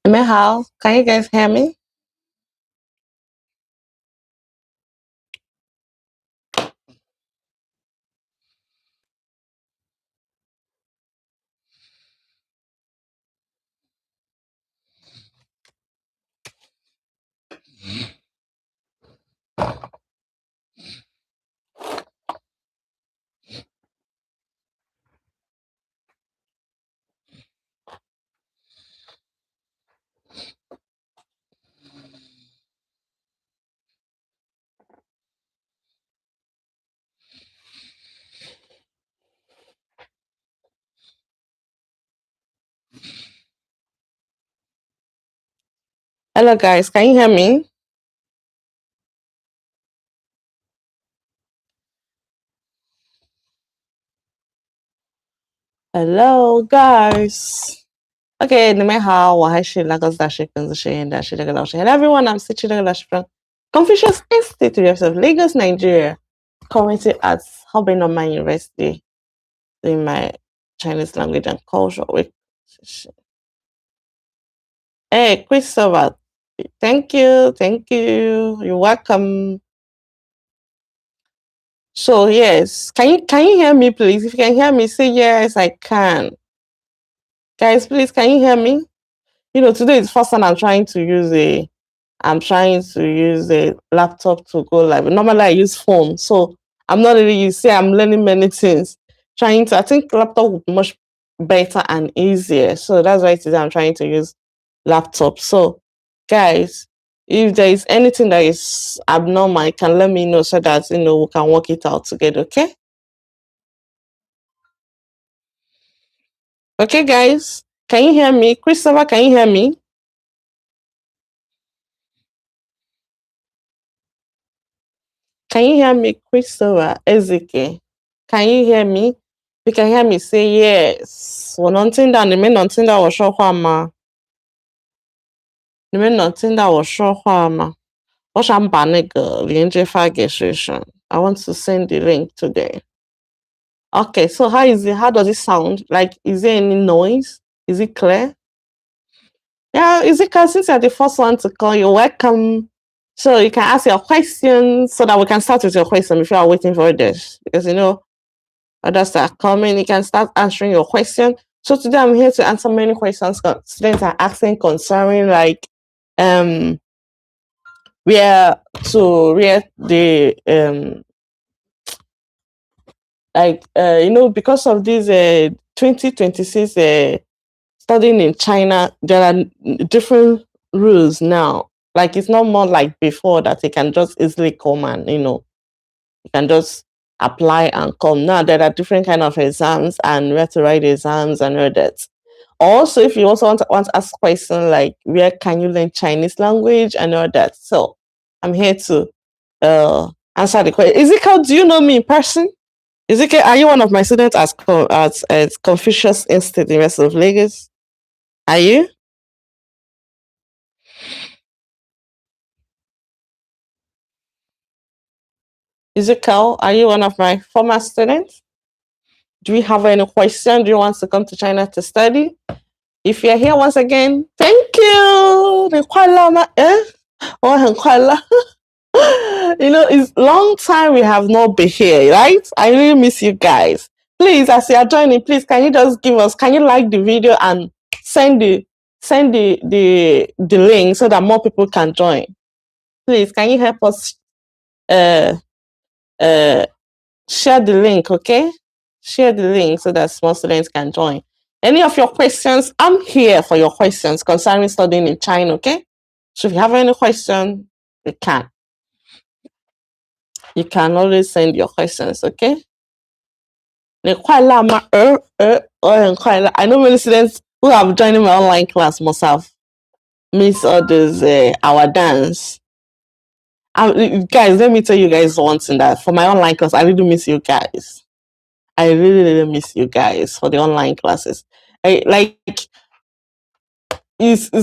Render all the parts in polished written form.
Mehal, can you guys hear me? Hello guys, can you hear me? Hello guys. Okay, Mehal, Wahashi, Lagos, Dashi, Kunzushi, and Dashi, Dagalashi. Hello everyone, I'm Sichi Dagalashi from Confucius Institute of Lagos, Nigeria. Currently at Hobby University in my Chinese language and culture week. Hey, Christopher, thank you. You're welcome. So yes, can you hear me, please? If you can hear me, say yes, I can. Guys, please, can you hear me? Today is the first time I'm trying to use a laptop to go live. Normally I use phone, so I'm not really used. See, I'm learning many things. I think laptop would be much better and easier. So that's why today I'm trying to use laptop. So guys, if there is anything that is abnormal, you can let me know so that we can work it out together, okay? Okay, guys, can you hear me? Christopher, can you hear me? Can you hear me, Christopher? Ezeke, can you hear me? If you can hear me, say yes.我能听到，你们能听到我说话吗？你们能听到我说话吗？我想把那个链接发给学生。I want to send the link today. Okay, so how is it? How does it sound? Like, is there any noise? Is it clear? Yeah, is it clear? Since you're the first one to call, you're welcome. So you can ask your questions so that we can start with your question if you are waiting for this. Because others are coming, you can start answering your question. So today I'm here to answer many questions students are asking concerning where the because of this 2026 studying in China, there are different rules now. Like it's not more like before that you can just easily come and you can just apply and come. Now there are different kind of exams and where to write exams and all that. Also, if you also want to ask questions like where can you learn Chinese language and all that. So I'm here to answer the question. Ezekiel, do you know me in person? Ezekiel, are you one of my students at Confucius Institute, University of Lagos? Are you? Ezekiel, are you one of my former students? Do you have any question? Do you want to come to China to study? If you're here once again, thank you. It's long time we have not been here, right? I really miss you guys. Please, as you are joining, please can you just can you like the video and send the link so that more people can join? Please, can you help us share the link, okay? Share the link so that small students can join. Any of your questions, I'm here for your questions concerning studying in China, okay? So if you have any question, you can. You can always send your questions, okay? I know many students who have joined my online class must have missed all this our dance. Guys, let me tell you guys one thing that for my online class, I really miss you guys. I really, really miss you guys for the online classes. It's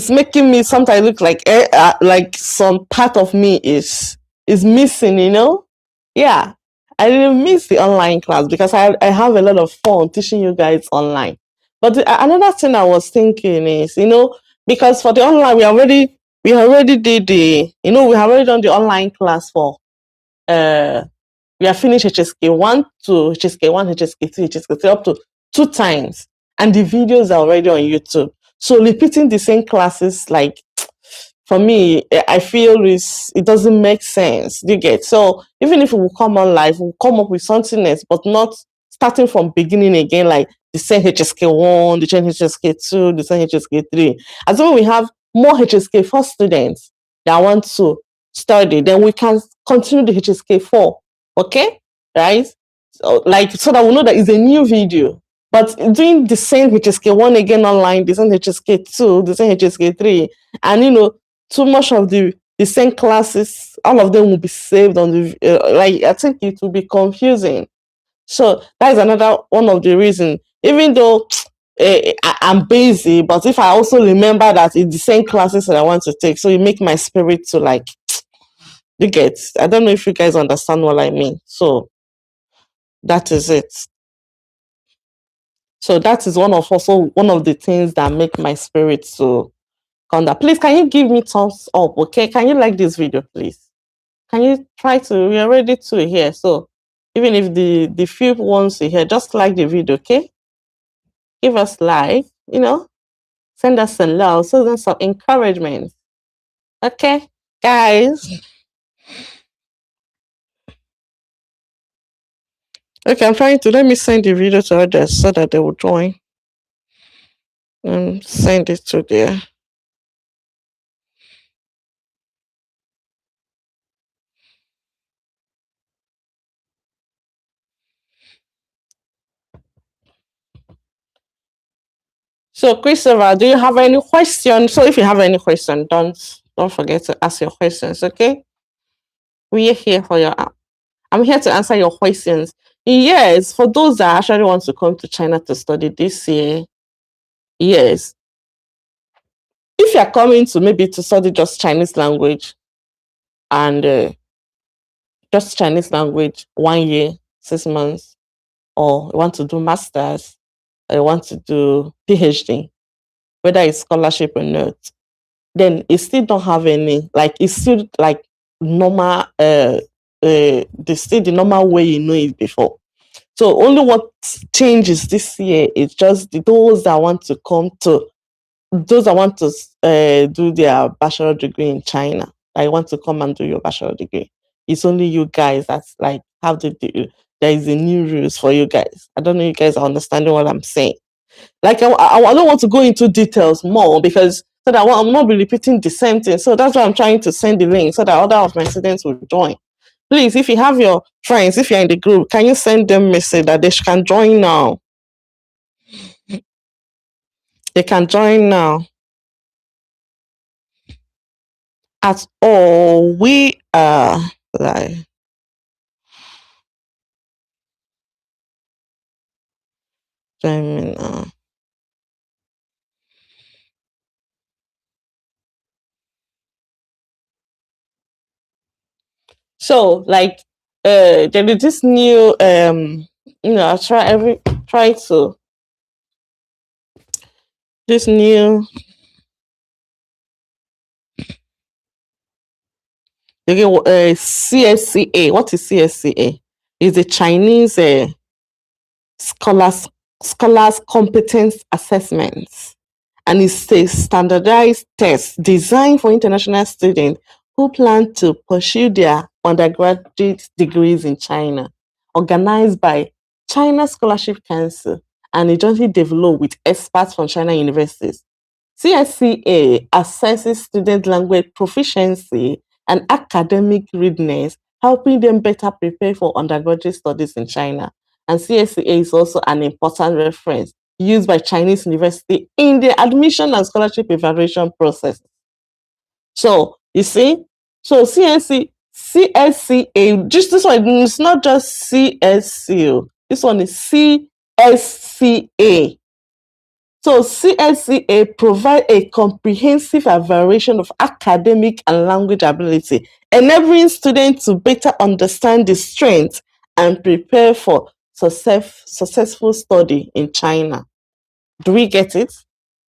making me sometimes look like some part of me is missing, Yeah, I really miss the online class because I have a lot of fun teaching you guys online. But another thing I was thinking is, because for the online we already did the, we have already done the online class for uh we have finished HSK1 to HSK1, HSK2, HSK3 up to 2 times. And the videos are already on YouTube. So repeating the same classes, like, for me, I feel it doesn't make sense. Do you get? So even if we will come on live, we'll come up with something else, but not starting from beginning again, like the same HSK1, the same HSK2, the same HSK3. As when we have more HSK4 students that want to study, then we can continue the HSK4. Okay? Right? So that we know that it's a new video. But doing the same HSK1 again online, the same HSK2, the same HSK3, and too much of the same classes, all of them will be saved on the like, I think it will be confusing. So that is another one of the reasons. Even though I'm busy, but if I also remember that it's the same classes that I want to take, so it make my spirit to, like, you get. I don't know if you guys understand what I mean. So that is it. So that is also one of the things that make my spirit to come down. Please, can you give me thumbs up? Okay, can you like this video, please? Can you try to? We are ready to hear. So even if the few ones to hear, just like the video, okay? Give us like, send us some love, send us some encouragement. Okay, guys. Okay, I'm trying to, let me send the video to others so that they will join and send it to there. So, Christopher, do you have any questions? So, if you have any question, don't forget to ask your questions. Okay, we are here for your. I'm here to answer your questions. Yes, for those that actually want to come to China to study this year, yes. If you're coming to maybe to study just Chinese language and just Chinese language 1 year, 6 months, or you want to do masters, or you want to do PhD, whether it's scholarship or not, then it still don't have any, like, it's still like normal, still the normal way you know it before. So only what changes this year is just those that want to do their bachelor degree in China. I want to come and do your bachelor degree. It's only you guys that's like have there is a new rules for you guys. I don't know if you guys are understanding what I'm saying. Like, I don't want to go into details more because so that I'm not be repeating the same thing. So that's why I'm trying to send the link so that other of my students will join. Please, if you have your friends, if you're in the group, can you send them message that they can join now? They can join now. At all, we are like join me now. So, like, there is this new I try to this new CSCA. What is CSCA? It's a Chinese scholars competence assessments, and it's a standardized test designed for international students who plan to pursue their undergraduate degrees in China, organized by China Scholarship Council and a jointly developed with experts from China universities. CSCA assesses student language proficiency and academic readiness, helping them better prepare for undergraduate studies in China. And CSCA is also an important reference used by Chinese university in the admission and scholarship evaluation process. So you see, so CSCA, just this one, it's not just CSCO. This one is CSCA. So CSCA provide a comprehensive evaluation of academic and language ability, enabling students to better understand the strengths and prepare for successful study in China. Do we get it?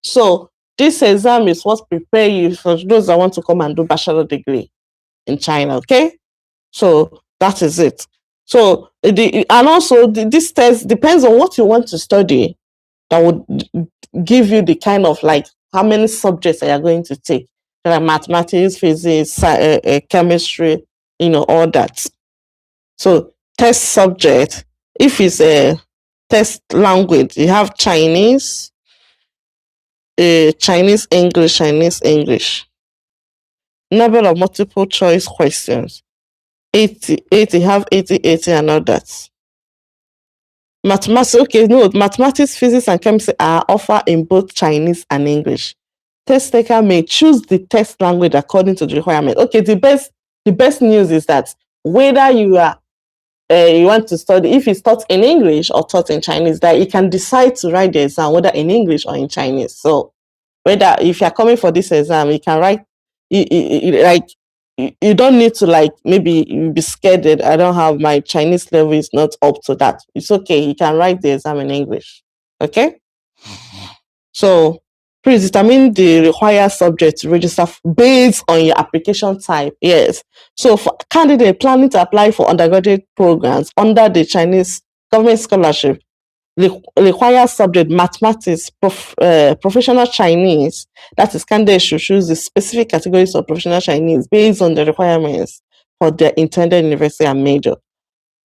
So This exam is what prepare you for those that want to come and do bachelor degree in China. Okay, so that is it. So and also this test depends on what you want to study. That would give you the kind of like how many subjects are you going to take. Like mathematics, physics, chemistry, all that. So test subject, if it's a test language, you have Chinese, Chinese English. Number of multiple choice questions. 80, have 80, and all that. Mathematics, okay, no, mathematics, physics, and chemistry are offered in both Chinese and English. Test taker may choose the test language according to the requirement. Okay, the best news is that whether you want to study, if it's taught in English or taught in Chinese, that you can decide to write the exam whether in English or in Chinese. So whether if you're coming for this exam, you can write like you don't need to like maybe be scared that I don't have my Chinese level is not up to that. It's okay. You can write the exam in English. Okay. So please determine the required subject to register based on your application type. Yes. So for candidate planning to apply for undergraduate programs under the Chinese government scholarship, require subject mathematics, professional Chinese. That is, candidates should choose the specific categories of professional Chinese based on the requirements for their intended university and major.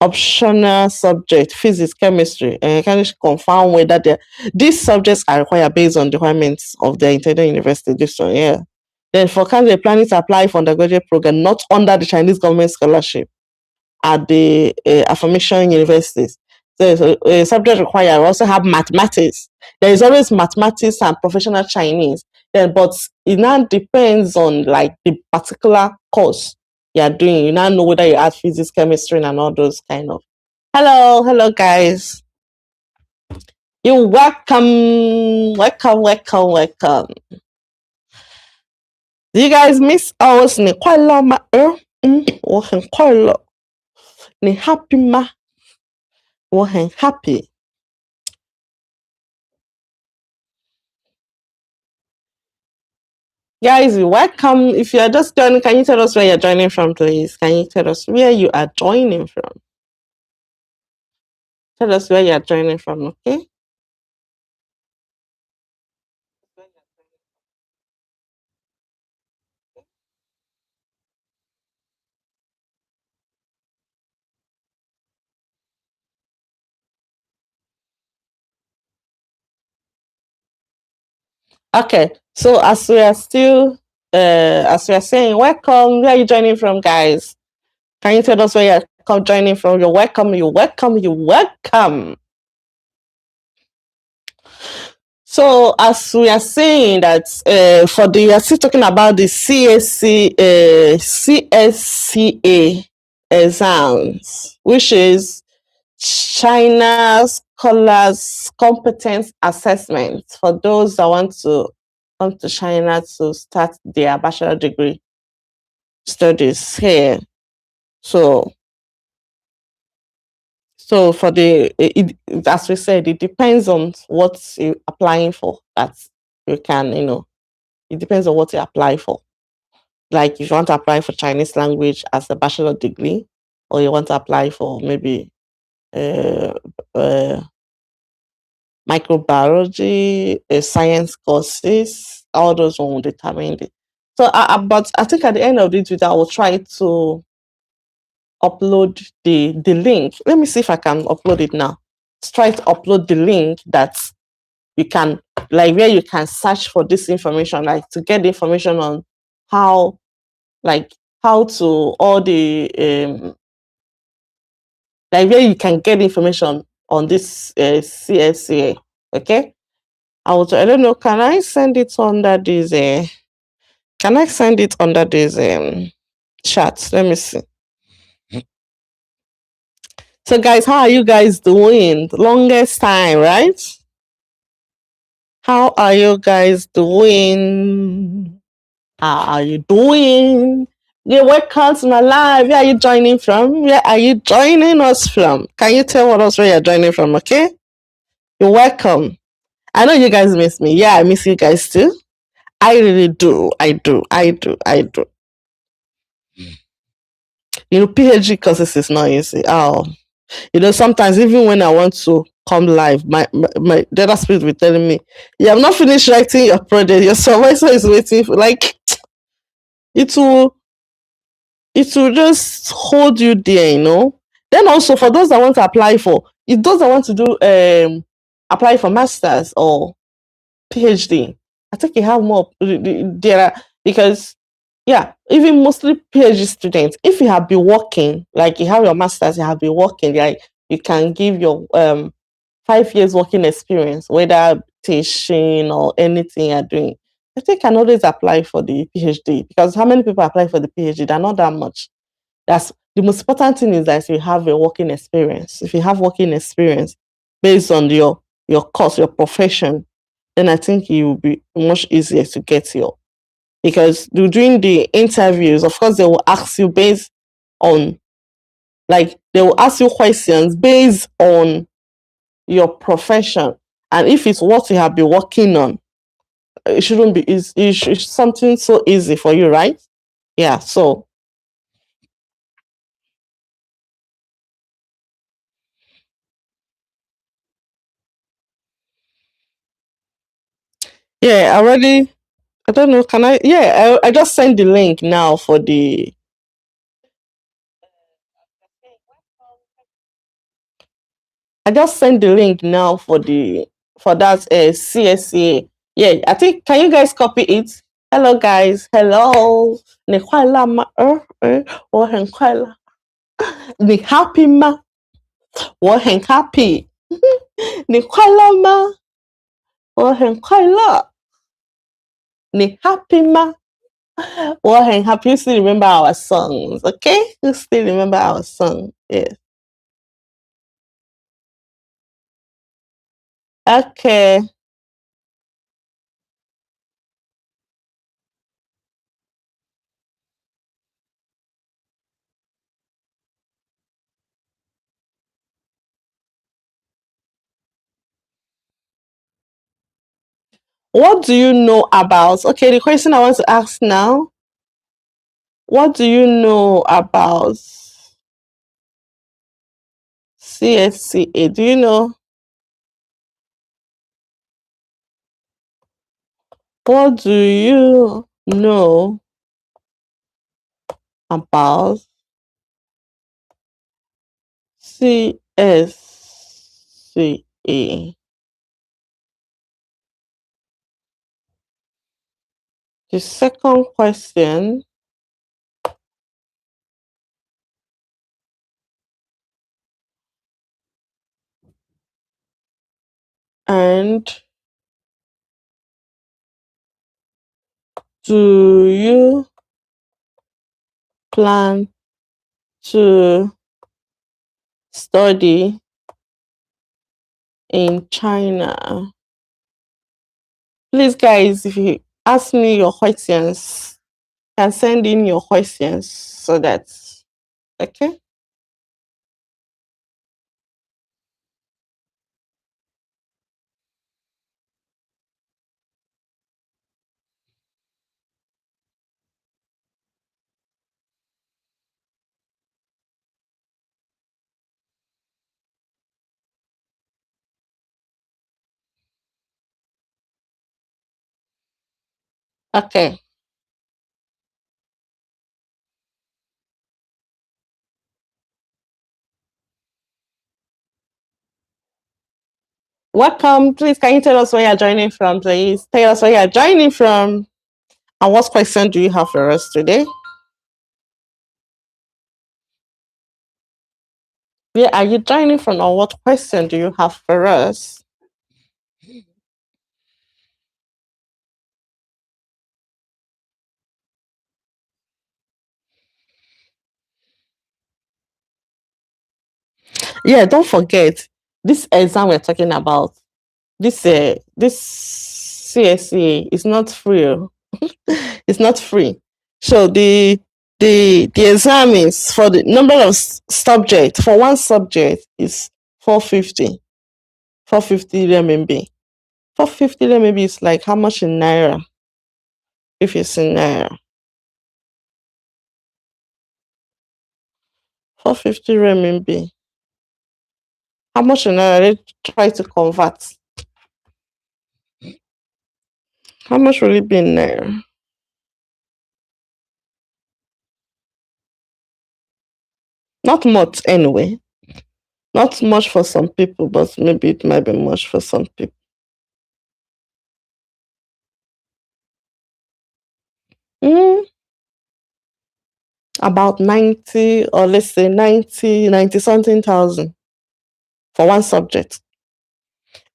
Optional subject, physics, chemistry, and candidates confirm whether these subjects are required based on the requirements of their intended university. This one, yeah. Then for candidates planning to apply for undergraduate program not under the Chinese government scholarship at the affirmation universities, the subject required also have mathematics. There is always mathematics and professional Chinese. Then, but it now depends on like the particular course you are doing. You now know whether you add physics, chemistry, and all those kind of. Hello, guys. You welcome. Do you guys miss us? Ni 快乐吗？我很快乐。你 happy 吗？我很 happy. Guys, welcome. If you are just joining, can you tell us where you're joining from, please? Can you tell us where you are joining from? Tell us where you're joining from, okay? Okay, so as we are saying, welcome. Where are you joining from, guys? Can you tell us where you're joining from? You're welcome. So as we are saying that we are still talking about the CSCA exams, which is China Scholars Competence Assessment for those that want to come to China to start their bachelor degree studies here. So for as we said, it depends on what you're applying for. That you can, it depends on what you apply for. Like if you want to apply for Chinese language as a bachelor degree, or you want to apply for maybe microbiology, science courses, all those will determine it. So, but I think at the end of this video, I will try to upload the link. Let me see if I can upload it now. Let's try to upload the link that you can, like where you can search for this information, like to get the information on how to all the like where you can get information on this CSCA. Okay, I don't know. Can I send it under this? Can I send it under this chat? Let me see. So, guys, how are you guys doing? The longest time, right? How are you guys doing? How are you doing? Yeah, welcome to my live. Where are you joining from? Where are you joining us from? Can you tell us where you're joining from? Okay, you're welcome. I know you guys miss me. Yeah, I miss you guys too. I really do. I do. I do. I do. PhD courses is not easy. Oh, sometimes even when I want to come live, my data spirit will telling me, "You have not finished writing your project. Your supervisor is waiting for." Like it will, it will just hold you there. Then also for those that want to apply for, if those that want to do apply for masters or PhD, I think you have more there are, because yeah, even mostly PhD students, if you have been working, like you have your masters, you have been working, like you can give your 5 years working experience, whether teaching or anything you're doing. I think I can always apply for the PhD, because how many people apply for the PhD? They're not that much. That's the most important thing, is that you have a working experience. If you have working experience based on your course, your profession, then I think it will be much easier to get your, because during the interviews, of course, they will ask you based on, like, they will ask you questions based on your profession. And if it's what you have been working on, it shouldn't be easy. It's something so easy for you, right? Yeah. So yeah, I already, I don't know, can I, yeah, I just sent the link now for the, I just sent the link now for that CSCA. Yeah, I think, can you guys copy it? Hello guys. Hello. Ni kwala ma wo hen kwala. Ni happy ma wo hen happy. Ni kwala ma wo hen kwala. Ni happy ma wo hen happy. You still remember our songs, okay? You still remember our song. Yes. Okay. What do you know about, okay, the question I want to ask now, what do you know about CSCA? Do you know, what do you know about CSCA? The second question, and do you plan to study in China? Please, guys, if you ask me your questions, can send in your questions so that, okay. Okay. Welcome. Please, can you tell us where you're joining from, please? Tell us where you're joining from, and what question do you have for us today? Where are you joining from, or what question do you have for us? Yeah, don't forget, this exam we're talking about, this CSCA is not free. It's not free. So the exam is for the number of subject, for one subject is 450. 450 RMB. 450 RMB is like how much in naira? if it's in 450 renminbi. How much in naira? They try to convert. How much will it be in naira? Not much anyway. Not much for some people, but maybe it might be much for some people. Mm, about 90, or let's say 90 something thousand for one subject.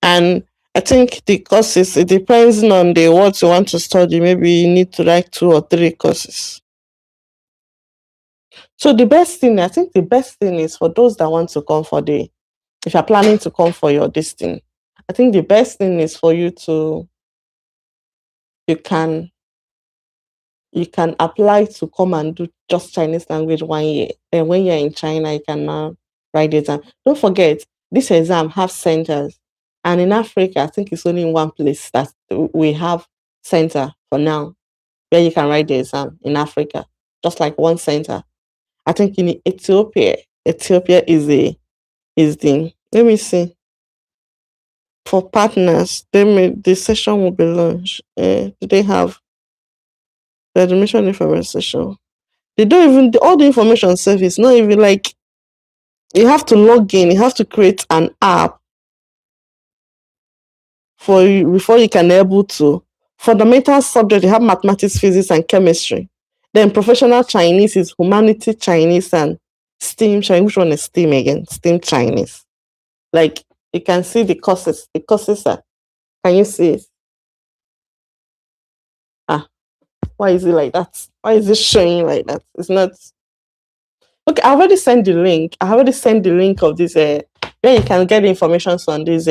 And I think the courses, it depends on the what you want to study. Maybe you need to write 2 or 3 courses. So I think the best thing is for those that want to come for if you're planning to come for your this thing, I think the best thing is for you to, you can apply to come and do just Chinese language 1 year. And when you're in China, you can now write the exam. Don't forget, this exam have centers. And in Africa, I think it's only in one place that we have center for now, where you can write the exam in Africa. Just like one center. I think in Ethiopia is let me see. For partners, the session will be launched. Do they have the admission information session? They don't even all the information service. Not even like you have to log in. You have to create an app for you before you can able to. Fundamental subject you have mathematics, physics, and chemistry. Then professional Chinese is humanity Chinese and STEAM Chinese. Which one is STEAM again? STEAM Chinese. Like you can see the courses. The courses are. Can you see it? Why is it like that? Why is it showing like that? It's not. Okay, I already sent the link. I already sent the link of this. Where you can get information on this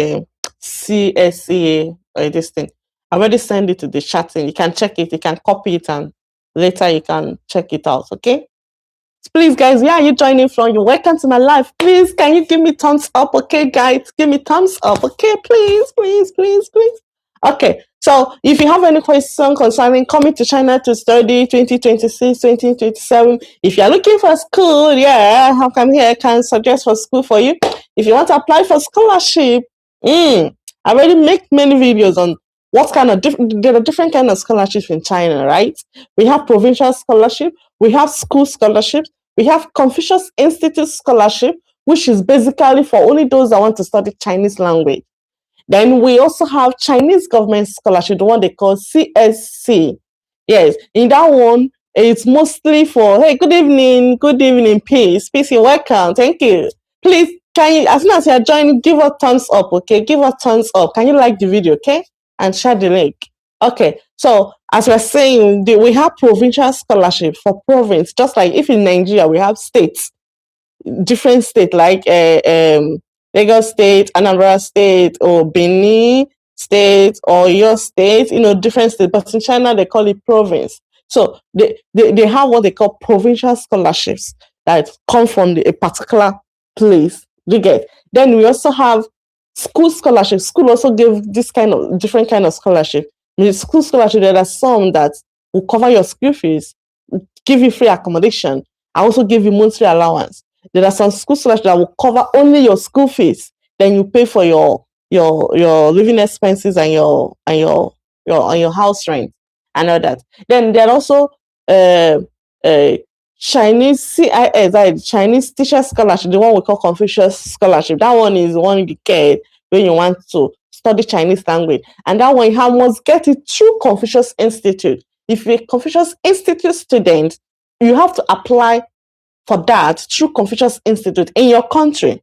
CSCA or this thing. I already sent it to the chatting. You can check it. You can copy it, and later you can check it out. Okay. Please, guys, where are you joining from? You're welcome to my live. Please, can you give me thumbs up? Okay, guys, give me thumbs up. Okay, please, please, please, please. Okay, so if you have any question concerning coming to China to study 2026, 2027, if you're looking for school, yeah, how come here I can suggest for school for you? If you want to apply for scholarship, I already make many videos on what kind of there are different kind of scholarships in China, right? We have provincial scholarship, we have school scholarships, we have Confucius Institute scholarship, which is basically for only those that want to study Chinese language. Then we also have Chinese government scholarship, the one they call CSC. Yes, in that one, it's mostly for, hey, good evening, peace, you're welcome, thank you. Please, can you, as soon as you're joining, give a thumbs up, okay? Give a thumbs up. Can you like the video, okay? And share the link. Okay, so as we're saying, we have provincial scholarship for province, just like if in Nigeria we have states, different state like Lagos State, Anambra State, or Benin State, or your state, different states. But in China, they call it province. So they have what they call provincial scholarships that come from a particular place. You get. Then we also have school scholarship. School also give this kind of different kind of scholarship. In the school scholarship, there are some that will cover your school fees, give you free accommodation, I also give you monthly allowance. There are some school scholarships that will cover only your school fees. Then you pay for your living expenses and your house rent and all that. Then there are also Chinese CIS, that is Chinese teacher scholarship, the one we call Confucius scholarship. That one is the one you get when you want to study Chinese language. And that one you must get it through Confucius Institute. If you're a Confucius Institute student, you have to apply for that through Confucius Institute in your country.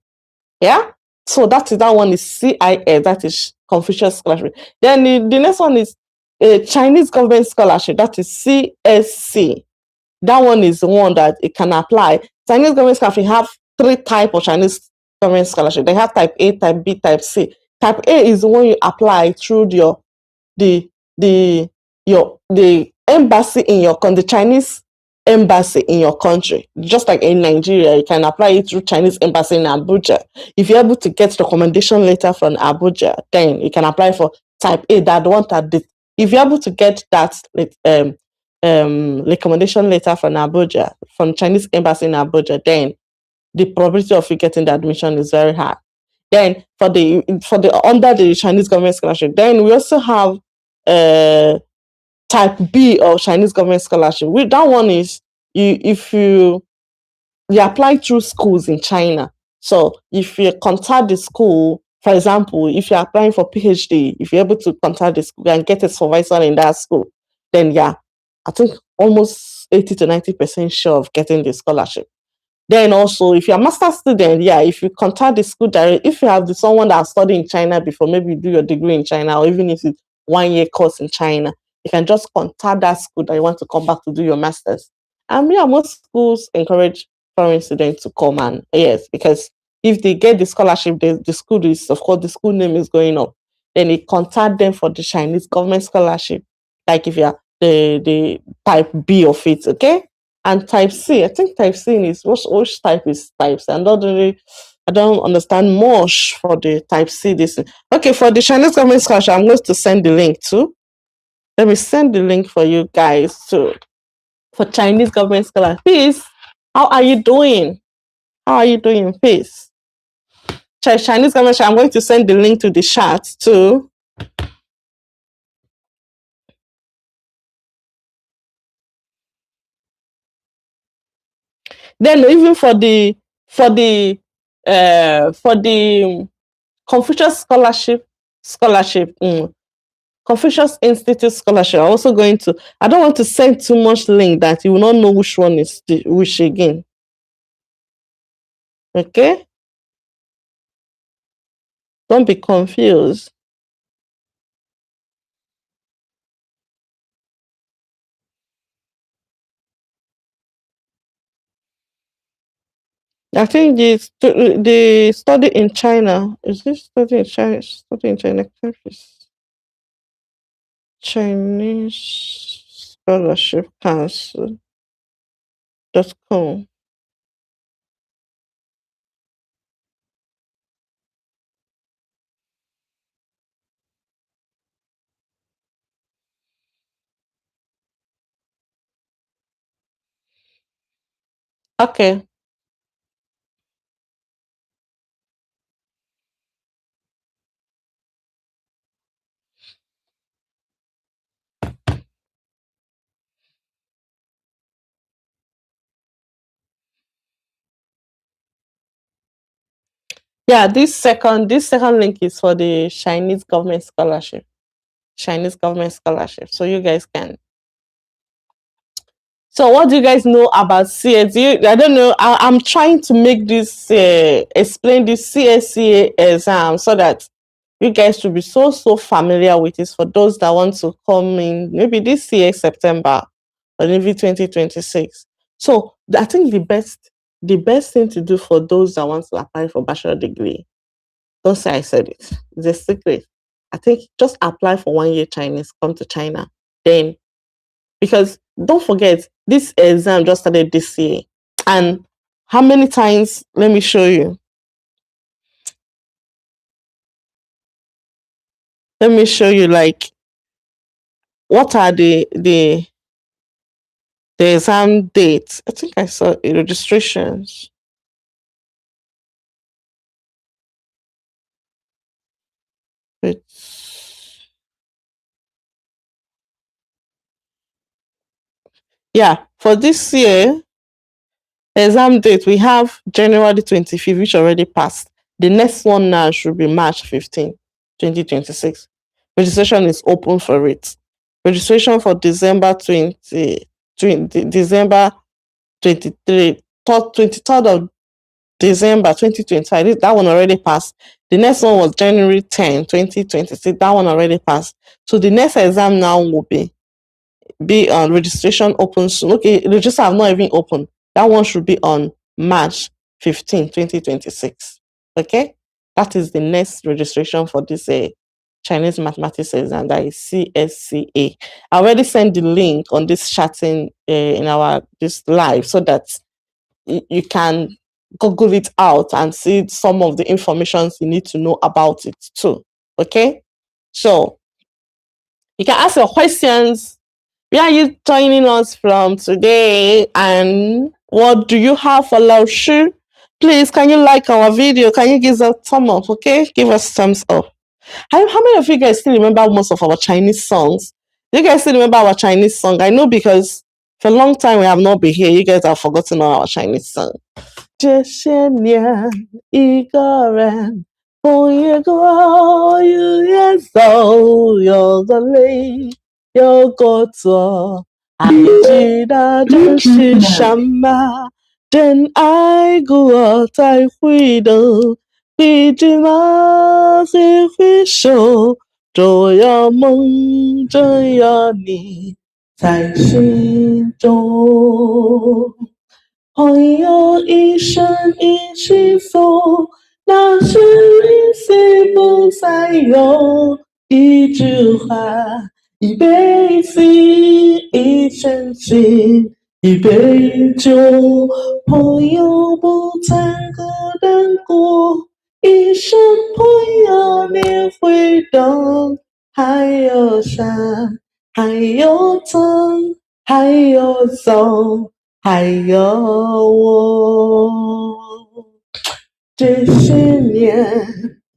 Yeah? So that one is CIS, that is Confucius Scholarship. Then the next one is a Chinese Government Scholarship, that is CSC. That one is the one that it can apply. Chinese Government Scholarship have 3 types of Chinese Government Scholarship. They have type A, type B, type C. Type A is the one you apply through the embassy in your country, the Chinese embassy in your country. Just like in Nigeria, you can apply it through Chinese embassy in Abuja. If you're able to get recommendation letter from Abuja, then you can apply for type A, that one that if you're able to get that recommendation letter from Abuja, from Chinese embassy in Abuja, then the probability of you getting the admission is very high. Then for the under the Chinese government scholarship, then we also have uh type B of Chinese government scholarship. With that one is if you apply through schools in China. So if you contact the school, for example, if you're applying for PhD, if you're able to contact the school and get a supervisor in that school, then yeah, I think almost 80 to 90% sure of getting the scholarship. Then also, if you're a master student, yeah, if you contact the school direct, if you have someone that studied in China before, maybe you do your degree in China, or even if it's 1 year course in China, you can just contact that school that you want to come back to do your masters. And yeah, most schools encourage foreign students to come, and yes, because if they get the scholarship, the school is, of course, the school name is going up. Then you contact them for the Chinese government scholarship, like if you're the type B of it, okay? And type C, I think type C is which type is type C? I don't understand much for the type C. This okay for the Chinese government scholarship. I'm going to send the link too. Let me send the link for you guys too. For Chinese government scholarship. Peace. How are you doing? How are you doing? Peace. Chinese government scholarship. I'm going to send the link to the chat too. Then even for the Confucius scholarship, Confucius Institute scholarship. I'm also going to. I don't want to send too much link that you will not know which one is which again. Okay, don't be confused. I think the study in China is this study in China. Study in China countries. Chinese Scholarship Council.com. Okay. Yeah, this second link is for the Chinese government scholarship. Chinese government scholarship. So you guys can. So what do you guys know about CS? I don't know. I'm trying to make this explain this CSCA exam so that you guys should be so familiar with it for those that want to come in maybe this year September or maybe 2026. So I think the best thing to do for those that want to apply for bachelor degree, don't say I said it. It's a secret. I think just apply for 1 year Chinese, come to China. Then because don't forget this exam just started this year. And how many times, let me show you. Let me show you like what are the exam dates. I think I saw registrations. It's, yeah, for this year, exam date, we have January 25th, which already passed. The next one now should be March 15th, 2026. Registration is open for it. Registration for December 23, 23rd of December 2025. That one already passed. The next one was January 10, 2026. That one already passed. So the next exam now will be on registration open soon. Okay, register have not even opened. That one should be on March 15, 2026. Okay, that is the next registration for this Chinese mathematics exam. That is CSCA. I already sent the link on this chatting in our this live so that you can Google it out and see some of the information you need to know about it too. Okay, so You can ask your questions. Where are you joining us from today? And what do you have for Laoshu? Please, can you like our video? Can you give us a thumb up? Okay, give us thumbs up. How many of you guys still remember most of our Chinese songs? Do you guys still remember our Chinese song? I know because for a long time we have not been here. You guys have forgotten all our Chinese song. 这些年一个人风也过，雨也走，有个泪，有个错，还记得这是什么？真爱过才会懂，一句话会回首，只有梦，只有你在心中。朋友一生一起走，那是一岁不再有。一句话，一辈子，一真心，一杯酒。朋友不曾孤单过，一生朋友你会懂。还有山，还有藤，还有走。还有我，这些年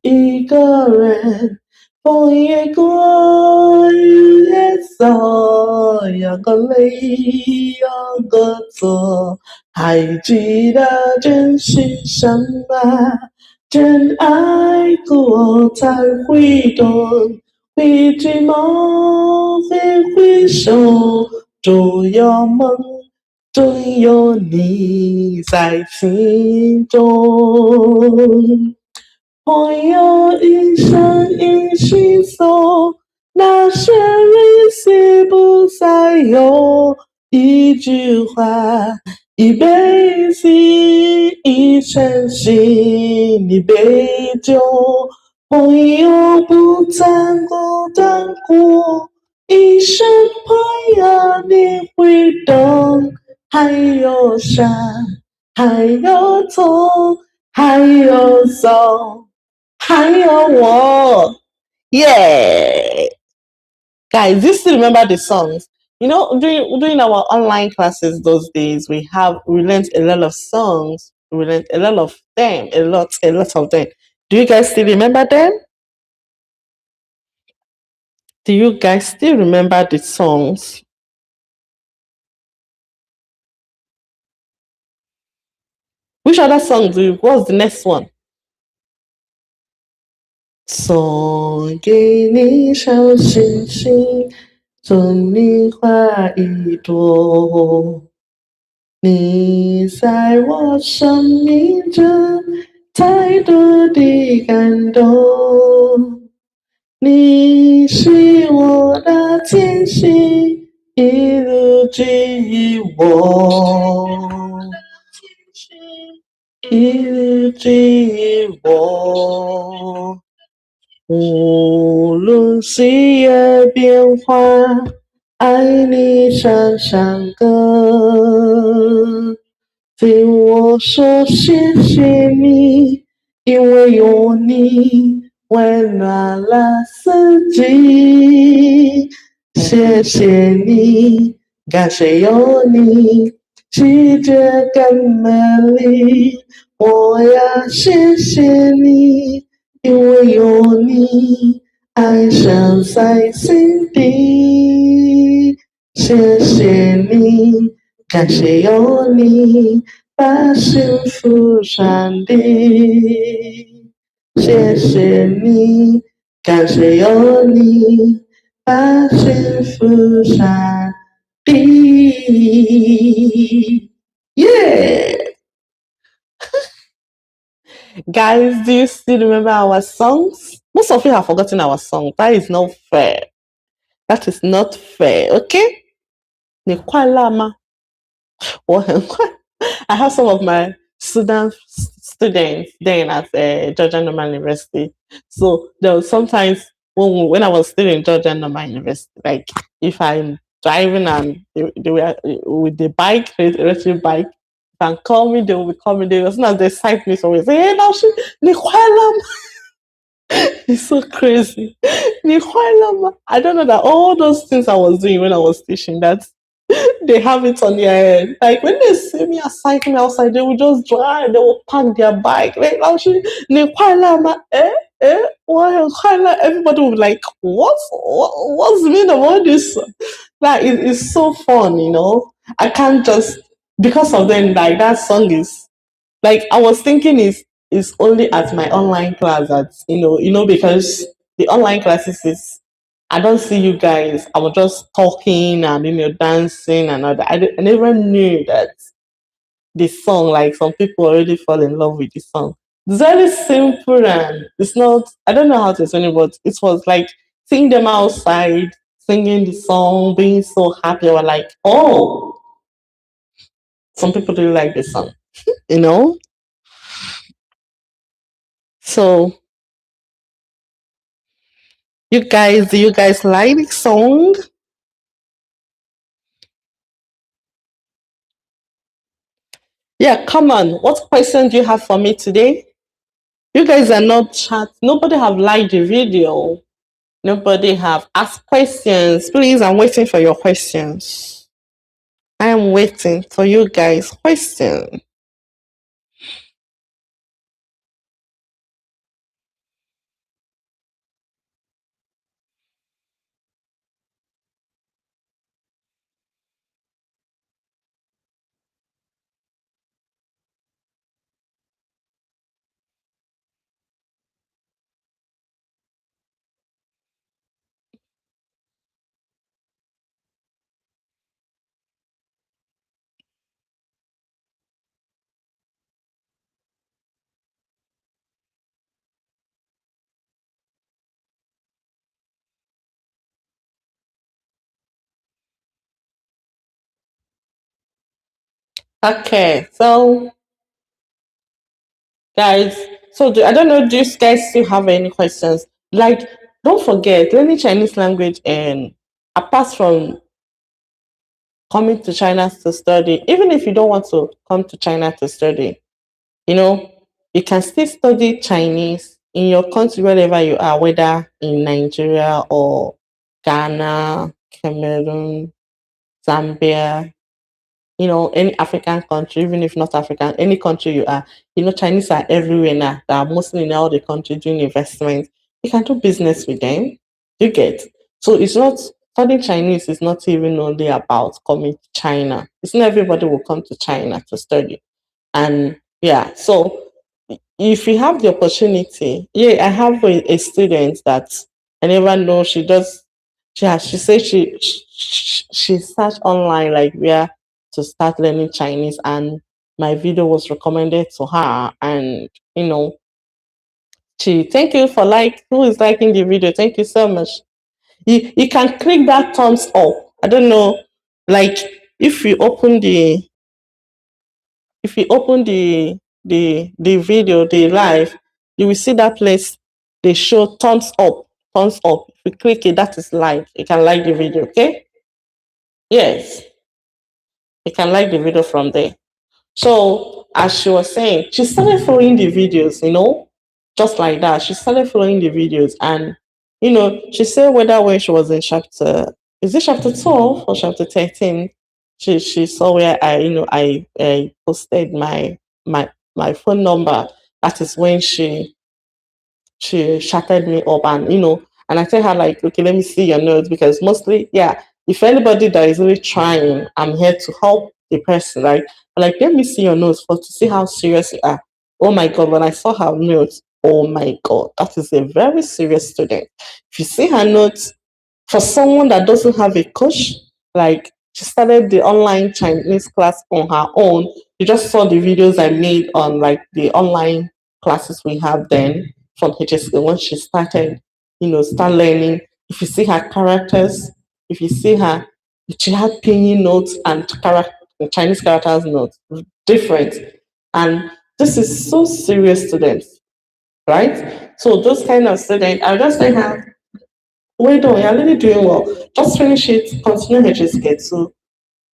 一个人，风也过，雨也走，有个泪，有个错，还记得这是什么？真爱过才会懂，会追梦，会回首，只有梦。只有你在心中，朋友一生一起走，那些日子不再有。一句话，一辈子，一真心，一杯酒。朋友不曾孤单过，一生朋友你会懂。还有山，还有痛，还有走，还有我。Yeah! Guys, do you still remember the songs? You know, during our online classes those days, we learned a lot of songs. We learned a lot of them, a lot of them. Do you guys still remember them? Do you guys still remember the songs? Which other song what's the next one? 送给你小星星，祝你花一朵。你在我生命中太多的感动，你是我的天使，一路给予我，一路给予我。无论岁月变化，爱你闪闪歌。对我说谢谢你，因为有你温暖了四季。谢谢你，感谢有你，世界更美丽。我要谢谢你。因为有你，爱上在心底。谢谢你，感谢有你，把幸福传递。谢谢你，感谢有你，把幸福传递。耶！Guys, do you still remember our songs? Most of you have forgotten our song. That is not fair. That is not fair, okay? 你快乐吗？我很快。I have some of my students then at Georgia Normal University. So there was sometimes when I was still in Georgia Normal University, like if I'm driving and they were with the bike, electric bike, and call me, they will be calling me. As soon as they sight me, so we say, "Hey, now she, It's so crazy. I don't know that all those things I was doing when I was teaching, that they have it on their head. Like when they see me cycling outside, they will just drive, they will park their bike. Like, actually, why? Everybody will be like, what's the meaning of all this? Like, it's so fun, you know. I can't just, because of them, like, that song is, like, I was thinking is only at my online class that, because the online classes is, I don't see you guys. I was just talking and dancing and all that. I never knew that the song, like, some people already fall in love with the song. It's very simple, and it's not, I don't know how to explain it, but it was like seeing them outside singing the song, being so happy. I was like, oh, some people really like the song, you know? So do you guys like the song? Yeah, come on. What question do you have for me today? You guys are not chat. Nobody have liked the video. Nobody have asked questions. Please, I'm waiting for your questions. I am waiting for you guys' questions. Okay, so guys, I don't know, do you guys still have any questions? Like, don't forget, learning Chinese language, and apart from coming to China to study, even if you don't want to come to China to study, you know, you can still study Chinese in your country wherever you are, whether in Nigeria or Ghana, Cameroon, Zambia, any African country, even if not African, any country you are, Chinese are everywhere now. They are mostly in all the country doing investments. You can do business with them. You get. So it's not, studying Chinese is not even only about coming to China. It's not everybody will come to China to study. And yeah, so if you have the opportunity, yeah, I have a student that I never know. She said she searched online like where to start learning Chinese, and my video was recommended to her. And she, thank you for who is liking the video. Thank you so much. You can click that thumbs up. I don't know, like, if you open the if you open the video, the live, you will see that place, they show thumbs up, thumbs up. If you click it, that is like, you can like the video. Okay, yes, you can like the video from there. So as she was saying, she started following the videos, just like that. She started following the videos, and she said whether when she was in chapter, is it chapter 12 or chapter 13? She saw where I posted my phone number. That is when she chatted me up, and and I tell her like, okay, let me see your notes, because mostly, yeah, if anybody that is really trying, I'm here to help the person, right? Like, let me see your notes for to see how serious you are. Oh my god, when I saw her notes, oh my god, that is a very serious student. If you see her notes, for someone that doesn't have a coach, like, she started the online Chinese class on her own. You just saw the videos I made on like the online classes we have then from HSC when she started, start learning. If you see her characters, if you see her, she had pinyin notes and Chinese characters notes, different. And this is so serious students, right? So those kind of students, I just say her, wait on, you're really doing well. Just finish it, continue HSK. So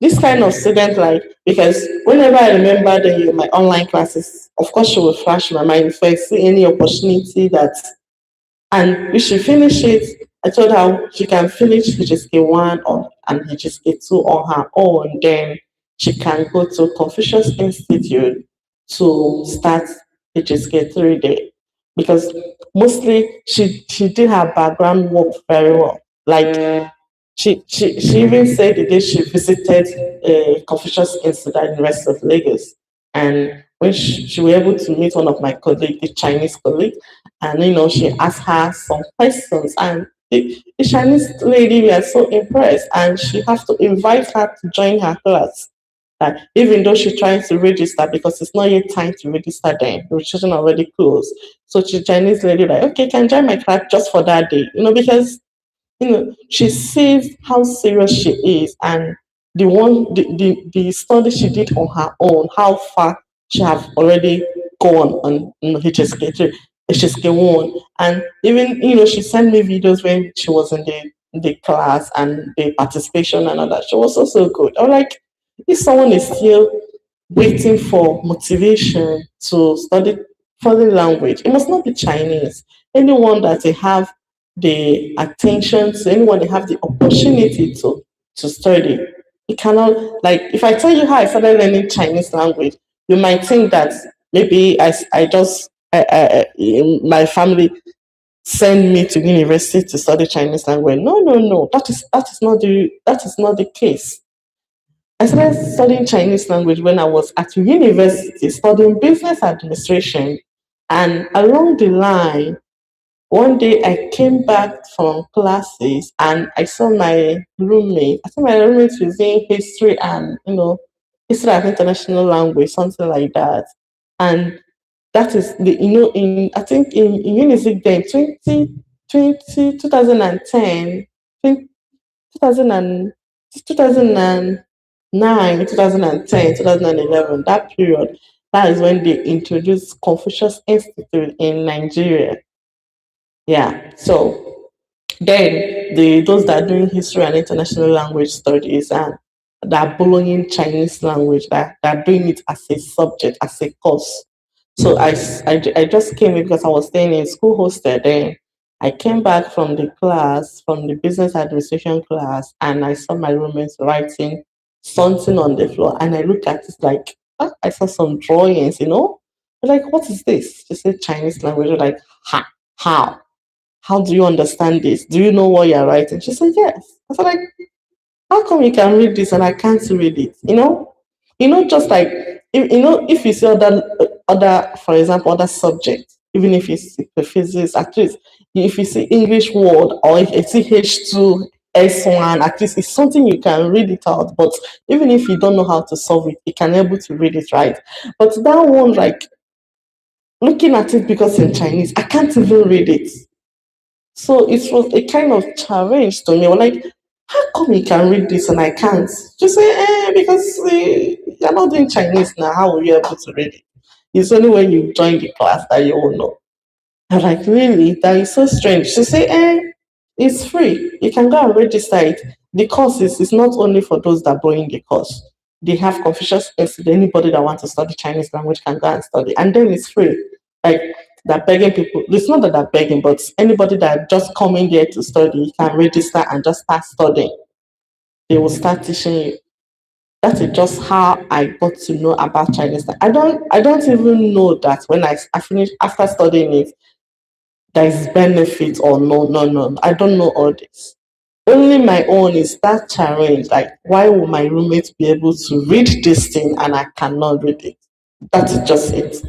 this kind of student, like, because whenever I remember my online classes, of course she will flash my mind if I see any opportunity that And if she finish it, I told her she can finish HSK 1 or and HSK 2 on her own. Then she can go to Confucius Institute to start HSK 3 there. Because mostly she did her background work very well. Like she even said the day she visited Confucius Institute at the University of Lagos. And when she was able to meet one of my colleagues, the Chinese colleague, and she asked her some questions, and the Chinese lady was so impressed, and she has to invite her to join her class. Like, even though she tries to register because it's not yet time to register, then the registration already closed. So the Chinese lady like, okay, can join my class just for that day, because she sees how serious she is, and the study she did on her own, how far she have already gone on HSK3, HSK1. And even, she sent me videos when she was in the class and the participation and all that. She was also good. I was like, if someone is still waiting for motivation to study foreign language, it must not be Chinese. Anyone that they have the attention to, anyone that have the opportunity to study. You cannot, like, if I tell you how I started learning Chinese language, you might think that maybe I just my family send me to university to study Chinese language. No, no, no. That is not the case. I started studying Chinese language when I was at university studying business administration. And along the line, one day I came back from classes and I saw my roommate. I saw my roommate using history and, history and international language, something like that. And that is in I think in Unizik then 2010, 2000 and 2009, 2010, 2011, that period, that is when they introduced Confucius Institute in Nigeria. Yeah. So then those that are doing history and international language studies and that are following Chinese language, that are doing it as a subject, as a course. So I just came in because I was staying in school hostel then. I came back from the class, from the business administration class, and I saw my roommates writing something on the floor. And I looked at it like, "Ah," I saw some drawings. I'm like, what is this? She said Chinese language. I'm like, how? How do you understand this? Do you know what you're writing? She said, yes. I said, like, how come you can read this and I can't read it? Just like, if you see for example, other subjects, even if it's physics, at least if you see English word or if you see H2, S1, at least it's something you can read it out. But even if you don't know how to solve it, you can able to read it, right? But that one, like, looking at it because in Chinese, I can't even read it. So it was a kind of challenge to me. I was like, how come you can read this and I can't? Just say, because you're not doing Chinese now. How will you able to read it? It's only when you join the class that you will know. I'm like, really? That is so strange. She say, it's free. You can go and register it. The course is not only for those that are in the course. They have Confucius Institute. Anybody that wants to study Chinese language can go and study. And then it's free. Like, they're begging people. It's not that they're begging, but anybody that just coming there to study can register and just start studying. They will start teaching you. That is just how I got to know about Chinese. I don't even know that when I finished after studying it, there is benefit or no, no, no. I don't know all this. Only my own is that challenge. Like, why will my roommate be able to read this thing and I cannot read it? That's just it.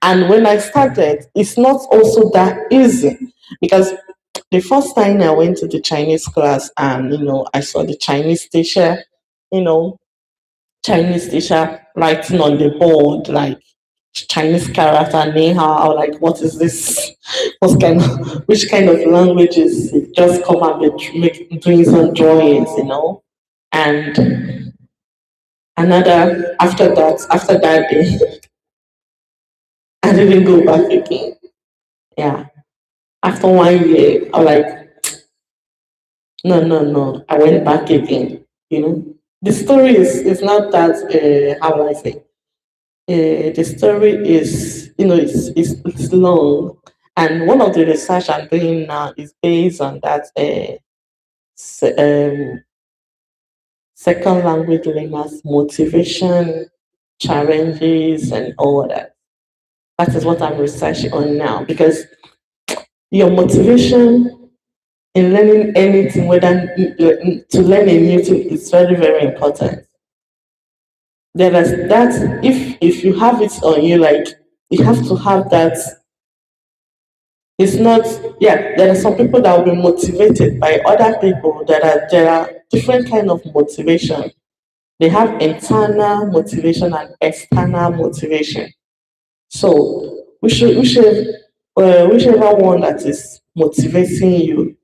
And when I started, it's not also that easy because the first time I went to the Chinese class and I saw the you know, Chinese teacher writing on the board like Chinese character ni hao. Like, what is this? What kind of which kind of languages? Just come and doing some drawings. And after that day, I didn't go back again. Yeah. After 1 year, I was like, no, no, no. I went back again. The story is not that how will I say? The story is it's long, And one of the research I'm doing now is based on that se- um, second language learners motivation, challenges, and all that. That is what I'm researching on now because your motivation in learning anything, whether to learn a new thing, is very, very important. There is that if you have it on you, like you have to have that. It's not, yeah, there are some people that will be motivated by other people. There are different kind of motivation. They have internal motivation and external motivation. So whichever one that is motivating you,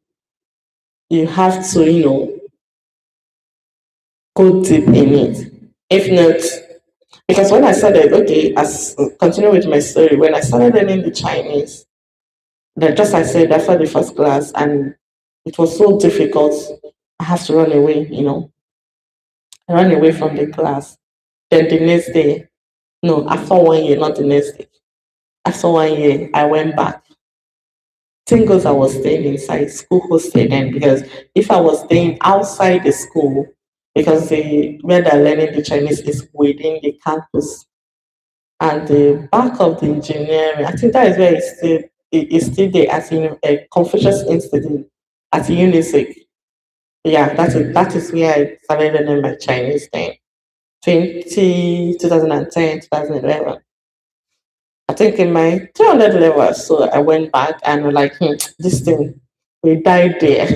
you have to, go deep in it. If not, because when I started, okay, as continue with my story, when I started learning the Chinese, that just I said after the first class, and it was so difficult, I have to run away, I ran away from the class. Then the next day, no, after 1 year, not the next day. After 1 year, I went back. Thing goes, I was staying inside school hosted then because if I was staying outside the school, because the where they're learning the Chinese is within the campus and the back of the engineering, I think that is where it's still there as in a Confucius Institute at UNISEC. Yeah, that is where I started learning my Chinese then. 2010, 2011. I think in my 300 level, so I went back and was like, this thing, we died there.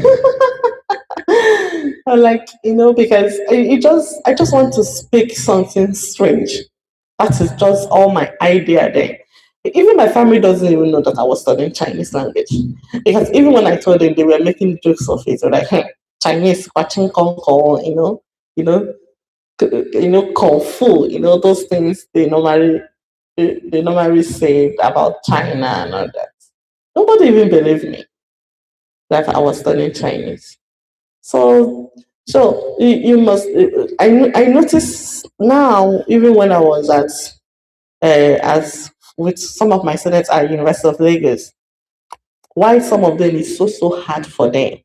I like, because I just want to speak something strange. That is just all my idea there. Even my family doesn't even know that I was studying Chinese language. Because even when I told them, they were making jokes of it. They're like, Chinese, watching Kong Kong, kung fu, those things they normally say about China and all that. Nobody even believed me that I was studying Chinese. So, so you must. I notice now, even when I was as with some of my students at University of Lagos, why some of them is so hard for them.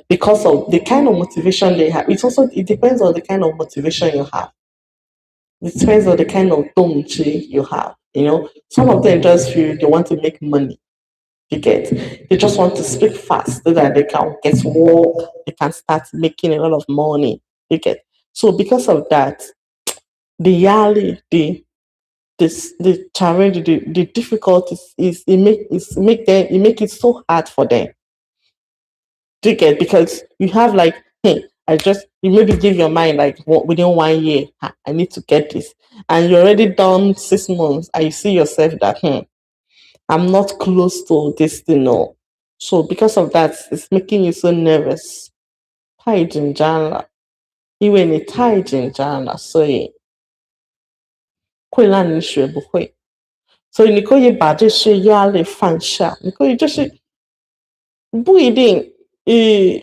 Because of the kind of motivation they have. It depends on the kind of motivation you have. It depends on the kind of domchi you have. Some of them just feel they want to make money. You get, they just want to speak fast so that they can get work, they can start making a lot of money. You get. So because of that, the yearly, the challenge, the difficulties is it make it so hard for them. Do you get? Because you have like, hey, you maybe give your mind like within 1 year, I need to get this, and you're already done 6 months, and you see yourself that I'm not close to this thing. No. So because of that, it's making you so nervous. Taijinjana. Iwe ni taijinjana. So 会让你学不会。所以你可以把这些压力放下，你可以就是不一定，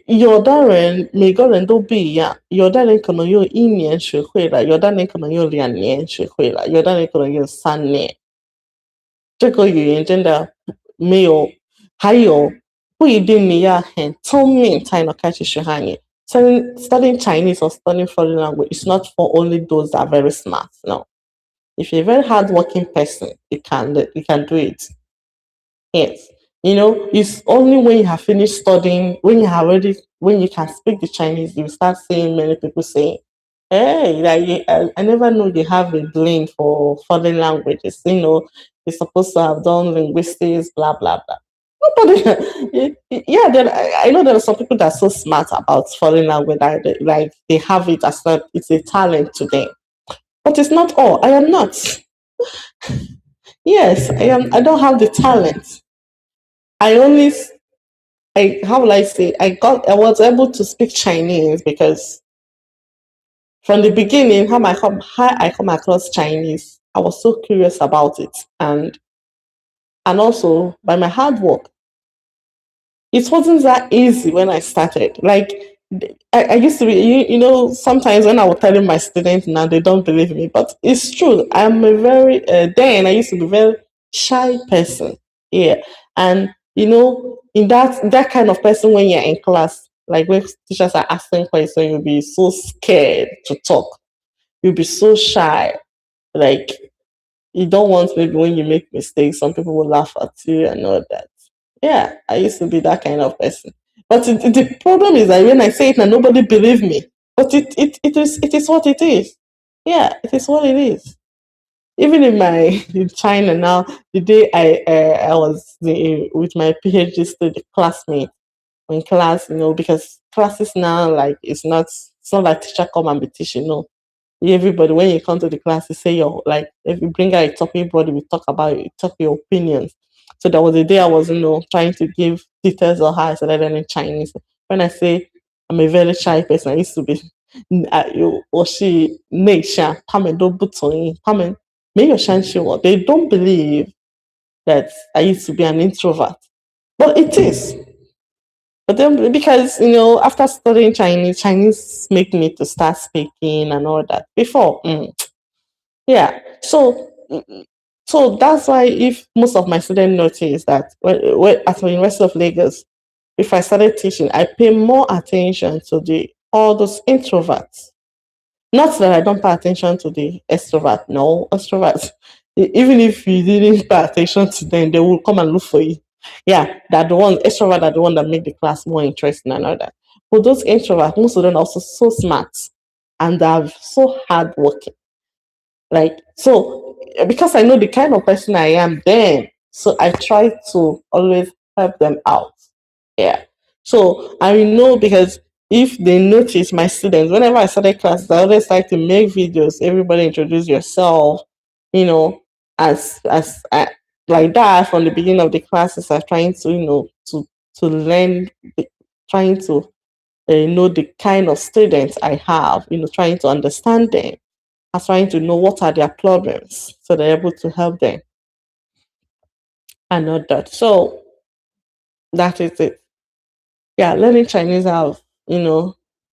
有的人每个人都不一样，有的人可能用1年学会了，有的人可能用2年学会了，有的人可能用3年。这个语言真的没有，还有不一定你要很聪明才能开始学汉语。Studying Chinese or studying foreign language is not for only those that are very smart. No, if you're a very hardworking person, you can do it. Yes. It's only when you have finished studying, when you can speak the Chinese, you start seeing many people saying, hey, like, I never knew they have a blend for foreign languages. You're supposed to have done linguistics, blah, blah, blah. Nobody, yeah, I know there are some people that are so smart about foreign language that they have it as that it's a talent to them. But it's not all. I am not. Yes, I am. I don't have the talent. I only how will I say, I was able to speak Chinese because from the beginning, how I come across Chinese, I was so curious about it, and also by my hard work. It wasn't that easy when I started. Like I used to be, sometimes when I was telling my students now, they don't believe me, but it's true. I'm a very then I used to be a very shy person. Yeah. And in that kind of person, when you're in class, like when teachers are asking questions, you'll be so scared to talk. You'll be so shy. Like you don't want, maybe when you make mistakes, some people will laugh at you and all that. Yeah, I used to be that kind of person. But the problem is that when I say it now, nobody believe me. But it is what it is. Yeah, it is what it is. Even in my in China now, the day I was with my PhD student classmate in class, because classes now, like it's not like teacher come and be teaching. No, everybody, when you come to the class, you say your, like, if you bring out a topic, everybody will talk about it, talk your opinions. So there was a day I was trying to give details on how I started learning Chinese. When I say I'm a very shy person, I used to be you or she nation pame do button pame me your shanshi what they don't believe that I used to be an introvert. But it is. But then, because after studying Chinese make me to start speaking and all that. Before, yeah. So that's why, if most of my students notice that at the University of Lagos, if I started teaching, I pay more attention to the all those introverts. Not that I don't pay attention to the extrovert. No, extroverts. Even if you didn't pay attention to them, they will come and look for you. Yeah, that the one extrovert are the one that make the class more interesting and all that. But those introverts, most of them are also so smart and they're so hardworking. Like, so, because I know the kind of person I am then, so I try to always help them out. Yeah. So I know, because if they notice my students, whenever I started classes, I always like to make videos. Everybody introduce yourself, you know, like that from the beginning of the classes. I'm trying to, to learn, trying to know the kind of students I have, trying to understand them, are trying to know what are their problems, so they're able to help them and all that. So that is it. Yeah, learning Chinese have,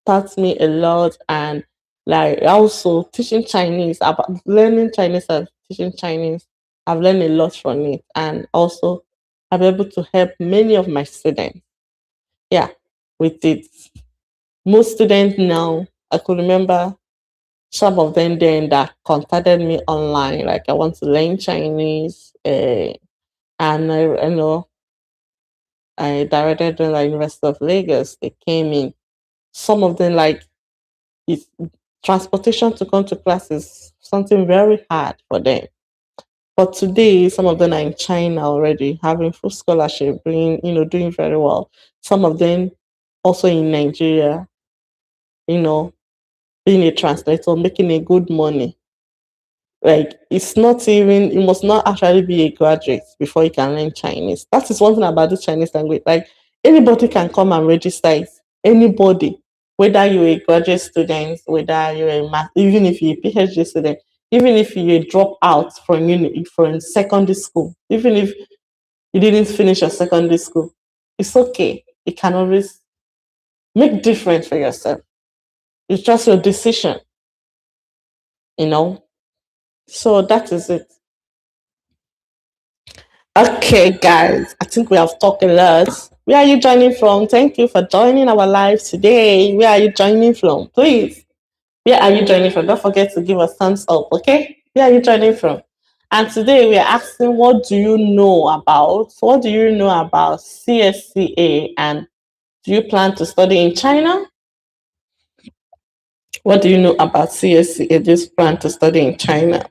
taught me a lot. And like also teaching Chinese, about learning Chinese and teaching Chinese, I've learned a lot from it. And also I'm able to help many of my students. Yeah, with it. Most students now, I could remember some of them then that contacted me online, like I want to learn Chinese, and I directed them like University of Lagos. They came in. Some of them, like, it's, transportation to come to class is something very hard for them. But today, some of them are in China already, having full scholarship, doing very well. Some of them also in Nigeria, you know, being a translator, making a good money. Like, it's not even, you must not actually be a graduate before you can learn Chinese. That is one thing about the Chinese language. Like, anybody can come and register it. Anybody, whether you're a graduate student, whether you're even if you're a PhD student, even if you drop out from secondary school, even if you didn't finish your secondary school, it's okay. You can always make difference for yourself. It's just your decision, you know. So that is it. Okay, guys, I think we have talked a lot. Where are you joining from? Thank you for joining our live today. Where are you joining from? Please, where are you joining from? Don't forget to give us thumbs up, okay? Where are you joining from? And today we are asking, what do you know about? What do you know about CSCA, and do you plan to study in China? What do you know about CSCA? Do you plan to study in China?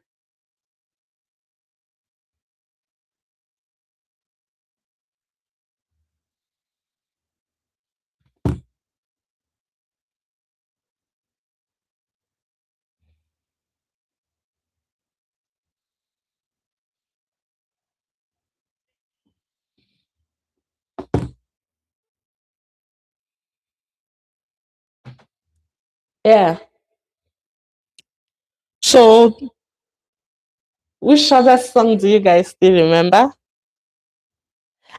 Yeah. So, which other song do you guys still remember?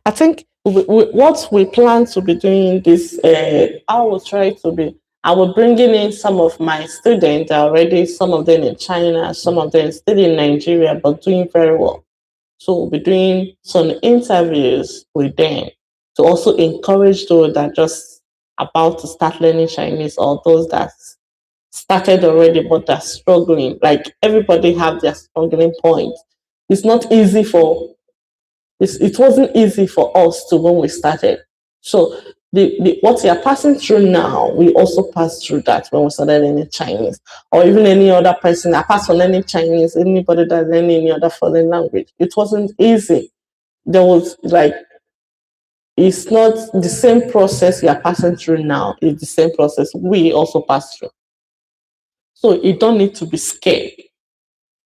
I think what we plan to be doing this, I will try to be, I will bringing in some of my students already, some of them in China, some of them still in Nigeria, but doing very well. So we'll be doing some interviews with them to also encourage those that just about to start learning Chinese or those that started already but are struggling. Like everybody have their struggling point. It's not easy for it wasn't easy for us to when we started. So the what we are passing through now, we also passed through that when we started learning Chinese, or even any other person apart from learning Chinese, anybody that learning any other foreign language. It wasn't easy. There was like it's not the same process you are passing through now. It's the same process we also pass through. So you don't need to be scared.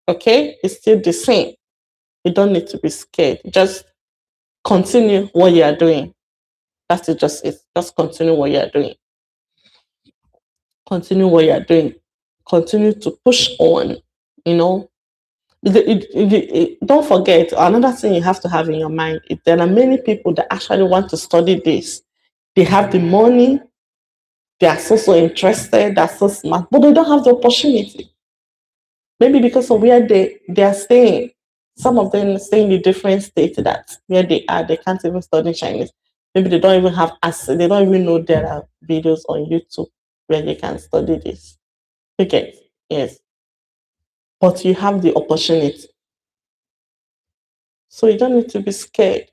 Okay, it's still the same. You don't need to be scared. Just continue what you are doing. That's it. Just it. Just continue what you are doing. Continue what you are doing. Continue to push on. You know. Don't forget another thing you have to have in your mind. There are many people that actually want to study this. They have the money. They are so interested. They're so smart, but they don't have the opportunity. Maybe because of where they are staying. Some of them stay in a different state that where they are, they can't even study Chinese. Maybe they don't even have access, they don't even know there are videos on YouTube where they can study this. Okay, yes. But you have the opportunity. So you don't need to be scared.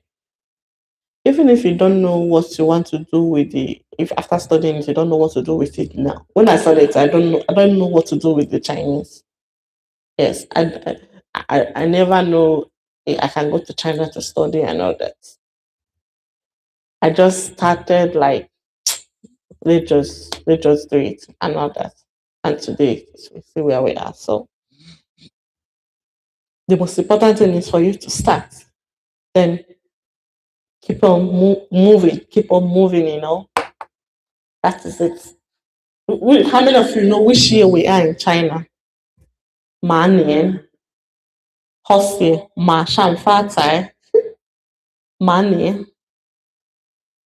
Even if you don't know what you want to do with if after studying it, you don't know what to do with it now. When I studied it, I don't know what to do with the Chinese. Yes, I never know I can go to China to study and all that. I just started like they just do it and all that. And today we see where we are. So the most important thing is for you to start. Then keep on moving, keep on moving. That is it. How many of you know which year we are in China? Manien, Hosie, Ma Shanfatai, Manien.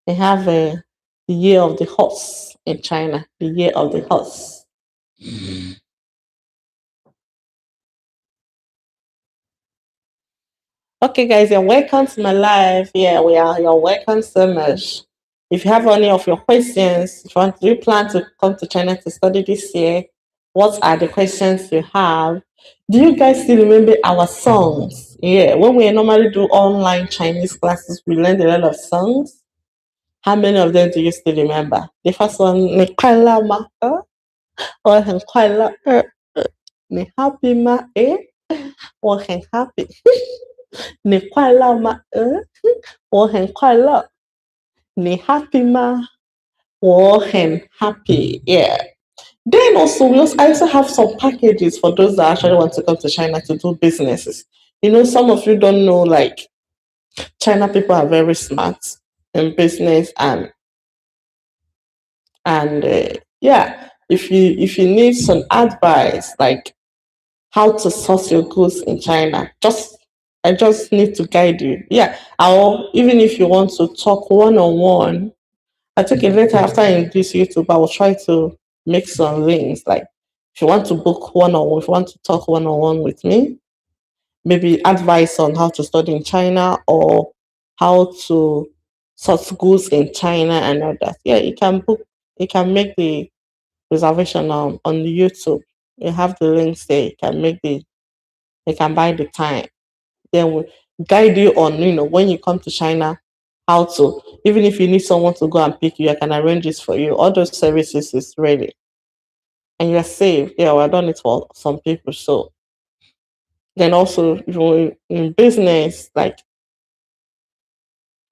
They have the year of the horse in China, the year of the horse. Okay, guys, you're welcome to my live. Yeah, we are. You're welcome so much. If you have any of your questions, if you want, do you plan to come to China to study this year? What are the questions you have? Do you guys still remember our songs? Yeah, when we normally do online Chinese classes, we learned a lot of songs. How many of them do you still remember? The first one, ni kwela ma, or hen kwela, ni happy ma, or hen happy. 你快乐吗？我很快乐。你 happy 吗？我很 happy. Yeah. Then also, I also have some packages for those that actually want to come to China to do businesses. Some of you don't know, like, China people are very smart in business and yeah, if you need some advice, like how to source your goods in China. I just need to guide you. Yeah. Or even if you want to talk one on one, I think later after in this YouTube, I will try to make some links. Like if you want to book one on one, if you want to talk one on one with me, maybe advice on how to study in China or how to source goods in China and all that. Yeah, you can make the reservation on the YouTube. You have the links there. You can buy the time. Then we guide you on, when you come to China, how to, even if you need someone to go and pick you, I can arrange this for you. All those services is ready. And you're safe. Yeah, well, I've done it for some people. So then also, in business, like,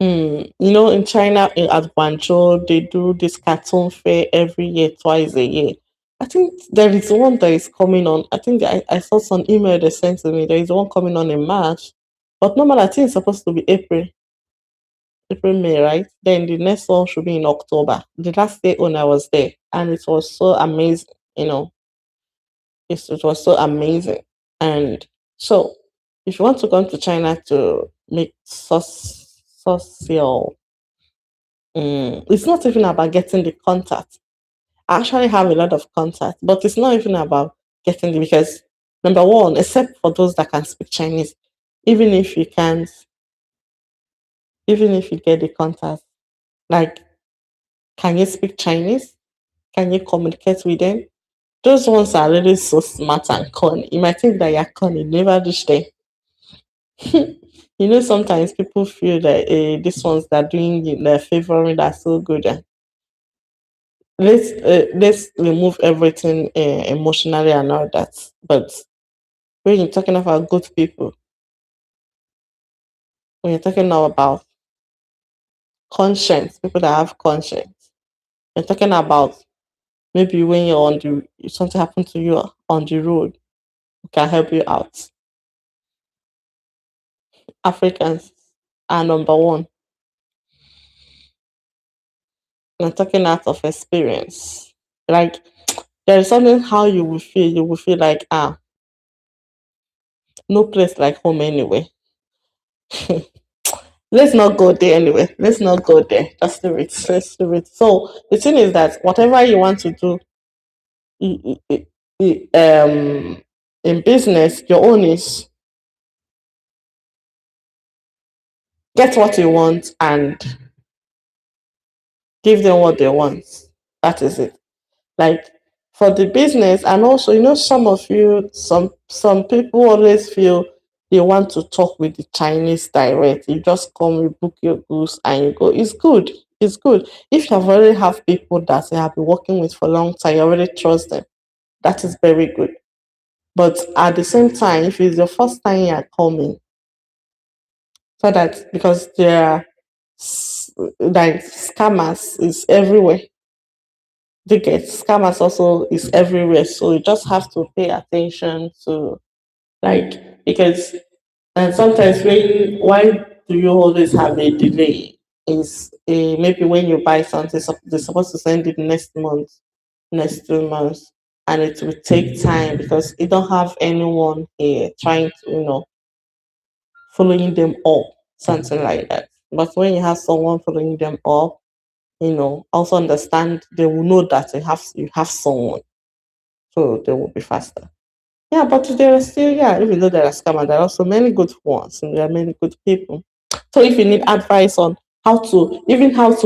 in China, at Guangzhou, they do this cartoon fair every year, twice a year. I think there is one that is coming on. I think I saw some email they sent to me. There is one coming on in March. But normally, I think it's supposed to be April, May, right? Then the next one should be in October. The last day when I was there, and it was so amazing. It was so amazing. And so, if you want to come to China to make social, it's not even about getting the contact. I actually have a lot of contact, but it's not even about getting because number one, except for those that can speak Chinese, even if you can't, even if you get the contact, like, can you speak Chinese? Can you communicate with them? Those ones are really so smart and cunning. You might think that you're cunning, never reach there. Sometimes people feel that these ones that are doing you, they're favoring, are so good. Let's remove everything emotionally and all that. But when you're talking about good people, when you're talking now about conscience, people that have conscience, you're talking about maybe when you're on the something happened to you on the road, who can help you out. Africans are number one. I'm talking out of experience. Like, there is something how you will feel. You will feel like, no place like home anyway. Let's not go there anyway. Let's not go there. Just do it. Let's do it. So the thing is that whatever you want to do, i- i- in business, your own is get what you want and give them what they want. That is it. Like, for the business, and also, some of you, some people always feel they want to talk with the Chinese direct. You just come, you book your goods and you go. It's good. It's good. If you have already have people that you have been working with for a long time, you already trust them. That is very good. But at the same time, if it's your first time you are coming, so that, because there are like scammers is everywhere. They get scammers also is everywhere. So you just have to pay attention to, like, because, and sometimes why do you always have a delay? Is maybe when you buy something, they're supposed to send it next month, next 2 months, and it will take time because you don't have anyone here trying to, following them up, something like that. But when you have someone following them up, also understand, they will know that you have someone, so they will be faster. Yeah, but there are still, yeah, even though there are scammers, there are also many good ones and there are many good people. So if you need advice on how to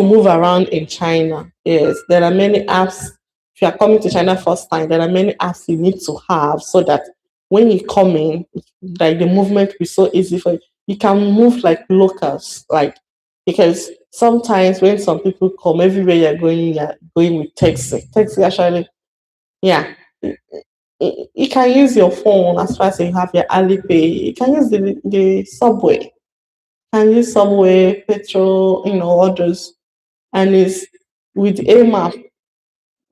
move around in China, yes, there are many apps. If you are coming to China first time, there are many apps you need to have so that when you come in, like, the movement will be so easy for you. You can move like locals, like, because sometimes when some people come, everywhere you're going with taxi. Taxi actually, yeah, you can use your phone as far as you have your Alipay. You can use the subway. You can use subway, petrol, others. And it's with a map,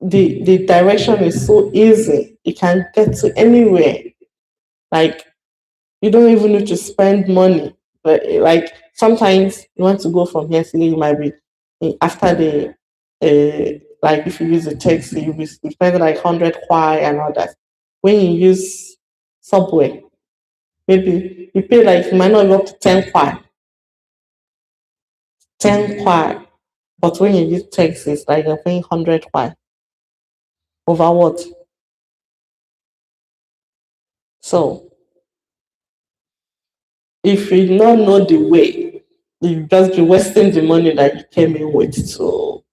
the direction is so easy. You can get to anywhere. Like, you don't even need to spend money. But like, sometimes you want to go from here to there, you might be after the like, if you use a taxi, you spend like 100 kwai and all that. When you use subway, maybe you pay like, you might not go up to 10 kwai, 10 kwai. But when you use taxi, it's like you're paying 100 kwai over what? So if you don't know the way, you just be wasting the money that you came in with to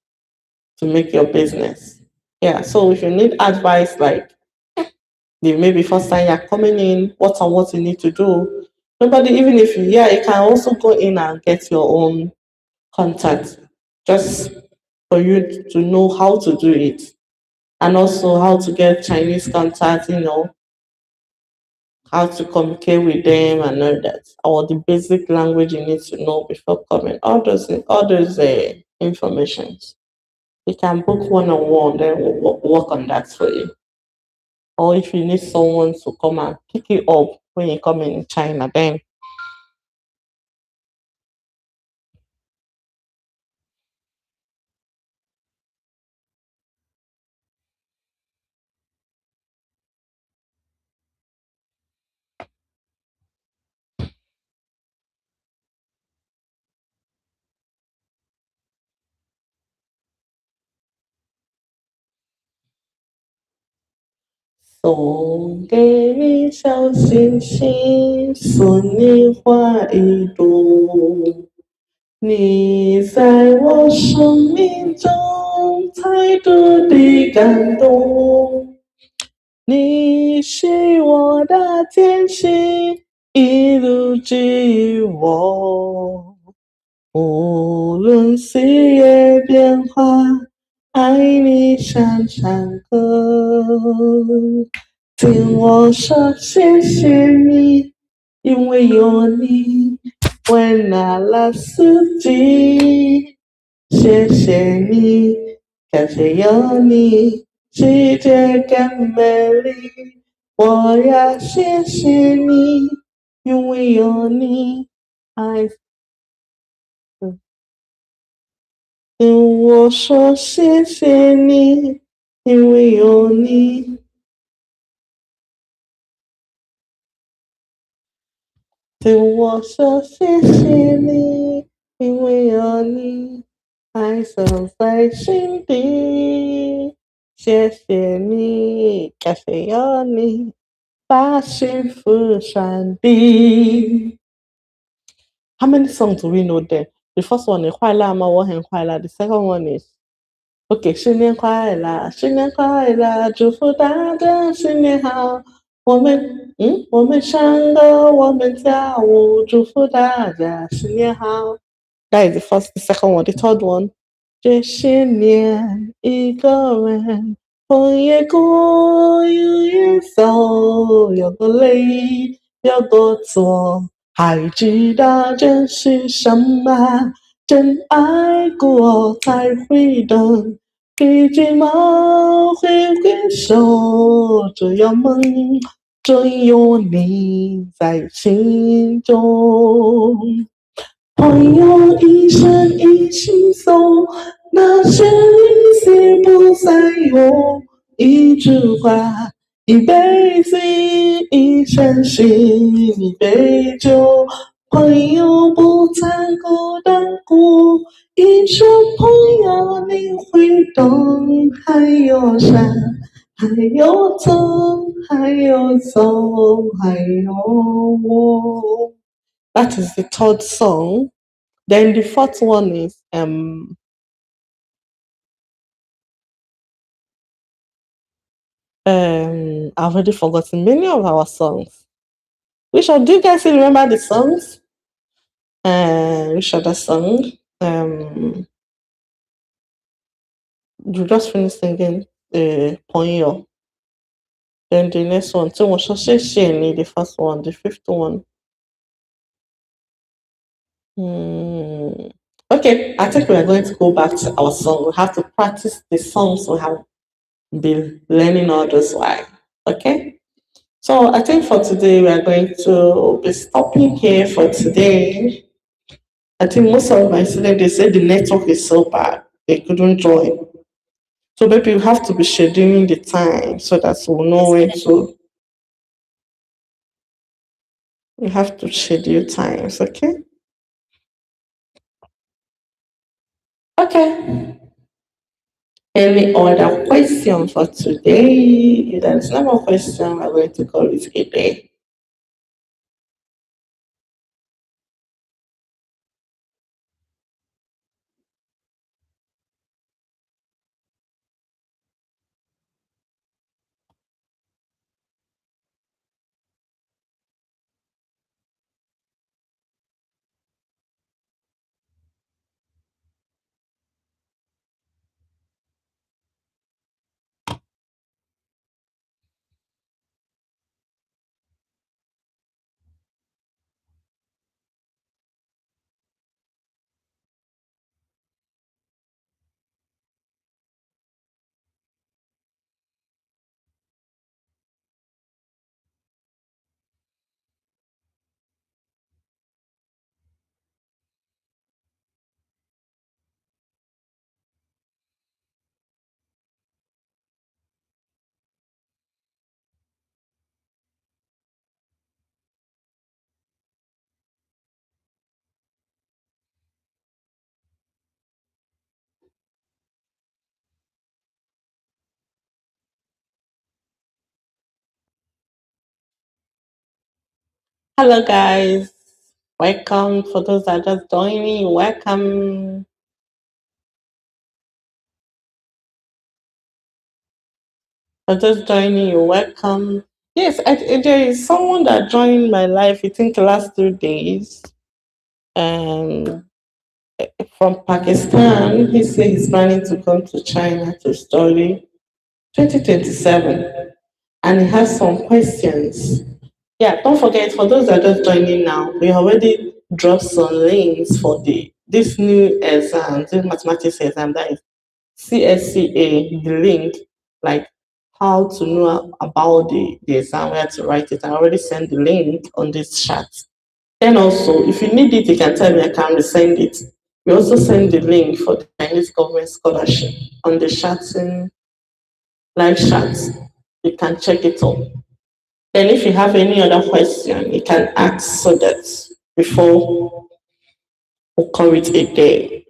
make your business. Yeah. So if you need advice, like, the maybe first time you're coming in, what you need to do. Nobody, even if yeah, you can also go in and get your own contact, just for you to know how to do it, and also how to get Chinese contact. How to communicate with them and all that, or the basic language you need to know before coming. All those informations. You can book one on one, then we'll work on that for you. Or if you need someone to come and pick you up when you come in China, then 送给你小星星，送你花一朵。你在我生命中太多的感动，你是我的天使，一路治愈我。无论岁月变化，爱你常常歌。听我说谢谢你，因为有你温暖了四季。谢谢你，感谢有你，世界更美丽。我要谢谢你，因为有你，爱跟我说谢谢你，因为有你。跟我说谢谢你，因为有你，爱守在心底。谢谢你，感谢有你，把幸福传递。How many songs do we know there? The first one is 快乐吗？我很快乐。The second one is OK，新年快乐，新年快乐，祝福大家新年好。我们唱歌，我们跳舞，祝福大家新年好。That is the first, the second one, the third one. 这些年一个人，风也过，雨也走，有多累，有多错，还知道这是什么？真爱过才会懂，一只猫挥挥手，只要梦只有你在心中。朋友一生一起走，那些一些不再有。一句话，一辈子，一生心，一杯酒。朋友不曾孤单过，一说朋友你会懂。还有山，还有藤，还有走，还有我。That is the third song. Then the fourth one is I've already forgotten many of our songs. Which do you guys still remember the songs? Which other song? You just finished singing Ponyo. Then the next one, so was Sheni, the first one, the fifth one. Hmm. Okay, I think we are going to go back to our song. We have to practice the songs we have been learning all this while. Okay? So I think for today we are going to be stopping here for today. I think most of my students they say the network is so bad they couldn't join. So maybe you have to be scheduling the time so that we'll know when to. We have to schedule times, okay? Okay. Any other question for today? If there's no more question, we're going to call it a day. Hello, guys. Welcome. For those that are just joining, welcome. For those joining, you welcome. Yes, there is someone that joined my life. I think the last 2 days. Um, from Pakistan. He said he's planning to come to China to study 2027, and he has some questions. Yeah, don't forget, for those that are just joining now, we already dropped some links for this new exam, this mathematics exam, that is CSCA, the link, like how to know about the exam, where to write it. I already sent the link on this chat. Then also, if you need it, you can tell me, I can resend it. We also send the link for the Chinese government scholarship on the chatting live chat. You can check it out. Then if you have any other question, you can ask so that before we call it a day.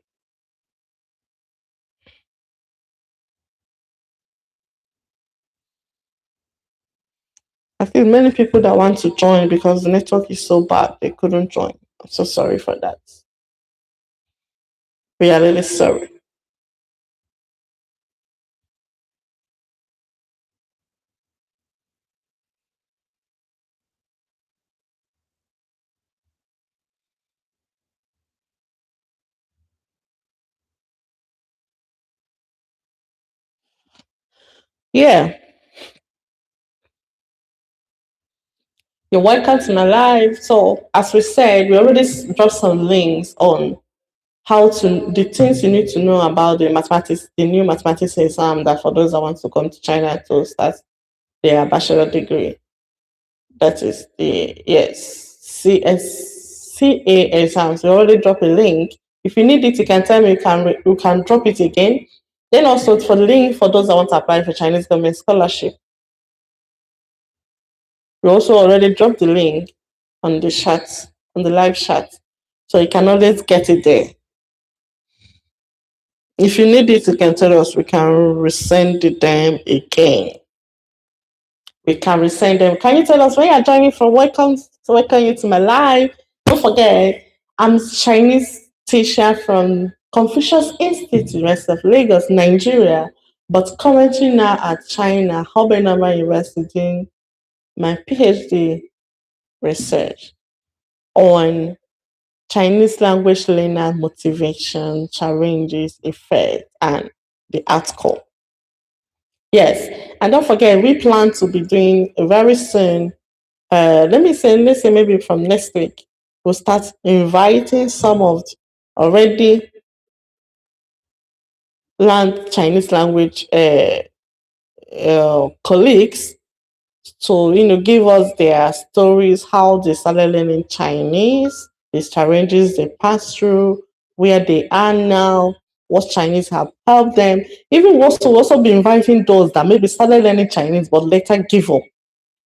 I feel many people that want to join because the network is so bad they couldn't join. I'm so sorry for that. We are really sorry. Yeah, you're welcome to my live. So as we said, we already dropped some links on how to the things you need to know about the new mathematics exam that for those that want to come to China to start their bachelor degree. That is the yes CSCA exams. We already drop a link. If you need it, you can tell me. You can drop it again. Then also for the link for those that want to apply for Chinese government scholarship, we also already dropped the link on the chat on the live chat, so you can always get it there. If you need it, you can tell us. We can resend it them again. We can resend them. Can you tell us where you're joining from? Welcome you to my live. Don't forget, I'm Chinese teacher from Confucius Institute, West of Lagos, Nigeria, but currently now at China, Hobenama University, doing my PhD research on Chinese language learner motivation, challenges, effect, and the outcome. Yes, and don't forget, we plan to be doing very soon. Let's say maybe from next week, we'll start inviting some of already learned Chinese language colleagues to give us their stories, how they started learning Chinese, the challenges they passed through, where they are now, what Chinese have helped them. Even also be inviting those that maybe started learning Chinese but later give up,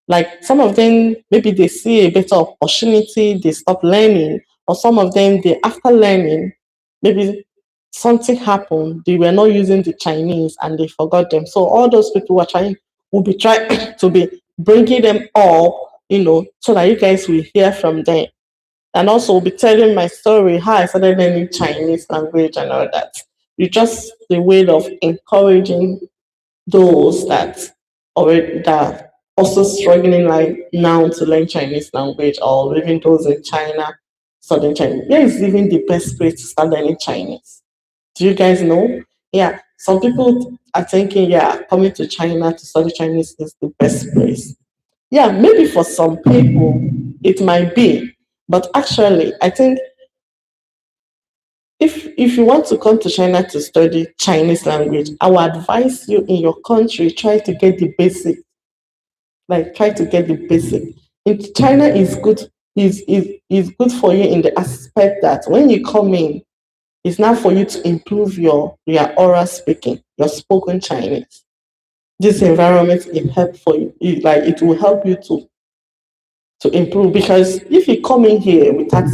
like some of them, maybe they see a better opportunity, they stop learning, or some of them, they after learning, maybe something happened, they were not using the Chinese and they forgot them. So all those people who are trying will be trying to be bringing them up, so that you guys will hear from them. And also will be telling my story, how I started learning Chinese language and all that. It's just the way of encouraging those that also struggling like now to learn Chinese language, or even those in China studying Chinese. Where is even the best place to start learning Chinese? Do you guys know? Yeah, some people are thinking, yeah, coming to China to study Chinese is the best place. Yeah, maybe for some people it might be, but actually, I think if you want to come to China to study Chinese language, I would advise you in your country try to get the basic, like try to get the basic. In China is good for you in the aspect that when you come in, it's not for you to improve your oral speaking, your spoken Chinese. This environment is help for you. It will help you to improve, because if you come in here without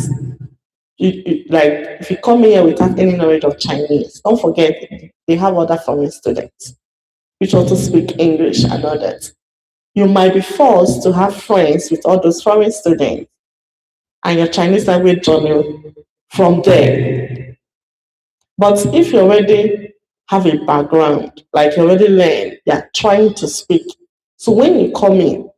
like if you come in here without any knowledge of Chinese, don't forget they have other foreign students which also speak English and all that. You might be forced to have friends with all those foreign students. and your Chinese language journey from there. But if you already have a background, like you already learned, you're trying to speak. So when you come in,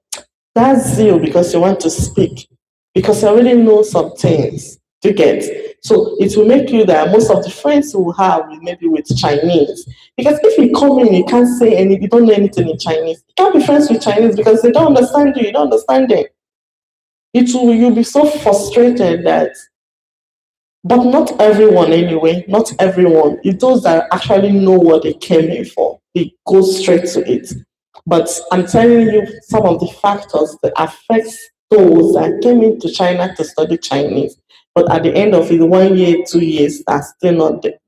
that's zeal because you want to speak, because you already know some things to get. So it will make you that most of the friends you will have will maybe with Chinese. Because if you come in, you can't say any, you don't know anything in Chinese. You can't be friends with Chinese because they don't understand you, you don't understand them. You'll be so frustrated that, but not everyone anyway, not everyone. It's those that actually know what they came in for. They go straight to it. But I'm telling you some of the factors that affect those that came into China to study Chinese. But at the end of it, 1 year, 2 years, are still not there.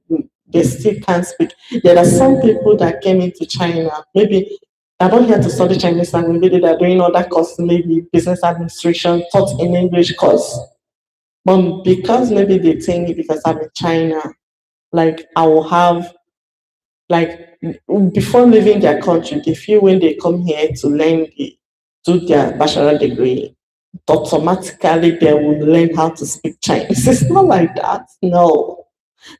They still can't speak. There are some people that came into China, maybe they're not here to study Chinese language, maybe they're doing other courses, maybe business administration, taught in English course. But because maybe they think because I'm in China, like I will have, like, before leaving their country, they feel when they come here to learn do their bachelor degree, automatically they will learn how to speak Chinese. It's not like that. No.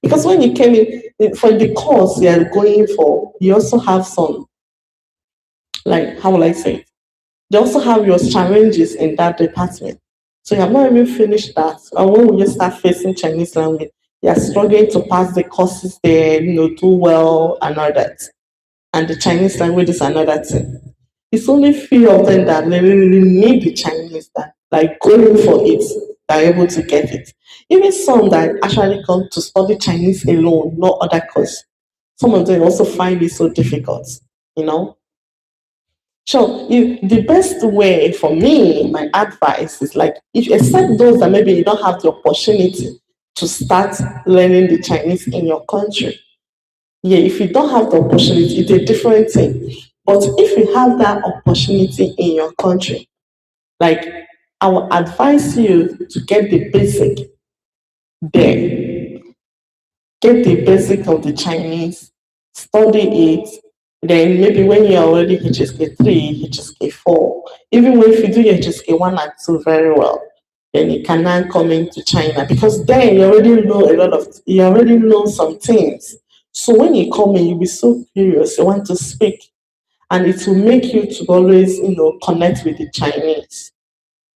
Because when you came in for the course you are going for, you also have some, like, how will I say it? You also have your challenges in that department. So you have not even finished that. And when will you start facing Chinese language? You are struggling to pass the courses there, do well and all that. And the Chinese language is another thing. It's only few of them that really need the Chinese, that like going for it, that are able to get it. Even some that actually come to study Chinese alone, no other course. Some of them also find it so difficult, you know. So the best way for me, my advice is like, if except those that maybe you don't have the opportunity to start learning the Chinese in your country. Yeah, if you don't have the opportunity, it's a different thing. But if you have that opportunity in your country, like, I will advise you to get the basic there. Get the basic of the Chinese, study it. Then maybe when you're already HSK 3, HSK 4, even if you do your HSK 1 and 2 very well, then you can now come into China, because then you already know some things. So when you come in, you'll be so curious, you want to speak, and it will make you to always, connect with the Chinese,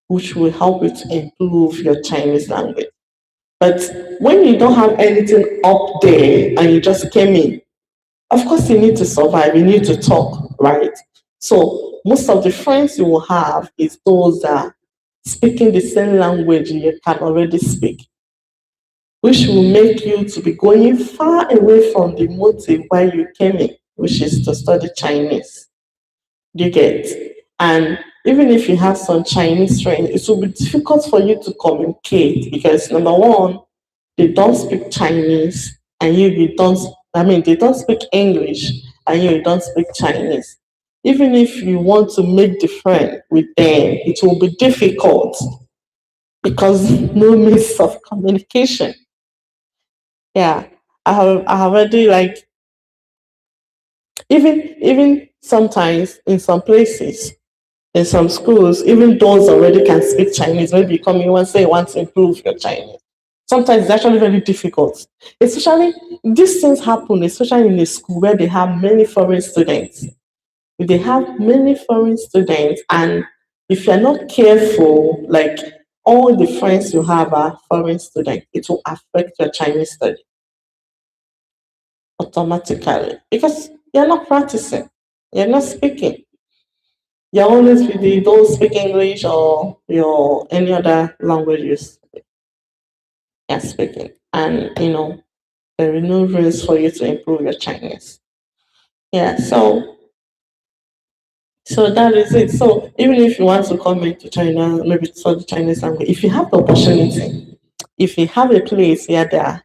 which will help you to improve your Chinese language. But when you don't have anything up there and you just came in, of course you need to survive, you need to talk, right? So most of the friends you will have is those that speaking the same language you can already speak, which will make you to be going far away from the motive why you came in, which is to study Chinese. Do you get? And even if you have some Chinese friends, it will be difficult for you to communicate because number one, they don't speak Chinese and you don't, I mean, they don't speak English and you don't speak Chinese. Even if you want to make the friend with them, it will be difficult because no means of communication. Yeah. I have already, like, even sometimes in some places, in some schools, even those already can speak Chinese, maybe you come in and say you want to improve your Chinese. Sometimes it's actually very difficult. Especially these things happen, especially in a school where they have many foreign students. If they have many foreign students, and if you're not careful, like all the friends you have are foreign students, it will affect your Chinese study automatically because you're not practicing, you're not speaking. You're always with the don't speak English or your any other languages you're speaking. And there is no room for you to improve your Chinese. Yeah, so that is it. So even if you want to come into China, maybe to study Chinese language, if you have the opportunity, if you have a place where they are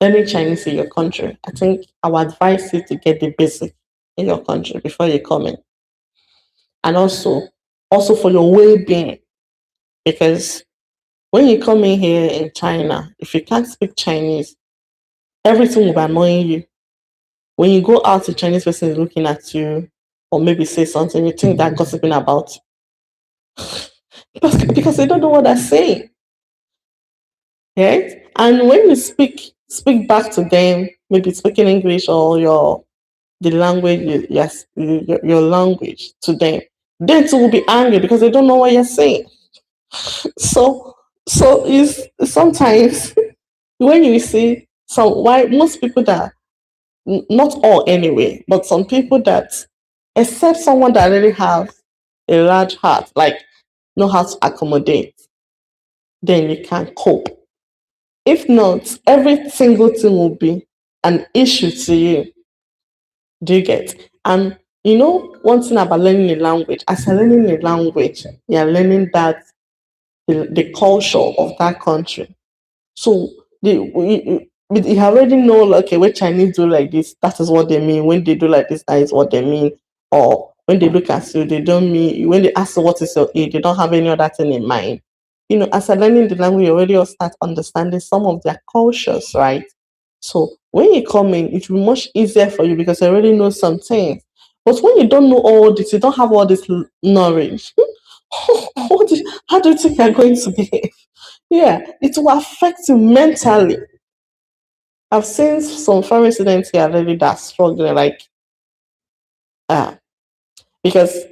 learning Chinese in your country, I think I would advise you to get the basic in your country before you come in. And also for your well-being, because when you come in here in China, if you can't speak Chinese, everything will be annoying you. When you go out, a Chinese person is looking at you, or maybe say something, you think they're gossiping about you. Because they don't know what they're saying. right? And when you speak back to them, maybe speaking English or the language yes your language to them, they too will be angry because they don't know what you're saying. So is sometimes when you see some why most people that not all anyway, but some people that except someone that really have a large heart, like know how to accommodate, then you can cope. If not, every single thing will be an issue to you. Do you get? And one thing about learning a language, as you're learning a language, you're learning that the culture of that country. So you already know, like, okay, when Chinese do like this, that is what they mean. When they do like this, that is what they mean. Or when they look at you, they don't mean. When they ask you what is your age, they don't have any other thing in mind. As you're learning the language, you already start understanding some of their cultures, right? So when you come in, it will be much easier for you because you already know some things. But when you don't know all this, you don't have all this knowledge. How do you think you're going to be? Yeah, it will affect you mentally. I've seen some foreign students here already that struggling, like, ah, because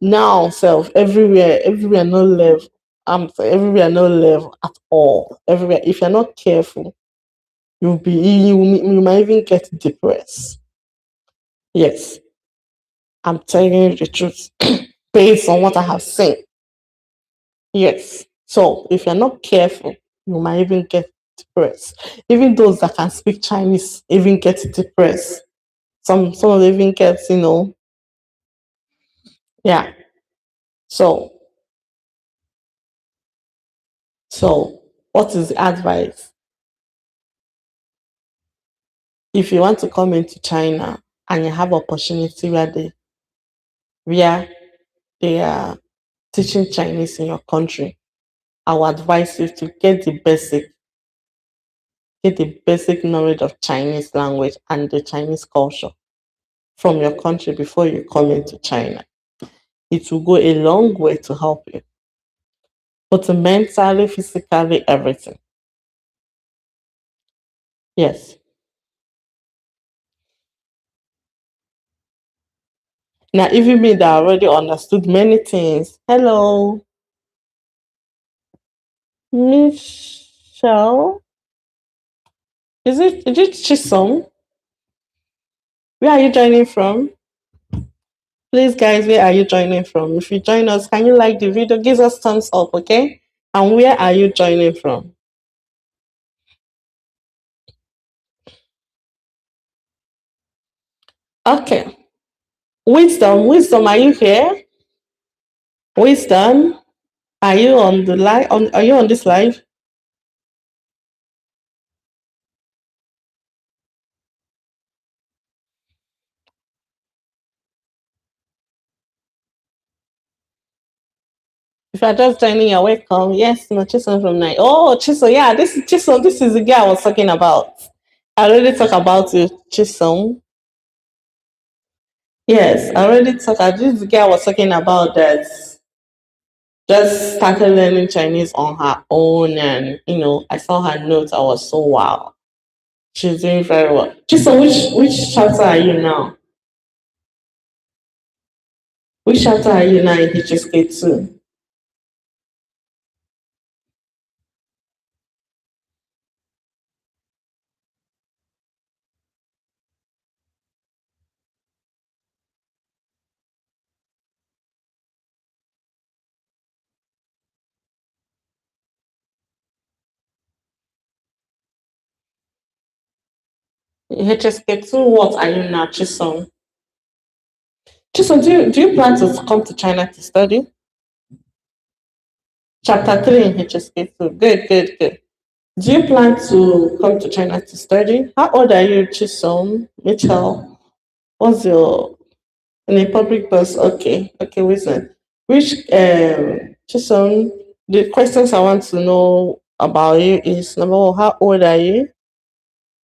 now self everywhere no level. Everywhere no level at all. Everywhere, if you're not careful, you might even get depressed. Yes, I'm telling you the truth based on what I have seen. Yes. So if you're not careful, you might even get depressed. Even those that can speak Chinese even get depressed. Some of them even get, yeah. So so what is the advice? If you want to come into China and you have opportunity where they are teaching Chinese in your country, I would advise you to get the basic knowledge of Chinese language and the Chinese culture from your country before you come into China. It will go a long way to help you, but mentally, physically, everything. Yes. Now, even me that already understood many things. Hello, Michelle. Is it Chisom? Where are you joining from? Please, guys, where are you joining from? If you join us, can you like the video? Give us thumbs up, okay? And where are you joining from? Okay. Wisdom, are you here? Wisdom, are you on the live? Are you on this live? If you're just joining, you're welcome. Yes, no, Chisom from Night. Oh, Chisom, yeah, this is Chisom. This is the guy I was talking about. I already talked about you, Chisom. Yes, I already talked. This is the guy I was talking about that just started learning Chinese on her own, and I saw her notes. I was so wow. She's doing very well. Chisom, which chapter are you now? Which chapter are you now in HSK2? In HSK2, what are you now, Chisom? Chisom, do you plan to come to China to study? Chapter 3 in HSK2. Good, good, good. Do you plan to come to China to study? How old are you, Chisom? Mitchell? What's your in a public bus? Okay, okay, listen. Which Chisom, the questions I want to know about you is number one, how old are you?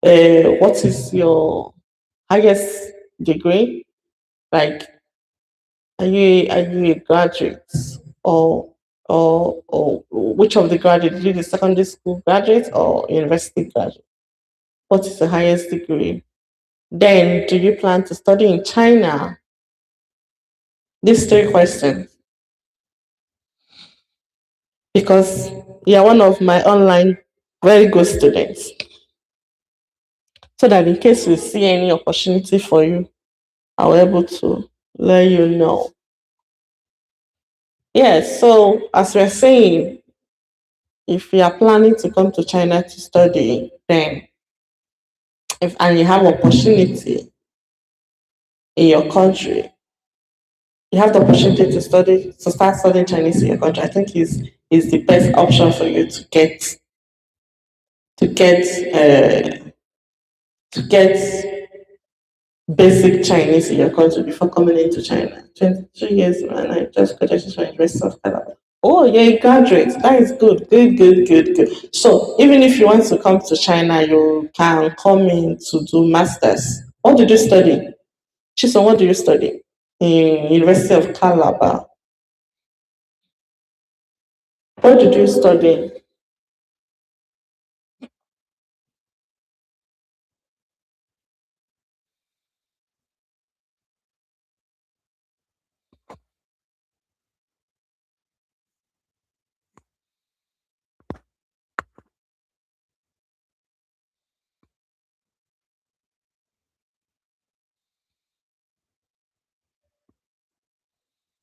What is your highest degree? Like, are you a graduate or or which of the graduates? Did you the secondary school graduate or university graduate? What is the highest degree? Then, do you plan to study in China? These three questions, because you're one of my online very good students. So that in case we see any opportunity for you, I'll be able to let you know. Yes, so as we're saying, if you are planning to come to China to study, then if and you have opportunity in your country, you have the opportunity to start studying Chinese in your country. I think is the best option for you to get to get basic Chinese in your country before coming into China. 22 years, man. I just graduated from University of Canada. Oh, yeah, you graduate. That is good. Good, good, good, good. So even if you want to come to China, you can come in to do masters. What did you study? Chison, what do you study? In University of Calabar. What did you study?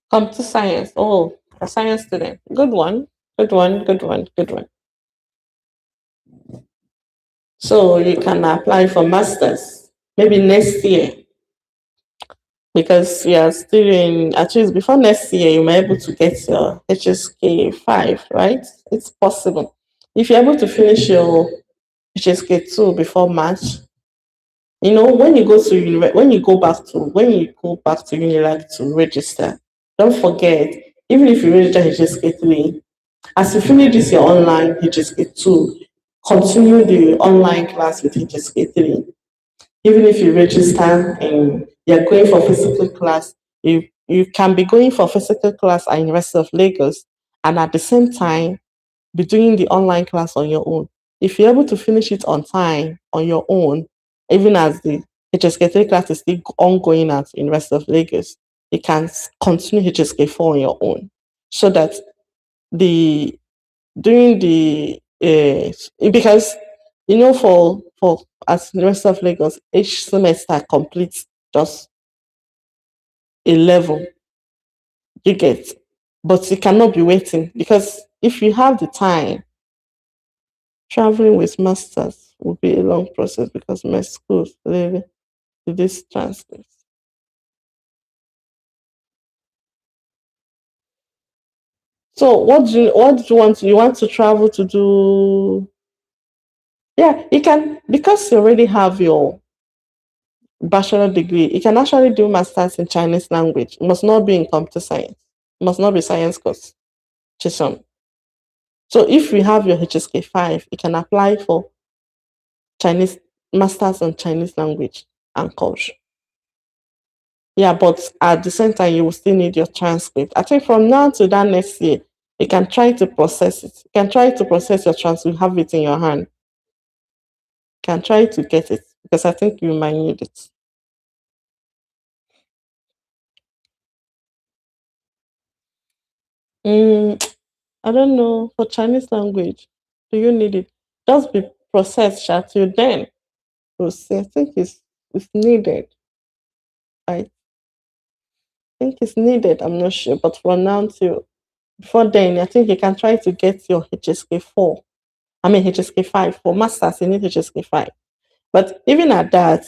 Computer science. Oh, a science student. Good one. Good one. Good one. Good one. So you can apply for masters maybe next year, because you are still in, at least before next year you might be able to get your HSK 5, right? It's possible. If you're able to finish your HSK 2 before March, when you go to when you go back to uni like to register, don't forget, even if you register HSK 3, as you finish this your online HSK 2, continue the online class with HSK 3. Even if you register and you're going for physical class, you can be going for physical class at University of Lagos and at the same time be doing the online class on your own. If you're able to finish it on time on your own, even as the HSK3 class is still ongoing at University of Lagos, you can continue HSK4 on your own, so that the during the because for at University of Lagos, each semester completes just a level, you get, but you cannot be waiting, because if you have the time, traveling with masters will be a long process because my schools really do this transcript. So what do you want? You want to travel to do? Yeah, you can, because you already have your bachelor degree. You can actually do masters in Chinese language. It must not be in computer science. It must not be science course. Chisholm. So if you have your HSK 5, you can apply for Chinese masters on Chinese language and culture. Yeah, but at the same time, you will still need your transcript. I think from now to that next year, you can try to process it. You can try to process your transcript, have it in your hand. You can try to get it, because I think you might need it. Mm, I don't know. For Chinese language, do you need it? Just be processed, Sha, till then. We'll see. I think it's needed. I think it's needed. I'm not sure. But for now, till before then, I think you can try to get your HSK 4. I mean, HSK 5. For masters, you need HSK 5. But even at that,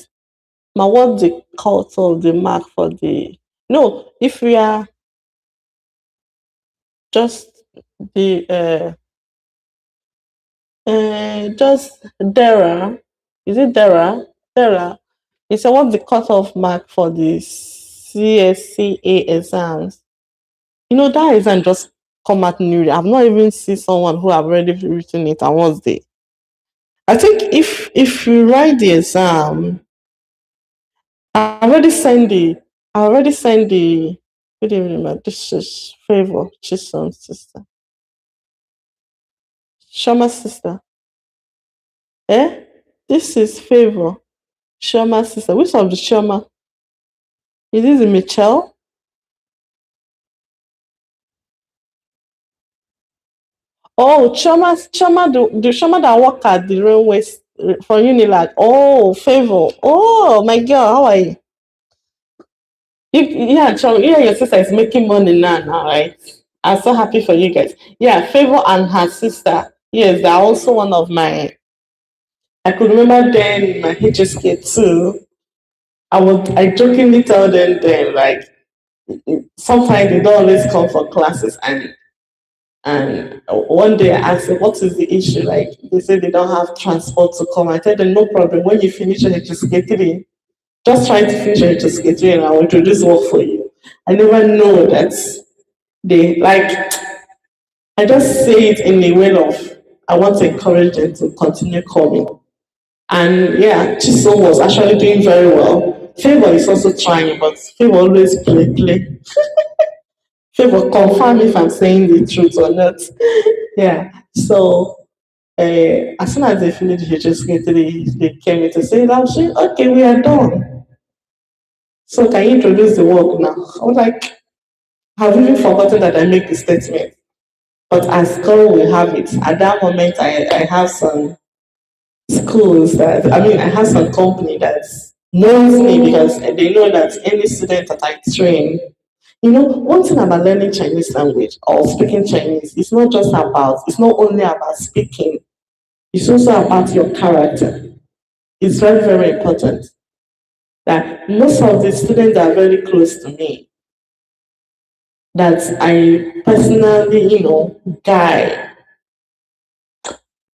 what the cut of the mark for the, no, if we are just the just Dara, is it Dara? Dara. It's what the cutoff mark for the CSCA exams. That exam just come out newly. I've not even seen someone who have already written it and what's the. I think if you write the exam, I already sent the I already sent the good evening, ma. This is Favor Chisholm's sister. Shoma's sister. Eh? This is Favor. Shoma's sister. Which of the Shoma? Is this Michelle? Oh, Choma, the Choma that work at the railway for Unilag. Oh, Favor. Oh, my girl, how are you? Yeah, Choma, yeah, your sister is making money now, right? I'm so happy for you guys. Yeah, Favor and her sister. Yes, they're also one of my. I could remember then in my HSK too. I jokingly tell them then like sometimes they don't always come for classes and one day I asked them, what is the issue? Like, they say they don't have transport to come. I tell them, no problem. When you finish your HSK3, just try to finish your HSK3 and I will introduce work for you. I never know that they, like, I just say it in a way of, I want to encourage them to continue coming. And yeah, Chisom was actually doing very well. Favor is also trying, but Favor always play. Favor, confirm if I'm saying the truth or not. Yeah. So as soon as they finished the HSK, they came in to say, I was saying, okay, we are done. So can you introduce the work now? I was like, I've even forgotten that I make the statement. But as God will have it, at that moment, I have some schools that, I mean, I have some company that knows me because they know that any student that I train, you know, one thing about learning Chinese language or speaking Chinese, it's not only about speaking, it's also about your character. It's very, very important that most of the students are very close to me, that I personally, guide.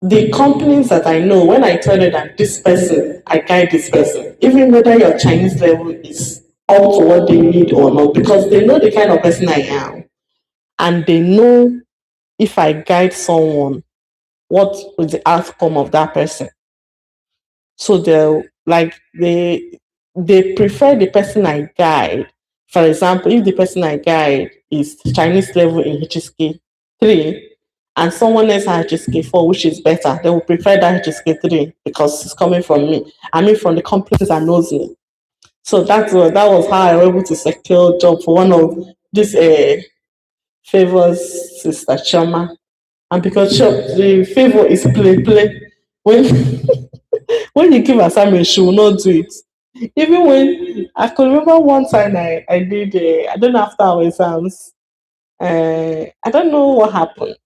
The companies that I know, when I tell them that this person, I guide this person, even whether your Chinese level is up to what they need or not, because they know the kind of person I am. And they know if I guide someone, what is the outcome of that person. So they prefer the person I guide. For example, if the person I guide is Chinese level in HSK3 and someone else has HSK4, which is better, they will prefer that HSK3 because it's coming from me. I mean from the companies that knows me. So that was how I was able to secure a job for one of these favors sister Choma. And because the favor is play. When when you give assignment, she will not do it. Even when I could remember one time I did, I don't know after our exams, I don't know what happened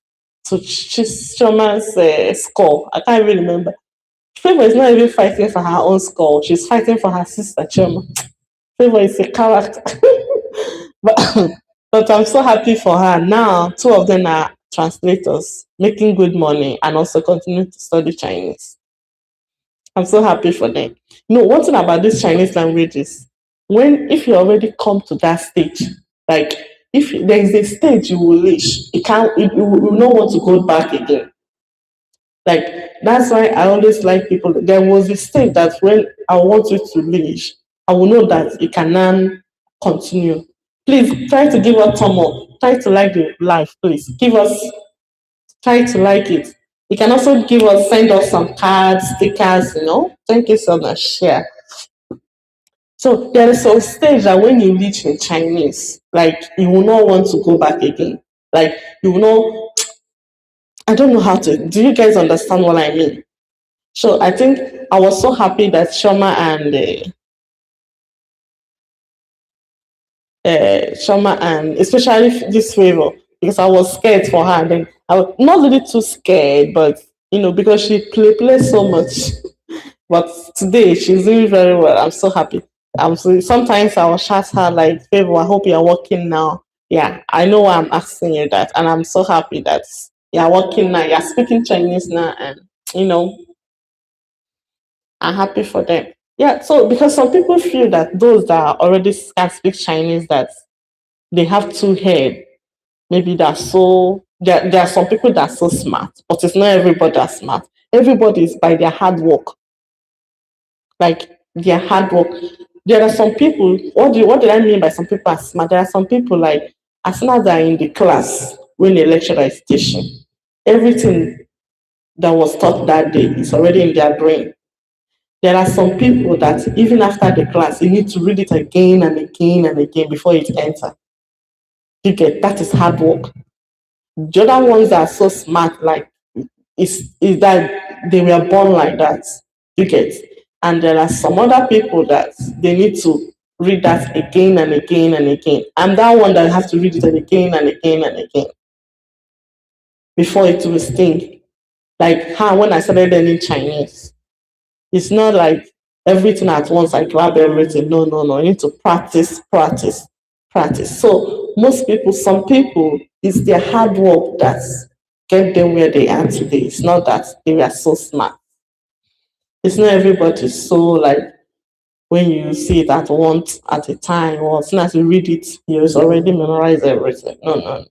to Shoma's score. I can't even remember. Favor is not even fighting for her own score. She's fighting for her sister Choma. Favor is a character. but, but I'm so happy for her. Now, two of them are translators, making good money and also continue to study Chinese. I'm so happy for them. One thing about this Chinese language is if you already come to that stage, like if there is a stage you will reach, you will not want to go back again. Like that's why I always like people. There was a stage that when I want you to reach, I will know that you can now continue. Please try to give us thumb up. Try to like the life, please. Try to like it. You can also send us some cards, stickers. Thank you so much. Yeah. So there is a stage that when you reach in Chinese, like you will not want to go back again. Like you will not, I don't know how to, do you guys understand what I mean? So I think I was so happy that Shoma and especially this favor because I was scared for her. And then I was not really too scared, but because she plays so much. But today she's doing very well. I'm so happy. Sometimes I will chat her like, Favor, I hope you're working now. Yeah, I know why I'm asking you that, and I'm so happy that you're working now. You're speaking Chinese now, and you know I'm happy for them. Yeah, so because some people feel that those that already can speak Chinese that they have two head. Maybe there are some people that are so smart, but it's not everybody that's smart. Everybody is by their hard work. Like their hard work. There are some people, what did I mean by some people are smart? There are some people like as soon as they're in the class when the lecturer is teaching, everything that was taught that day. It's already in their brain. There are some people that even after the class, you need to read it again and again and again before it enters. You get that is hard work. The other ones that are so smart, like is that they were born like that. You get, and there are some other people that they need to read that again and again and again. I'm that one that has to read it again and again and again before it will sting. Like how when I started learning Chinese, it's not like everything at once. I grab everything. No, no, no. You need to practice, practice, practice. So most people, some people, it's their hard work that get them where they are today. It's not that they are so smart. It's not everybody so like when you see it at once at a time or as soon as you read it, you already memorize everything. No, no, no.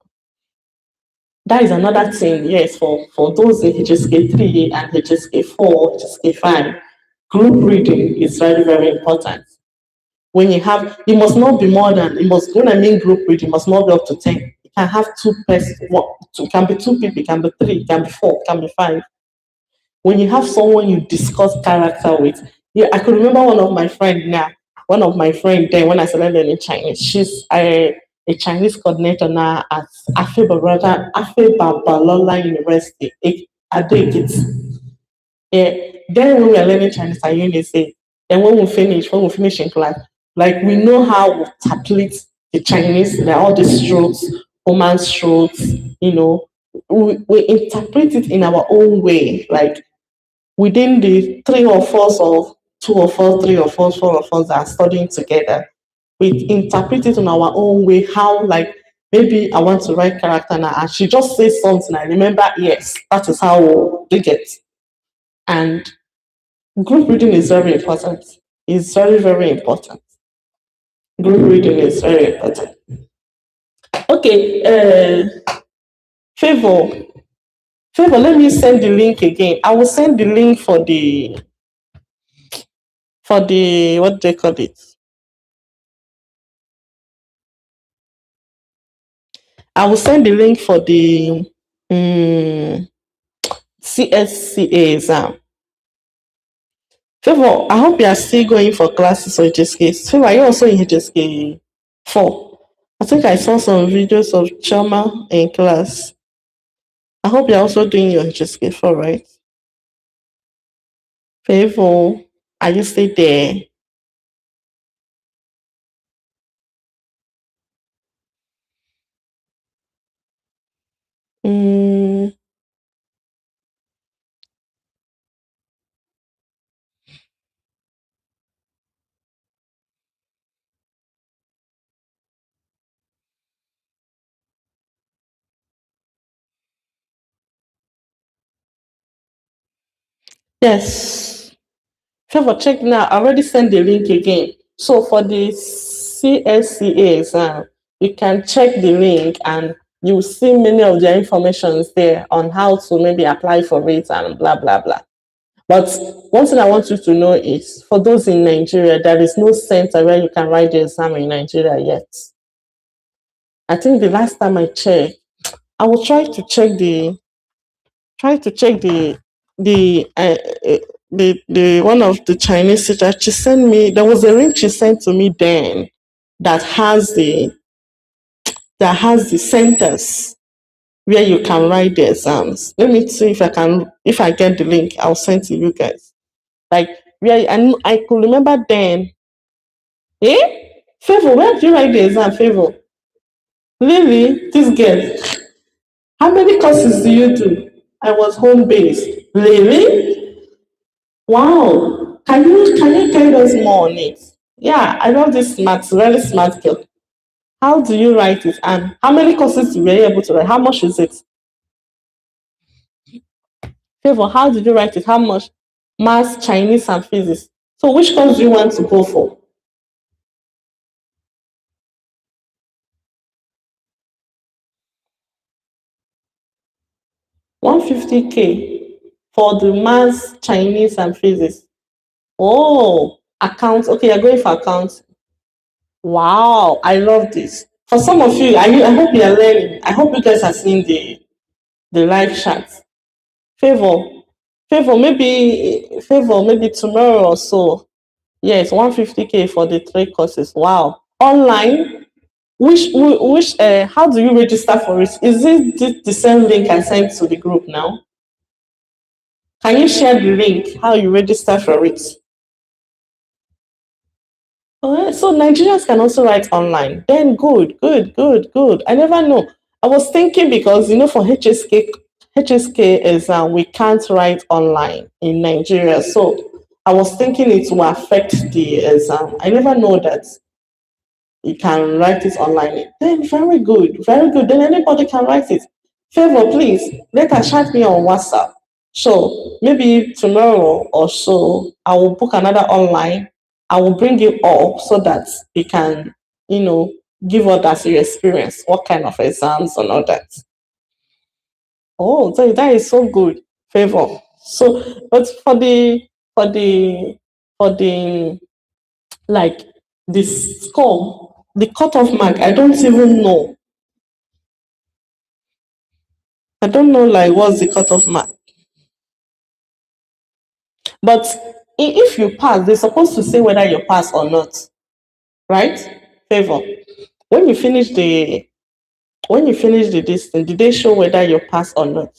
That is another thing, yes, for those in HSK 3 and HSK 4, HSK 5. Group reading is very, very important. When you have, it must not be more than, it must, when I mean group reading, it must not be up to 10. You can have two persons, it can be two people, it can be three, it can be four, it can be five. When you have someone you discuss character with, yeah, I could remember one of my friend then when I started learning Chinese, she's a Chinese coordinator now at Afe Babalola University, Adekit. Yeah. Then when we are learning Chinese at uni, say, then when we finish in class, like we know how we interpret the Chinese, like all the strokes, Roman strokes, you know, we interpret it in our own way, like within the three of us or two of us, three of us, four of us that are studying together, we interpret it in our own way. How like maybe I want to write character now, and she just says something. I remember, yes, that is how they get. And group reading is very important. It's very, very important. Group reading is very important. Okay, favor, favor. Let me send the link again. I will send the link for the what do they call it? I will send the link for the CSCA exam. Favor, I hope you are still going for classes for HSK. Favor, are you also in HSK 4? I think I saw some videos of Chama in class. I hope you're also doing your HSK 4, right? Favor, are you still there? Mm, yes. Favor, check now. I already sent the link again. So for the CSCA exam, you can check the link and you see many of the informations there on how to maybe apply for it and blah blah blah. But one thing I want you to know is for those in Nigeria, there is no center where you can write the exam in Nigeria yet. I think the last time I checked, I will try to check the the one of the Chinese teacher. She sent me, there was a link she sent to me then that has the centers where you can write the exams. Let me see if I get the link, I'll send to you guys. Like where I could remember then. Eh? Favor, where did you write the exam, Favor? Really? This girl. How many courses do you do? I was home based. Really? Wow. Can you tell us more on it? Yeah, I love this smart, very smart girl. How do you write it? And how many courses were you able to write? How much is it? Favor, how did you write it? How much? Maths, Chinese, and physics. So which course do you want to go for? 150K for the maths, Chinese, and physics. Oh, accounts. Okay, you're going for accounts. Wow, I love this. For some of you, I hope you are learning. I hope you guys are seeing the live chat. Favor, Favor, maybe tomorrow or so. Yes, 150K for the three courses. Wow. Online. How do you register for it? Is it the same link I sent to the group now? Can you share the link, how you register for it? Oh, so Nigerians can also write online. Then good, good, good, good. I never know. I was thinking because for HSK exam we can't write online in Nigeria. So I was thinking it will affect the exam. I never know that you can write it online. Then very good, very good. Then anybody can write it. Favor, please let her chat me on WhatsApp. So maybe tomorrow or so, I will book another online. I will bring you up so that you can, you know, give others your experience, what kind of exams and all that. Oh, so that is so good. Favor. So, but for the like the score, the cutoff mark, I don't even know. I don't know like what's the cutoff mark. But if you pass, they're supposed to say whether you pass or not, right? Favor. When you finish the distance, did they show whether you pass or not?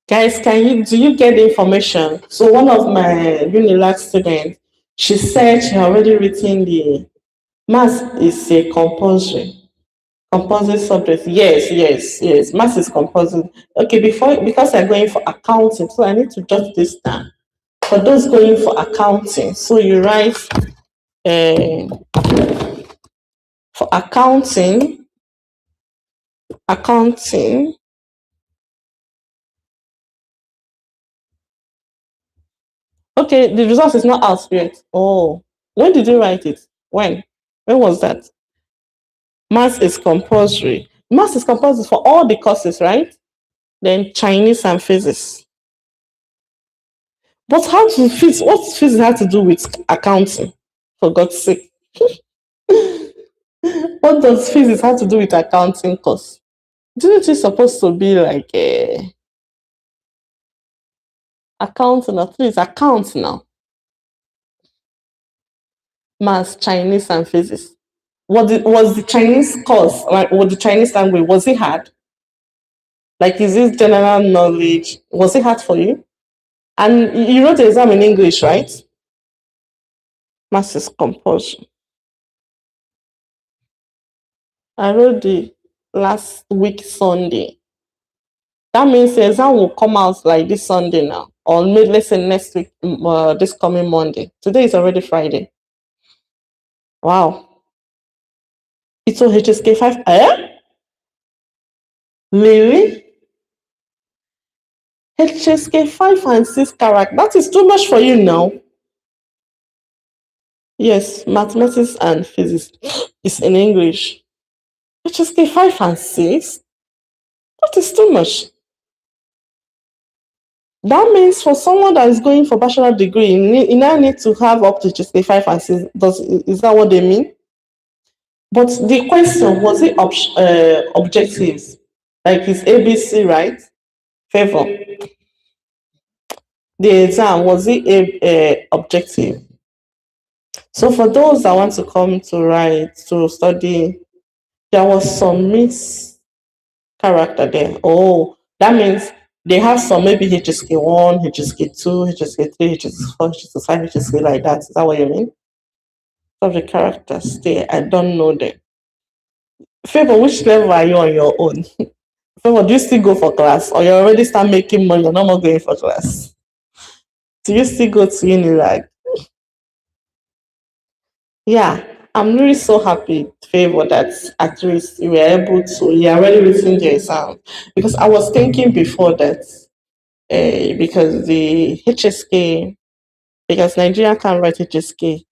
Guys, do you get the information? So one of my Unilag students, she said she already written the maths is a compulsory subject. Yes, yes, yes. Maths is compulsory. Okay, because I'm going for accounting, so I need to jot this down. For those going for accounting, so you write uh, for accounting. Okay, the result is not out yet. Oh, when did you write it? When was that? Maths is compulsory. Maths is compulsory for all the courses, right? Then Chinese and physics. But what physics have to do with accounting? For God's sake. What does physics have to do with accounting course? Didn't it supposed to be like accounting or please account now? Maths, Chinese and physics. Was the Chinese course, like was the Chinese language, was it hard? Like is this general knowledge? Was it hard for you? And you wrote the exam in English, right? Maths is compulsory. I wrote the last week Sunday. That means the exam will come out like this Sunday now, or maybe let's say next week, this coming Monday. Today is already Friday. Wow, it's all HSK 5. Eh? Really? HSK 5 and 6 character. That is too much for you now. Yes, mathematics and physics is in English. HSK 5 and 6. That is too much. That means for someone that is going for bachelor degree, you now need to have up to just 5 and 6. Is that what they mean? But the question was it objectives? Like it's ABC, right? Favor. The exam was it objective? So for those that want to come to write to study, there was some miss character there. Oh, that means they have some maybe HSK 1, HSK 2, HSK 3, HSK 4, HSK 5, HSK like that. Is that what you mean? Of the characters there, I don't know them. Favor, which level are you on your own? Favor, do you still go for class or you already start making money? You're no more going for class. Do you still go to Unilag? Yeah, I'm really so happy, Favor, that at least you are already written the exam. Because I was thinking before that, because the HSK, because Nigeria can't write HSK,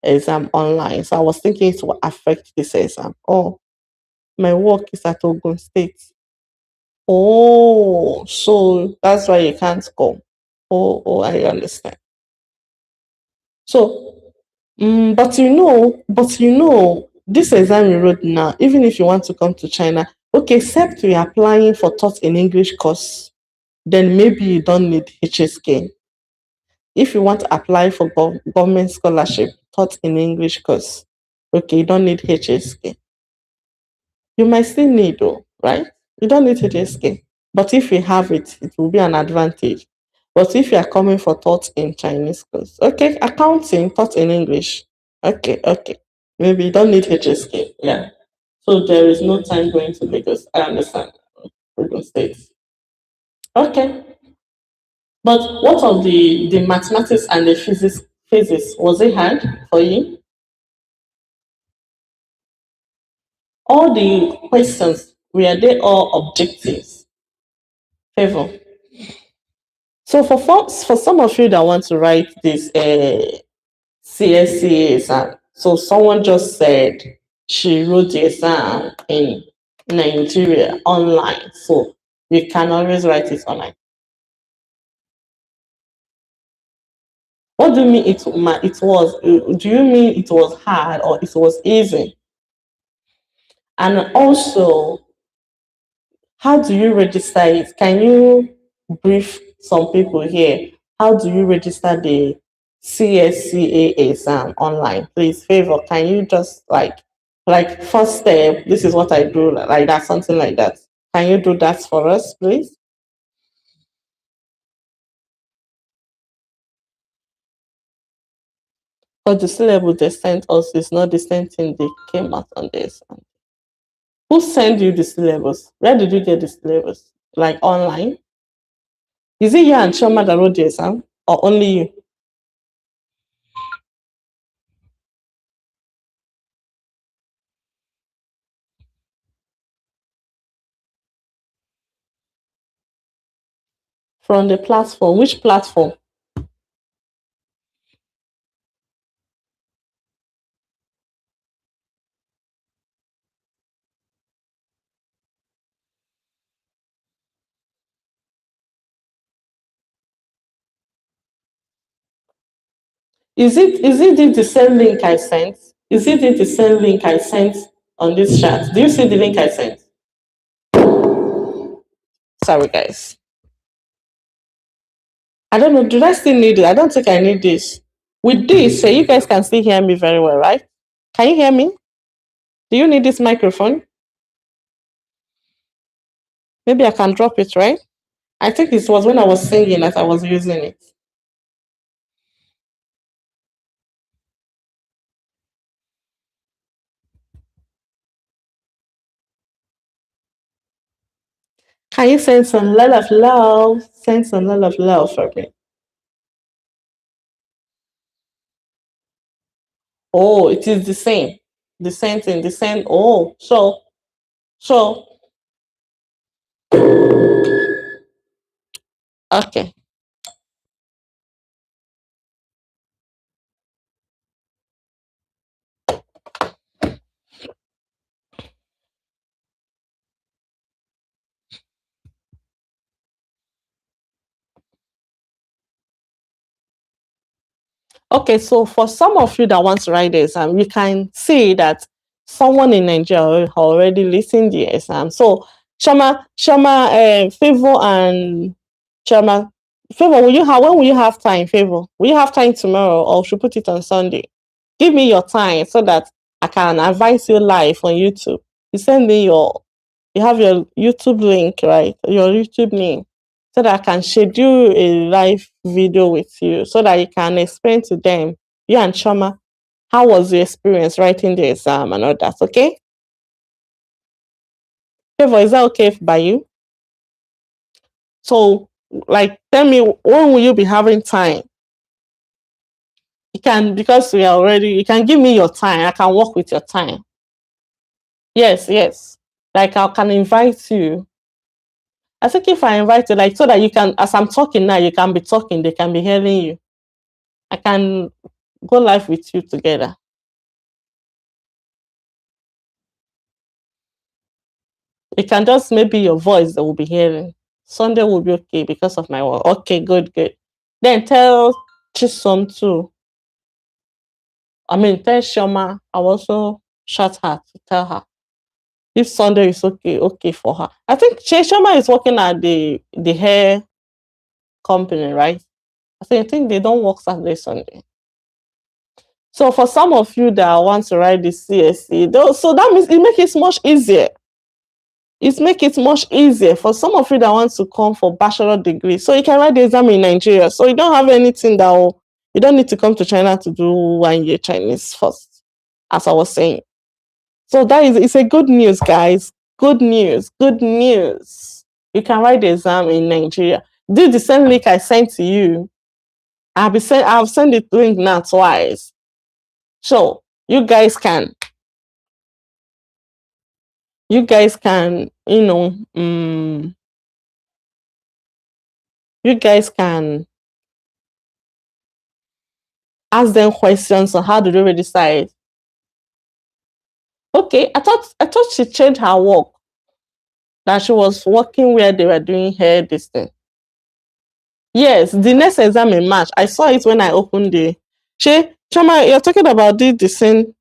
exam online. So I was thinking it will affect this exam. Oh, my work is at Ogun State. Oh, so that's why you can't come. Oh, I understand. So, but this exam you wrote now, even if you want to come to China, okay, except you're applying for taught in English course, then maybe you don't need HSK. If you want to apply for government scholarship taught in English course, okay, you don't need HSK. You might still need though, right? You don't need HSK. But if you have it, it will be an advantage. But if you are coming for taught in Chinese course, okay, accounting taught in English. Okay. Maybe you don't need HSK. Yeah. So there is no time going to Lagos. I understand. Lagos State. Okay. But what of the mathematics and the physics was it hard for you? All the questions were they all objectives? Favor. So for some of you that want to write this CSCA exam, so someone just said she wrote the exam in Nigeria online, so you can always write it online. What do you mean it was? Do you mean it was hard or it was easy? And also, how do you register it? Can you brief some people here? How do you register the CSCA exam online? Please, favor, can you just like first step, this is what I do, like that, something like that. Can you do that for us, please? Because the syllabus they sent us is not the same thing they came out on this. Who sent you the syllabus? Where did you get the syllabus? Like online? Is it you and Choma that wrote the exam? Or only you? From the platform. Which platform? Is it the same link I sent? Is it the same link I sent on this chat? Do you see the link I sent? Sorry guys. I don't know. Do I still need it? I don't think I need this. With this, you guys can still hear me very well, right? Can you hear me? Do you need this microphone? Maybe I can drop it, right? I think it was when I was singing that I was using it. Can you send some lot of love? Send some lot of love for me. Oh, it is the same. The same thing. The same. Oh, so okay. Okay, so for some of you that want to write the exam, you can see that someone in Nigeria already listened the exam. So Shama, Favor and Shama, Favor, when will you have time? Favor, will you have time tomorrow, or should put it on Sunday? Give me your time so that I can advise you live on YouTube. You send me you have your YouTube link, right? Your YouTube name, so that I can schedule a live video with you so that you can explain to them, you and Choma, how was the experience writing the exam and all that, okay? Favor, is that okay by you? So, like, tell me, when will you be having time? You can, because we are already, you can give me your time. I can work with your time. Yes. Like, I can invite you. I think if I invite you, like, so that you can, as I'm talking now, you can be talking, they can be hearing you. I can go live with you together. It can just maybe your voice that will be hearing. Sunday will be okay because of my work. Okay, good, good. Then tell Chisom too. I mean, tell Shoma. I'll also shout her to tell her if Sunday is okay, okay for her. I think Shoma is working at the hair company, right? I think they don't work Saturday, Sunday. So for some of you that want to write the CSC, so that means it makes it much easier. It makes it much easier for some of you that want to come for bachelor degree. So you can write the exam in Nigeria. So you don't have anything that you don't need to come to China to do 1 year Chinese first, as I was saying. So it's a good news, guys. Good news. Good news. You can write the exam in Nigeria. Do the same link I sent to you. I've sent the link now twice. So you guys can, you guys can ask them questions on how do they really decide. Okay, I thought she changed her work. That she was working where they were doing hair this thing. Yes, the next exam in March. I saw it when I opened the. Chama, you're talking about the same.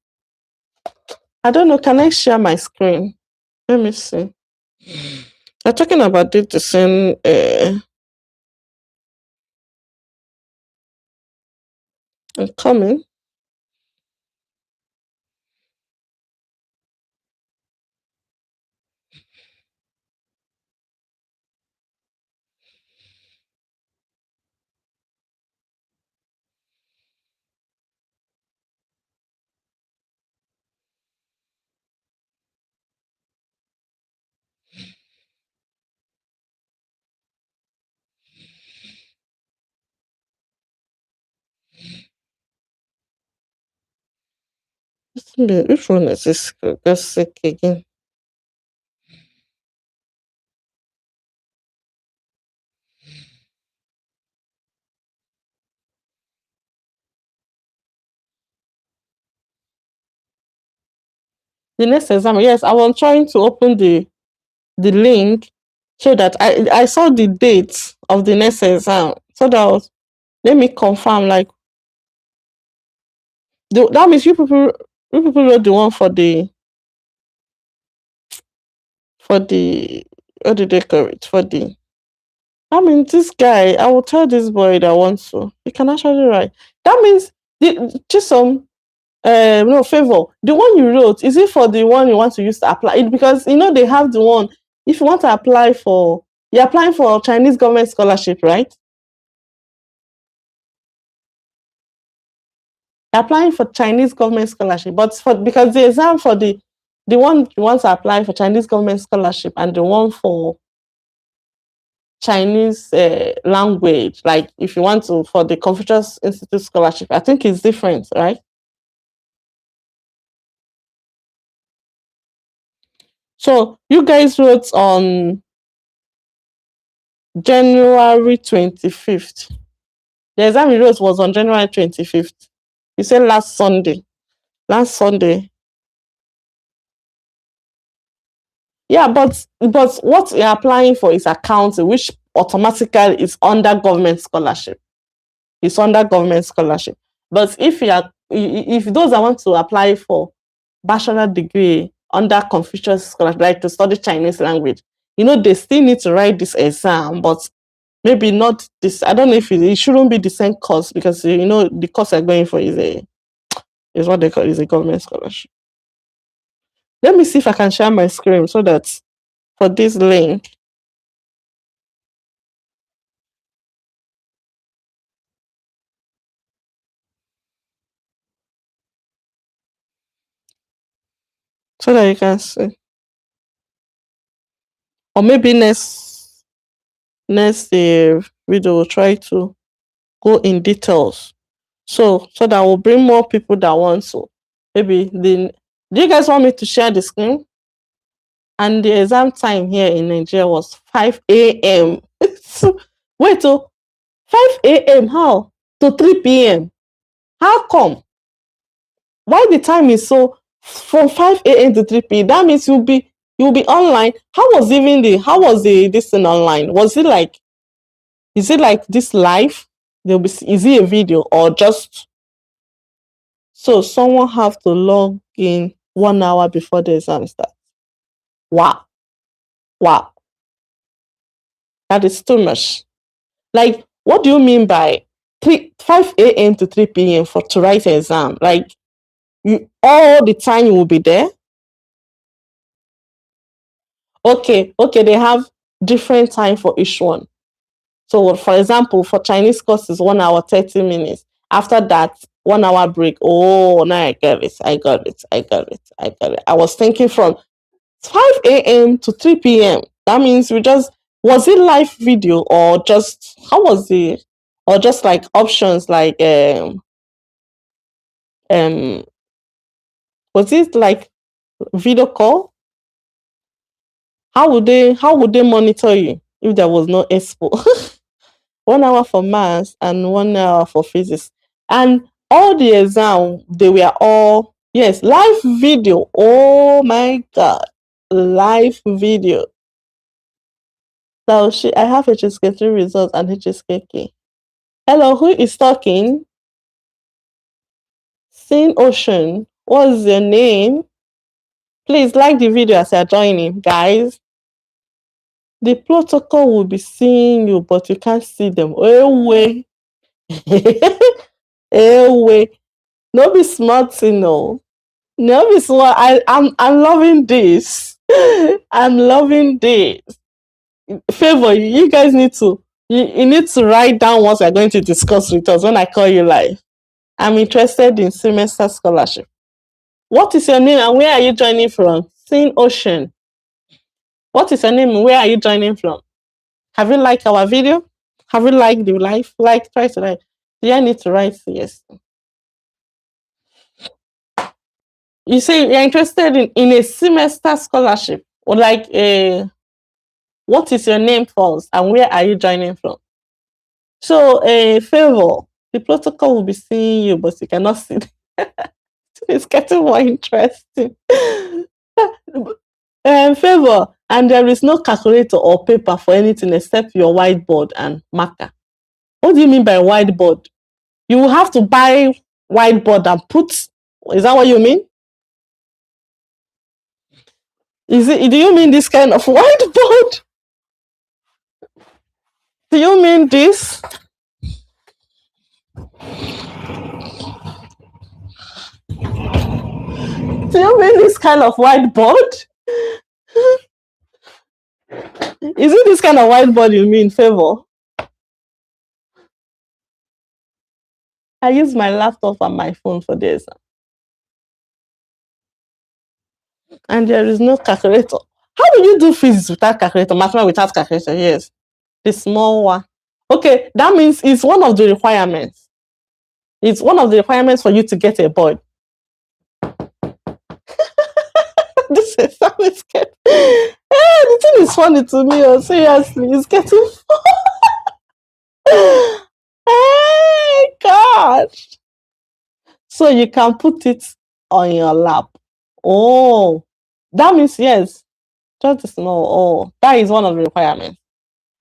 I don't know. Can I share my screen? Let me see. You're talking about the same. I'm coming. Which one is this? Just sick again. The next exam. Yes, I was trying to open the link so that I saw the date of the next exam. So let me confirm. Like that means you people wrote the one for the what did they call it for the. I mean, this guy. I will tell this boy that wants to. He can actually write. That means just some no favor. The one you wrote, is it for the one you want to use to apply it? Because they have the one. If you want to apply for, you're applying for Chinese government scholarship, right? You're applying for Chinese government scholarship, but because the exam for the one you want to apply for Chinese government scholarship and the one for Chinese language, like if you want to for the Confucius Institute scholarship, I think it's different, right? So you guys wrote on January 25th. The exam you wrote was on January 25th. You said last Sunday. Last Sunday. Yeah, but what you're applying for is accounting, which automatically is under government scholarship. It's under government scholarship. But if those that want to apply for bachelor degree under Confucius scholarship, like to study Chinese language, they still need to write this exam, but maybe not this. I don't know if it shouldn't be the same course because the course you're going for is what they call is a government scholarship. Let me see if I can share my screen so that for this link. So that you can see. Or maybe next video will try to go in details. So that will bring more people that want to. Maybe do you guys want me to share the screen? And the exam time here in Nigeria was 5 a.m. Wait, 5 a.m. How? To 3 p.m. How come? Why the time is so from 5 a.m. to 3 p.m.? That means you'll be online. How was the this thing online? Was it like, is it like this live? Is it a video or just, so someone have to log in 1 hour before the exam starts? Wow. Wow. That is too much. Like, what do you mean by 5 a.m. to 3 p.m. for to write an exam? Like, all the time you will be there? Okay, they have different time for each one. So, for example, for Chinese courses, 1 hour, 30 minutes. After that, 1 hour break. Oh, now I get it. I was thinking from 5 a.m. to 3 p.m. That means was it live video or just, how was it? Or just like options like, um, was it like video call? How would they monitor you if there was no expo? 1 hour for maths and 1 hour for physics. And all the exam, they were all, yes, live video. Oh my God. Live video. So I have HSK3 results and HSKK. Hello, who is talking? Sin Ocean. What's your name? Please like the video as you're joining, guys. The protocol will be seeing you, but you can't see them. Away. Away. No be smart, you know. No be smart. I'm loving this. I'm loving this. Favor, you guys need to you need to write down what we're going to discuss with us when I call you live. I'm interested in semester scholarship. What is your name and where are you joining from? Sin Ocean. What is your name and where are you joining from? Have you liked our video? Have you liked the live? Try to like. Do I need to write yes? You say you're interested in a semester scholarship or like a, what is your name first and where are you joining from? So a favor, the protocol will be seeing you, but you cannot see. It's getting more interesting. Favor, and there is no calculator or paper for anything except your whiteboard and marker. What do you mean by whiteboard? You will have to buy whiteboard and put. Is that what you mean? Do you mean this kind of whiteboard? Do you mean this? Do you mean this kind of whiteboard? Is it this kind of whiteboard you mean, Favor? I use my laptop and my phone for this. And there is no calculator. How will you do physics without calculator? Mathematics without calculator? Yes. The small one. Okay, that means it's one of the requirements. It's one of the requirements for you to get a board. This is so scared. The thing is funny to me. Oh, seriously, it's getting hey gosh. So you can put it on your lap. Oh, that means yes. Just a small. Oh, that is one of the requirements.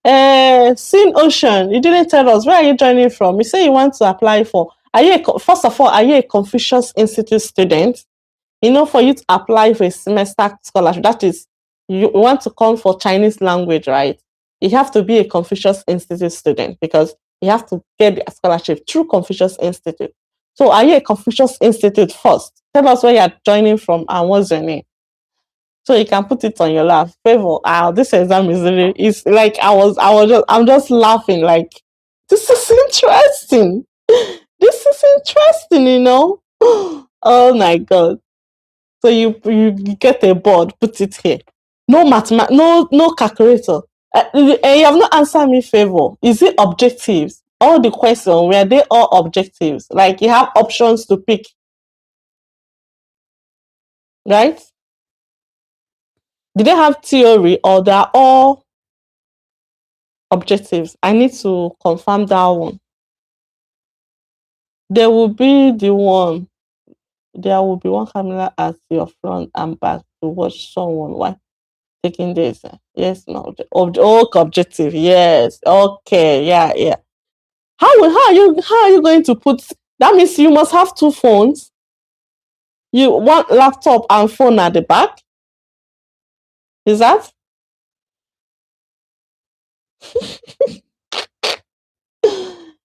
Sin Ocean, you didn't tell us, where are you joining from? You say you want to apply for. First of all, are you a Confucius Institute student? You know, for you to apply for a semester scholarship, that is, you want to come for Chinese language, right? You have to be a Confucius Institute student because you have to get the scholarship through Confucius Institute. So are you a Confucius Institute first? Tell us where you're joining from and what's your name. So you can put it on your lap. Favor, this exam is really, it's like I'm just laughing like, this is interesting. This is interesting, you know. Oh my God. So you get a board, put it here. No no calculator. You have not answered me, Favor. Is it objectives? All the questions, were they all objectives? Like you have options to pick, right? Did they have theory or they are all objectives? I need to confirm that one. There will be the one. There will be one camera at your front and back to watch someone while taking this. Yes, no. Objective. Yes. Okay. Yeah. Yeah. How are you going to put? That means you must have two phones. You want laptop and phone at the back. Is that?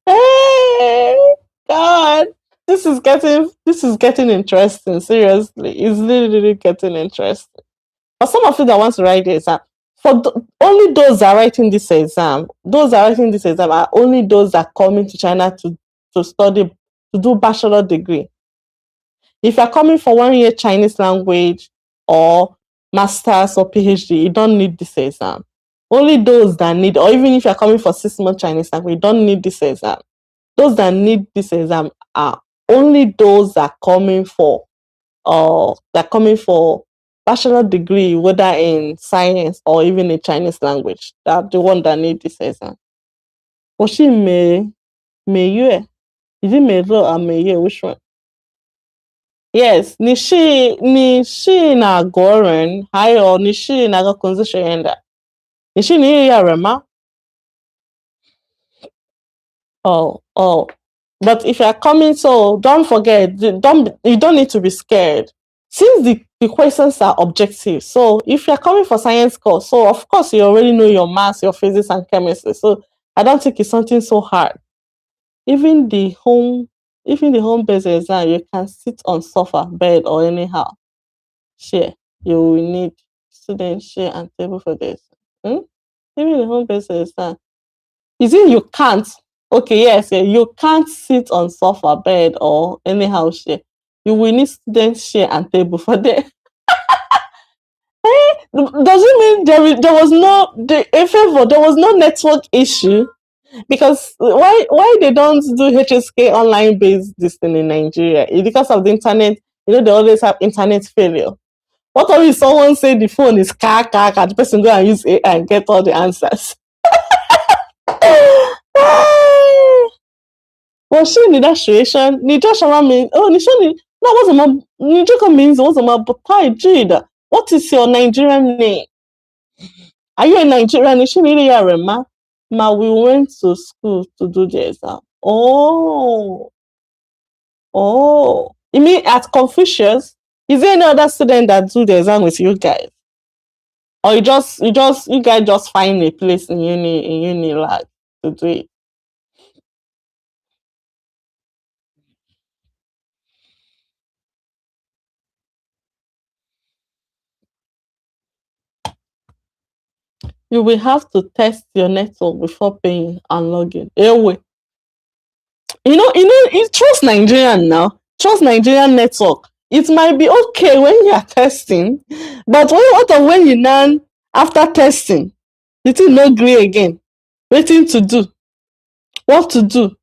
Hey, God, this is getting interesting. Seriously, it's really getting interesting. For some of you that want to write the exam, only those that are writing this exam, are only those that are coming to China to study, to do bachelor degree. If you're coming for 1 year Chinese language or masters or PhD, you don't need this exam. Only those that need, or even if you're coming for 6 months Chinese language, you don't need this exam. Those that need this exam are only those that are coming for bachelor degree, whether in science or even in Chinese language. That's the one that need this exam. Oshi May Yue. Is it Meiro or May Yue? Which one? Yes, ni shi na goren, hayo ni shi na ga kunzisha yenda. Ni shi ni ya rema. Oh. But if you're coming, so don't forget, you don't need to be scared. Since the questions are objective, so if you're coming for science course, so of course you already know your maths, your physics and chemistry. So I don't think it's something so hard. Even the home-based exam, you can sit on sofa, bed, or anyhow. Share. You will need student share and table for this. Even the home-based exam. Is it you can't? Okay, yes, yeah, you can't sit on sofa, bed, or anyhow share. You will need student share and table for that. Does it mean there was no there was no network issue? Because why they don't do HSK online based this thing in Nigeria? It's because of the internet. They always have internet failure. What if someone say the phone is car, the person go and use AI and get all the answers? Was she in that situation? Ni Joshua means Nishani. No, what's my Nijoko means what's my Bapai Jida? What is your Nigerian name? Are you a Nigerian? Nishani Yarema? Ma, we went to school to do the exam. Oh. You mean at Confucius? Is there any other student that do the exam with you guys? Or you guys just find a place in uni like to do it? You will have to test your network before paying and logging. Anyway, you trust Nigerian now. Trust Nigerian network. It might be okay when you are testing, but when you learn after testing, the thing no gree again. Waiting to do. What to do?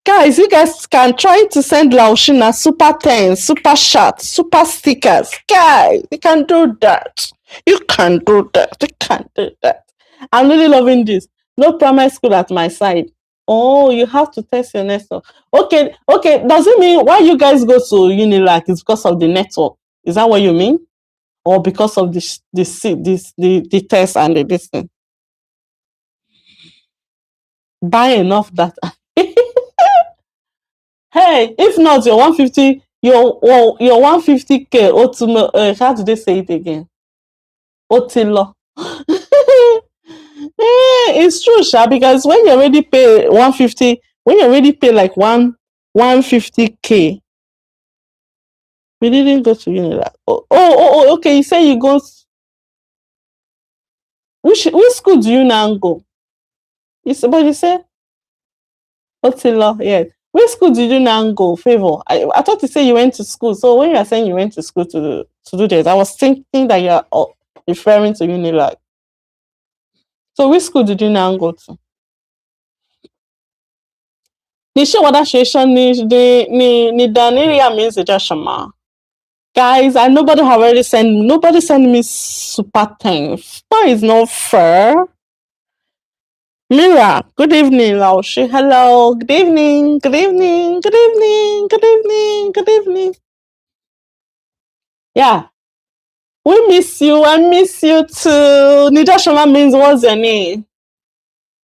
Guys, you guys can try to send Laushina super 10, super chat, super stickers. Guys, you can do that. You can do that. You can do that. I'm really loving this. No primary school at my side. Oh, you have to test your network. Okay. Does it mean why you guys go to Unilag is because of the network? Is that what you mean? Or because of the test and the this thing? Buy enough data. Hey, if not your 150, your 150K how do they say it again? Otilo. It's true, Sha, because when you already pay 150, when you already pay like 150K, we didn't go to Unilag. Okay. You say you go. Which school do you now go? But you say Otilo, yes. Which school did you now go? Favor. I thought you said you went to school. So when you are saying you went to school to do this, I was thinking that you're referring to Unilag. So which school did you now go to? Nisha wada shesha ni Daniria means the Joshua. Guys, nobody send me super thanks. That is not fair. Mira, good evening, Laoshi. Hello, good evening, good evening, good evening, good evening, good evening. Yeah, we miss you. I miss you too. Nidashima means what's your name?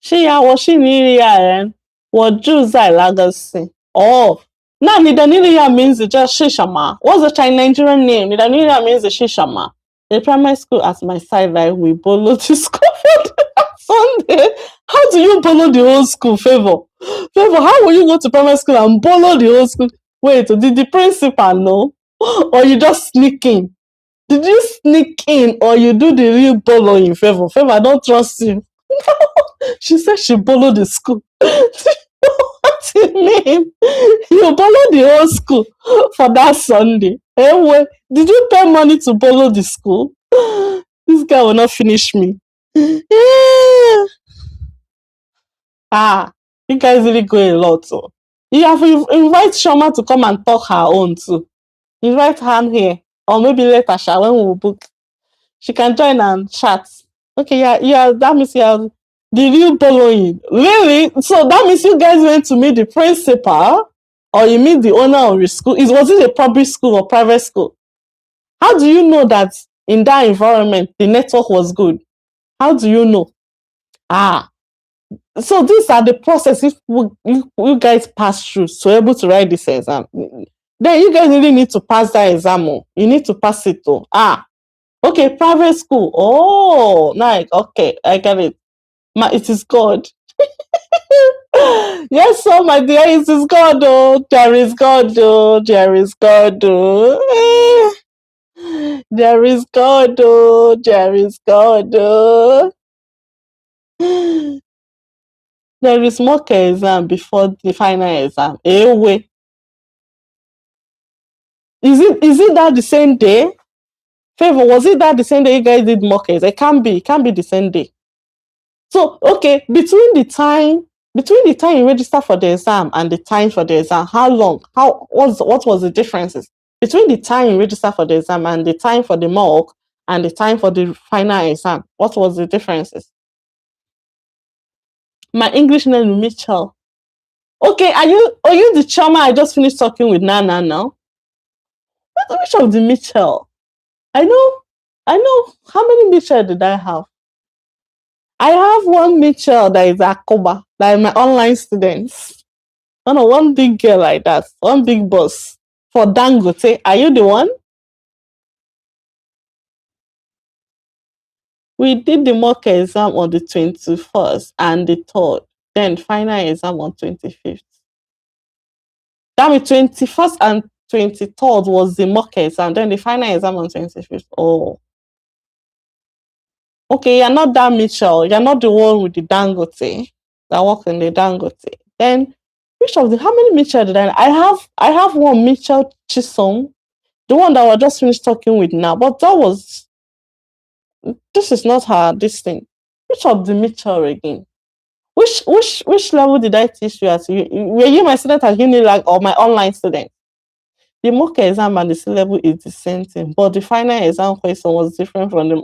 Shia Washiniria and what Jews I legacy. Oh, now Nidaniria means just Shishama. What's the Chinese Nigerian name? Nidaniria means the Shishama. The primary school at my side, like we bolo to school for Sunday. How do you bolo the whole school? Favor, how will you go to primary school and bolo the whole school? Wait, did the principal know? Or you just sneak in? Did you sneak in or you do the real bolo in Favor? Favor, I don't trust you. She said she borrowed the school. What do you mean? You borrowed the whole school for that Sunday. Anyway, did you pay money to borrow the school? This guy will not finish me. Yeah. Ah, you guys really go a lot. So. You have to invite Shoma to come and talk her own too. Invite her here. Or maybe later, when we will book. She can join and chat. Okay, yeah, that means the real borrowing. Really? So that means you guys went to meet the principal or you meet the owner of the school. Was it a public school or private school? How do you know that in that environment the network was good? How do you know? Ah, so these are the processes you guys pass through to be able to write this exam. Then you guys really need to pass that exam. You need to pass it. Okay, private school. Oh, nice. Okay, I get it. It is God. Yes, so my dear, it is God. Oh, there is God. Oh, there is God. Oh, there is God. Oh, there is God. Oh. There is mock exam before the final exam. Wait. Is it that the same day? Favor, was it that the same day you guys did mock exam? It can't be the same day. So, okay, between the time you register for the exam and the time for the exam, how long? What was the differences between the time you register for the exam and the time for the mock and the time for the final exam? What was the differences? My English name is Mitchell. Okay, are you the chama I just finished talking with Nana now? Which of the Mitchell? I know. How many Mitchell did I have? I have one Mitchell that is Akoba, that is my online students. No, one big girl like that, one big boss for Dangote. Are you the one? We did the mock exam on the 21st and the 3rd, then final exam on 25th. That means 21st and 23rd was the mock exam, then the final exam on 25th. Oh, okay, you're not that Mitchell. You're not the one with the Dangote that works in the Dangote. Then, how many Mitchell did I have one Mitchell Chisholm, the one that we just finished talking with now, but this is not her, this thing. Which of the Mitchell again? Which level did I teach you at? Were you my student at Unilag or my online student? The mock exam and the syllable is the same thing, but the final exam question was different from them.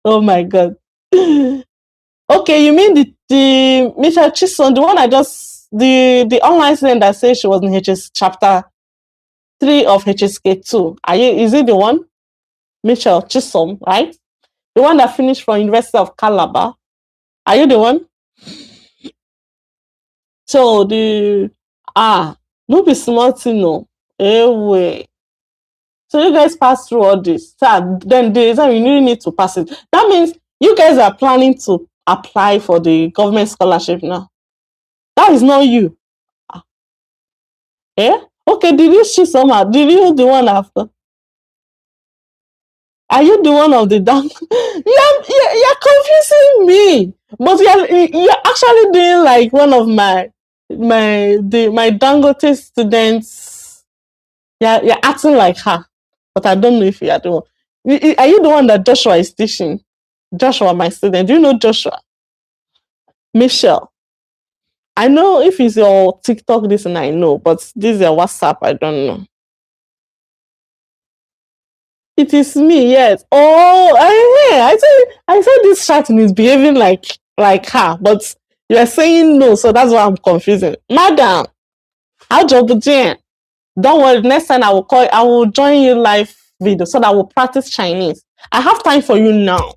Oh my god. Okay, you mean the Mitchell Chisholm, the one the online student that said she was in chapter 3 of HSK2. Is it the one? Mitchell Chisholm, right? The one that finished from University of Calabar. Are you the one? So no be smart, no. Anyway. So you guys pass through all this. So then the exam, you really need to pass it. That means you guys are planning to apply for the government scholarship now. That is not you. Eh? Okay, did you see somehow? Did you the one after? Are you the one of the down? You're confusing me. But you're actually doing like one of my Dangote students. You're acting like her. But I don't know if you are the one. Are you the one that Joshua is teaching? Joshua, my student. Do you know Joshua? Michelle. I know if it's your TikTok, this and I know, but this is your WhatsApp, I don't know. It is me, yes. Oh, I said this chatting is behaving like like her, but you're saying no, so that's why I'm confusing. Madam, how job again? Don't worry, next time I will join you live video so that we'll practice Chinese. I have time for you now,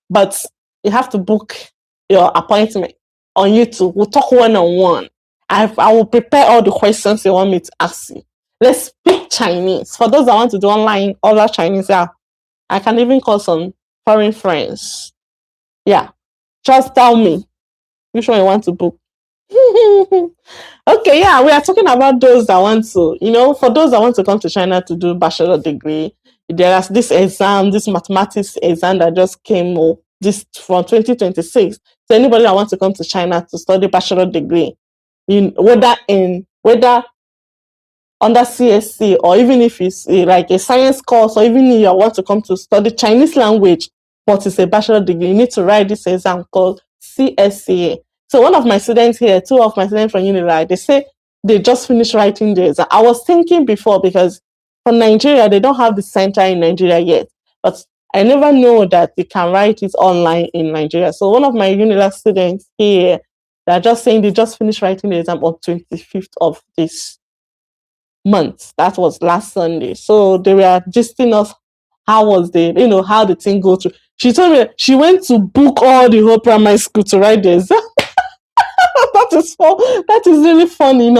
but you have to book your appointment on YouTube. We'll talk one on one. I will prepare all the questions you want me to ask you. Let's speak Chinese. For those that want to do online other Chinese, yeah, I can even call some foreign friends. Yeah, just tell me which one you want to book. Okay, yeah, we are talking about those that want to, for those that want to come to China to do bachelor degree, there's this exam, this mathematics exam that just came up, this from 2026. So anybody that wants to come to China to study bachelor degree, whether under CSC, or even if it's like a science course, or even if you want to come to study Chinese language, but it's a bachelor degree, you need to write this exam called CSCA. So one of my students here, two of my students from Unilag, they say they just finished writing the exam. I was thinking before, because for Nigeria, they don't have the center in Nigeria yet, but I never know that they can write it online in Nigeria. So one of my Unilag students here, they're just saying they just finished writing the exam on 25th of this month. That was last Sunday. So they were gisting us how was how the thing go through. She told me she went to book all the whole primary school to write the exam. That is really funny,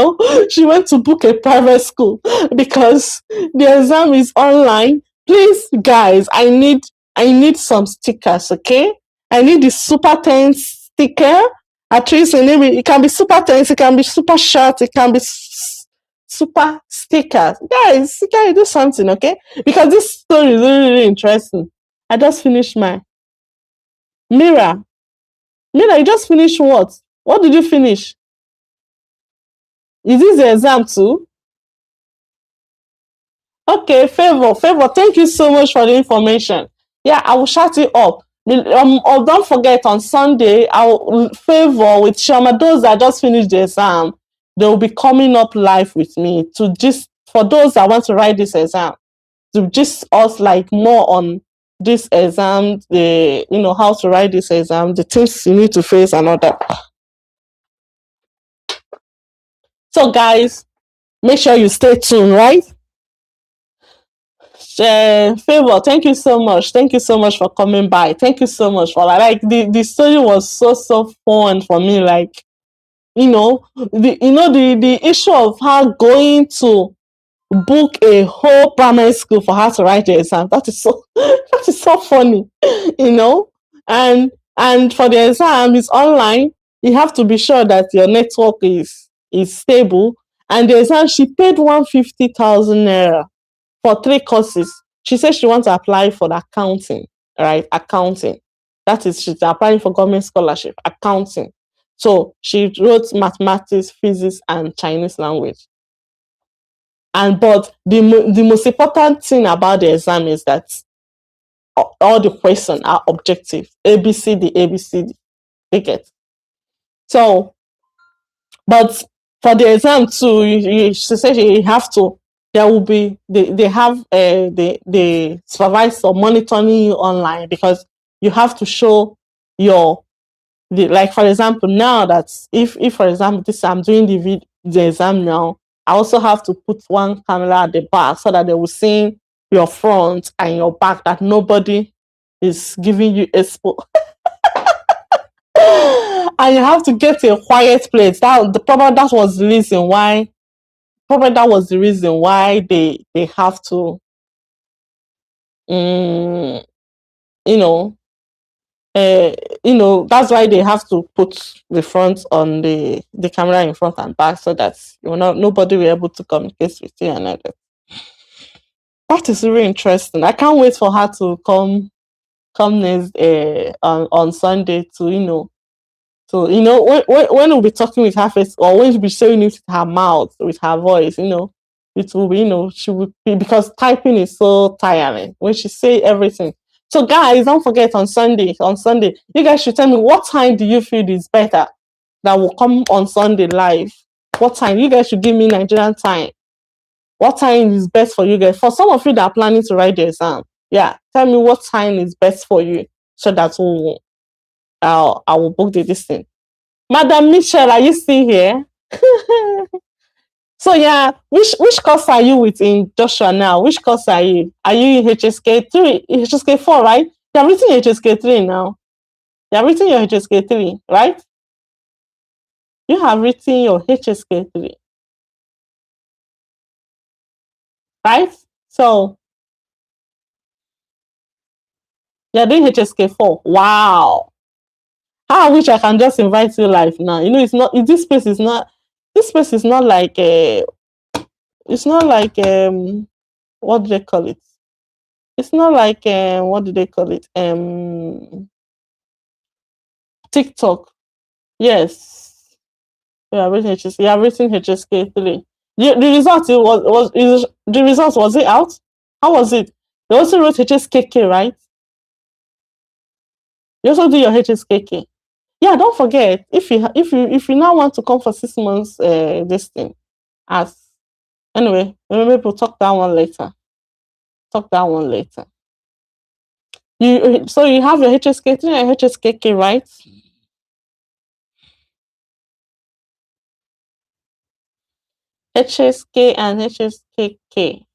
She went to book a private school because the exam is online. Please, guys, I need some stickers, okay? I need the super tense sticker. At least it can be super tense, it can be super short, it can be super stickers. Guys, do something, okay? Because this story is really, really interesting. I just finished my Mira. Mira, you just finished what? What did you finish? Is this the exam too? Okay, Favor, thank you so much for the information. Yeah, I will shout it up. Don't forget, on Sunday, I will Favor with Shama, those that just finished the exam, they will be coming up live with me to just, for those that want to write this exam, to just us like more on this exam, how to write this exam, the things you need to face and all that. So guys, make sure you stay tuned, right? Favor, thank you so much. Thank you so much for coming by. Thank you so much for like the story was so fun for me. Like, the issue of her going to book a whole primary school for her to write the exam. That is so funny, And for the exam, it's online. You have to be sure that your network is stable. And the exam, she paid 150,000 naira for 3 courses. She said she wants to apply for the accounting, right? Accounting. That is, she's applying for government scholarship, accounting. So she wrote mathematics, physics, and Chinese language. But the most important thing about the exam is that all the questions are objective. ABCD, ABCD. You get. So, but for the exam too, she said you have to. There will be they have the supervisor monitoring you online, because you have to show like, for example, now that if for example this I'm doing the exam now, I also have to put one camera at the back so that they will see your front and your back, that nobody is giving you expo. And you have to get a quiet place. That was the reason why. Probably that was the reason why they have to, um, you know, that's why they have to put the front on the camera in front and back, so that nobody will be able to communicate with you and other. That is really interesting. I can't wait for her to come next on Sunday to So, when we'll be talking with her face, or when she'll be showing it with her mouth, with her voice, it will be, she will be, because typing is so tiring when she say everything. So guys, don't forget on Sunday, you guys should tell me what time do you feel is better that will come on Sunday live. What time? You guys should give me Nigerian time. What time is best for you guys? For some of you that are planning to write the exam, yeah, tell me what time is best for you, so that I will book this thing. Madam Michelle, are you still here? So yeah, which course are you with in Joshua now? Which course are you? Are you in HSK 3, HSK 4, right? You have written HSK 3 now. You have written your HSK 3, right? You have written your HSK 3, right? So you're doing HSK 4. Wow. How I wish I can just invite you live now. You know, it's not, this place is not like it's not like what do they call it? It's not like what do they call it? TikTok. Yes. Yeah, written HSK. Yeah, written HSK 3. The result the result, was it out? How was it? They also wrote HSKK, right? You also do your HSKK. Yeah, don't forget, if you now want to come for 6 months this thing, as anyway, maybe we'll talk that one later. Talk that one later. So you have your HSK3 and HSKK, right? HSK and HSKK.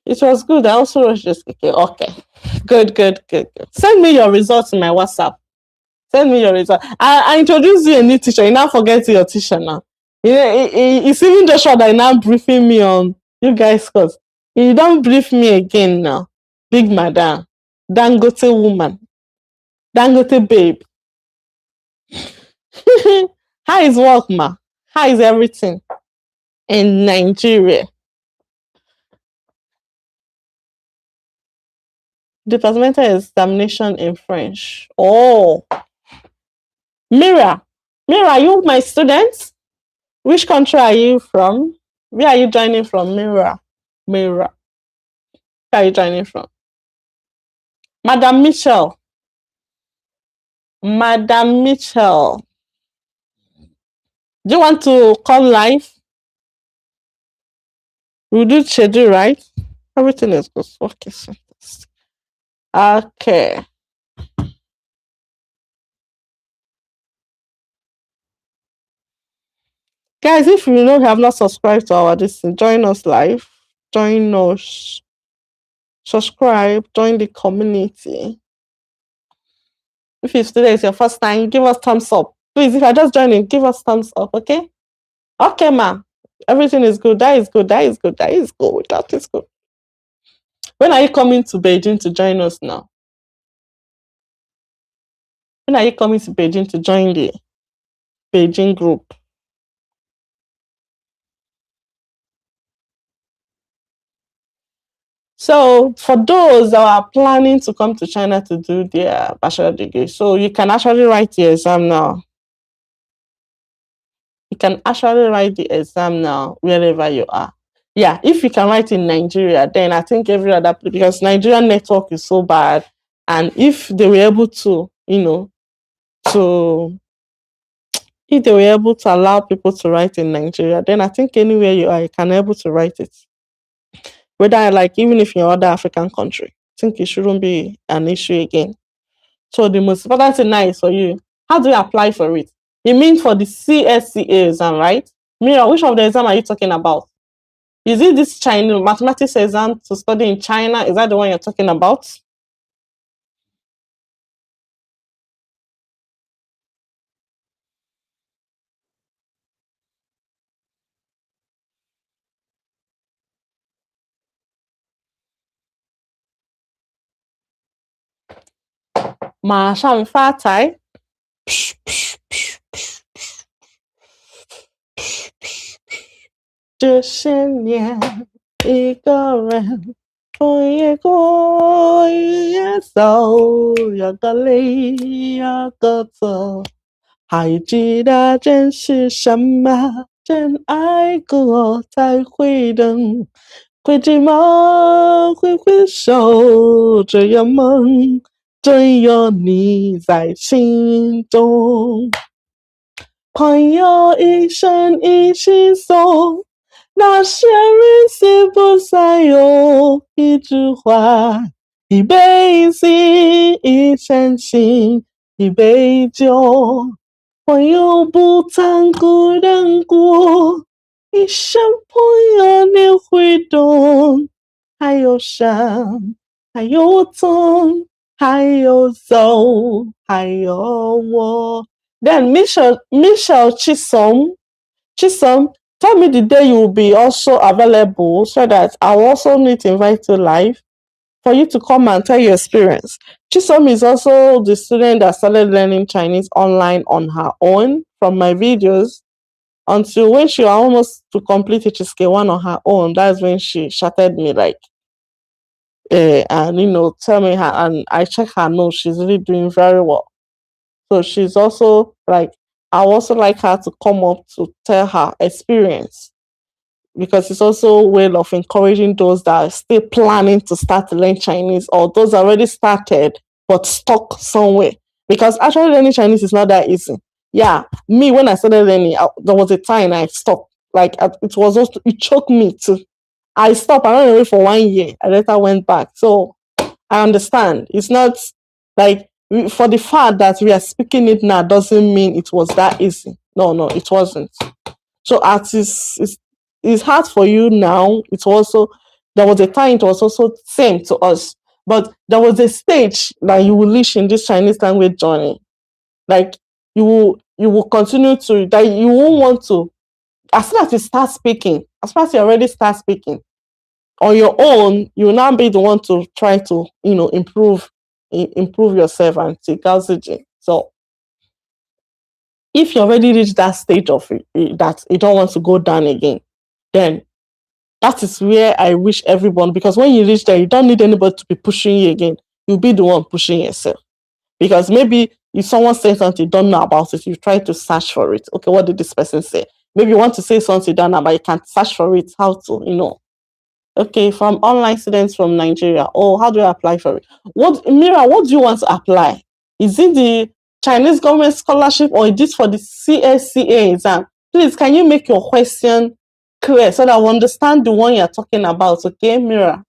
It was good. I also wrote HSKK. Okay. Good. Send me your results in my WhatsApp. Send me your result. I introduced you a new teacher. You now forget your teacher now. It's even Joshua that now briefing me on you guys' course. You don't brief me again now. Big madam. Dangote woman. Dangote babe. How is work, ma? How is everything in Nigeria? Departmental examination in French. Oh, Mira. Mira, you my student? Which country are you from? Where are you joining from, Mira? Mira. Where are you joining from? Madam Mitchell. Madam Mitchell. Do you want to come live? We do schedule, right? Everything is good. Okay. Okay. Guys, if you know you have not subscribed to our this, join us live. Join us. Subscribe. Join the community. If it's today is your first time, give us thumbs up. Please, if you're just joining, give us thumbs up, okay? Okay, ma. Everything is good. That is good. That is good. That is good. That is good. When are you coming to Beijing to join us now? When are you coming to Beijing to join the Beijing group? So for those that are planning to come to China to do their bachelor degree, so you can actually write the exam now. You can actually write the exam now wherever you are. Yeah, if you can write in Nigeria, then I think every other place, because Nigerian network is so bad, and if they were able to, if they were able to allow people to write in Nigeria, then I think anywhere you are, you can able to write it. Whether like even if you're other African country, I think it shouldn't be an issue again. So the most important thing now is for you. How do you apply for it? You mean for the CSCA exam, right? Mira, which of the exam are you talking about? Is it this Chinese mathematics exam to study in China? Is that the one you're talking about?马上发财。这些年，一个人过一过一走，有个来，有个走。还记得这是什么？真爱过才会等，会寂寞，会回首，只有梦，只有你在心中。朋友一生一起走，那些日子不再有一句话，一辈子一相信，一杯酒，我又不曾孤单过。一生朋友你会懂，还有伤，还有痛，还有走，还有我。Then Michelle Chisom, tell me the day you will be also available so that I will also need to invite you live for you to come and tell your experience. Chisom is also the student that started learning Chinese online on her own from my videos until when she was almost to complete HSK 1 on her own. That's when she shouted me like, and tell me her, and I check her notes. She's really doing very well. So she's also like, I also like her to come up to tell her experience because it's also a way of encouraging those that are still planning to start to learn Chinese or those already started but stuck somewhere. Because actually learning Chinese is not that easy. Yeah, me when I started learning, there was a time I stopped. Like it was also it choked me too. I stopped. I went away for 1 year. I later went back. So I understand. It's not like for the fact that we are speaking it now doesn't mean it was that easy. No, it wasn't. So artists it's hard for you now. It's also there was a time it was also same to us. But there was a stage that you will reach in this Chinese language journey. Like you will continue to that you won't want to as soon as you start speaking, as soon as you already start speaking, on your own, you will now be the one to try to, improve yourself and take out the. So if you already reached that stage of it, that you don't want to go down again, then that is where I wish everyone, because when you reach there, you don't need anybody to be pushing you again. You'll be the one pushing yourself. Because maybe if someone says something you don't know about it, you try to search for it. Okay, what did this person say? Maybe you want to say something you don't know, but you can't search for it, how to, Okay, from online students from Nigeria. Oh, how do I apply for it? What do you want to apply? Is it the Chinese government scholarship or is it for the CSCA exam? Please, can you make your question clear so that I understand the one you're talking about? Okay, Mira.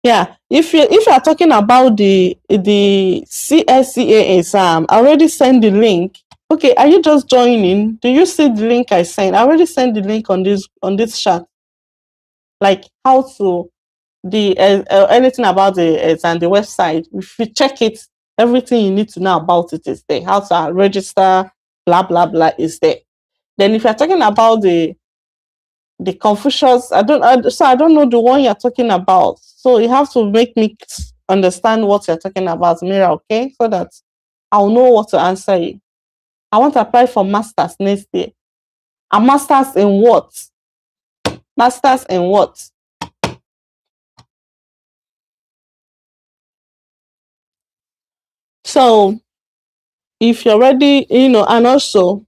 Yeah, if you're talking about the CSCA exam, I already sent the link. Okay, are you just joining? Do you see the link I sent? I already sent the link on this chat. Like how to anything about the exam, the website. If you check it, everything you need to know about it is there. How to register, blah blah blah is there. Then if you're talking about the Confucius, I don't know the one you're talking about. So you have to make me understand what you're talking about, Mira, okay? So that I'll know what to answer you. I want to apply for masters next year. A masters in what? Masters in what? So if you're ready, and also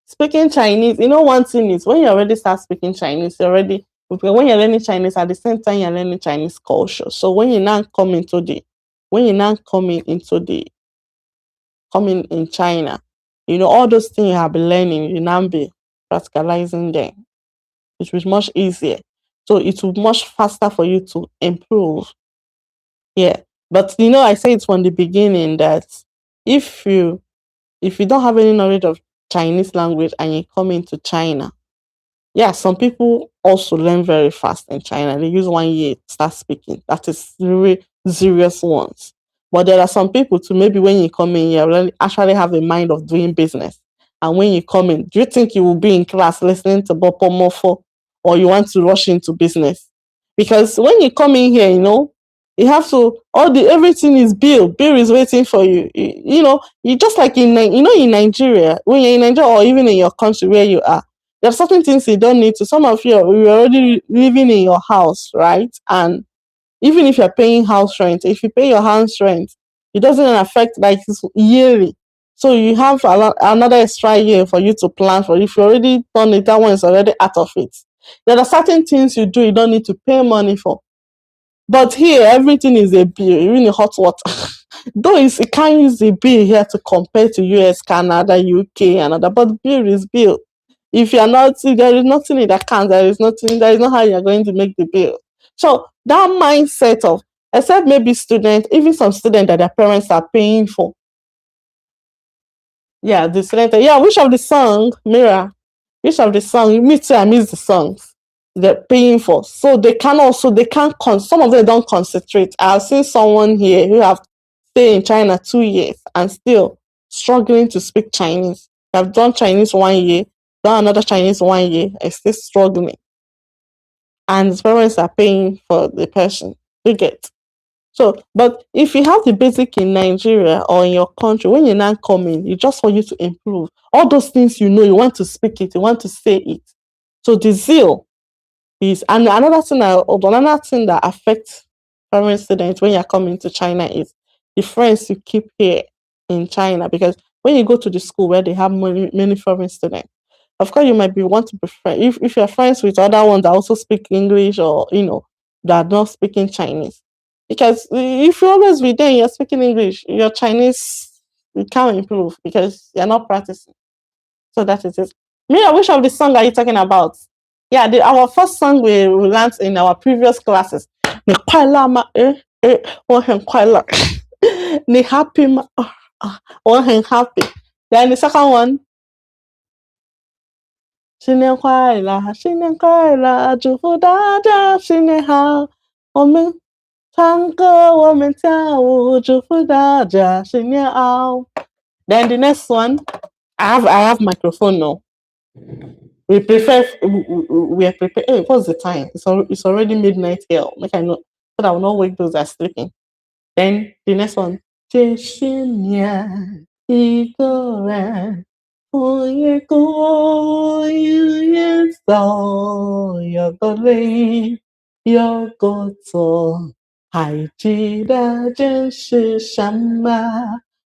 speaking Chinese, one thing is when you already start speaking Chinese, because when you're learning Chinese at the same time you're learning Chinese culture. So when you now come into the coming in China, all those things you have been learning, you now be practicalizing them, which is much easier. So it will be much faster for you to improve. Yeah. But I say it from the beginning that if you if you don't have any knowledge of Chinese language and you come into China, yeah, some people also learn very fast in China. They use 1 year to start speaking. That is really serious ones. But there are some people too, maybe when you come in, you actually have a mind of doing business. And when you come in, do you think you will be in class listening to Bopo Mofo or you want to rush into business? Because when you come in here, you have to everything is bill. Bill is waiting for you. You just like in Nigeria, when you're in Nigeria or even in your country where you are, there are certain things you don't need to. Some of you are already living in your house, right? And even if you're paying house rent, if you pay your house rent, it doesn't affect like it's yearly. So you have another extra year for you to plan for. If you already done it, that one is already out of it. There are certain things you do you don't need to pay money for. But here, everything is a bill, even the hot water. Though you can't use the bill here to compare to US, Canada, UK, and other, but bill is bill. If you're not, if there is nothing in the account, there is nothing, there is not how you're going to make the bill. So that mindset of, except maybe students, even some students that their parents are paying for. Yeah, the student, yeah, which of the song, Mira? Which of the song? Me too, I miss the songs they're paying for. So they can also, they can't, some of them don't concentrate. I've seen someone here who have stayed in China 2 years and still struggling to speak Chinese. I've done Chinese 1 year, done another Chinese 1 year, and still struggling. And his parents are paying for the person. You get. So, but if you have the basic in Nigeria or in your country, when you're not coming, it's just for you to improve. All those things you know, you want to speak it, you want to say it. So the zeal is, and another thing that affects foreign students when you're coming to China is the friends you keep here in China. Because when you go to the school where they have many foreign students, of course you might be want to be friends. If you're friends with other ones that also speak English, or that are not speaking Chinese. Because if you always be there, you're speaking English, your Chinese you can't improve because you're not practicing. So that is it. Me, which of the song are you talking about? Yeah, our first song we learned in our previous classes. Ni kwaila ma hen kwaila. Ni happy ma hen happy. Then the second one. 新年快乐，祝福大家新年好。我们唱歌，我们跳舞，祝福大家新年好。Then the next one, I have microphone now. We prefer we are prepared. Hey, what's the time? It's already midnight here. Make I know so that I will not wake those that are sleeping. Then the next one. 这些年一个人我也过，日夜走，有个累，有个错，还记得这是什么？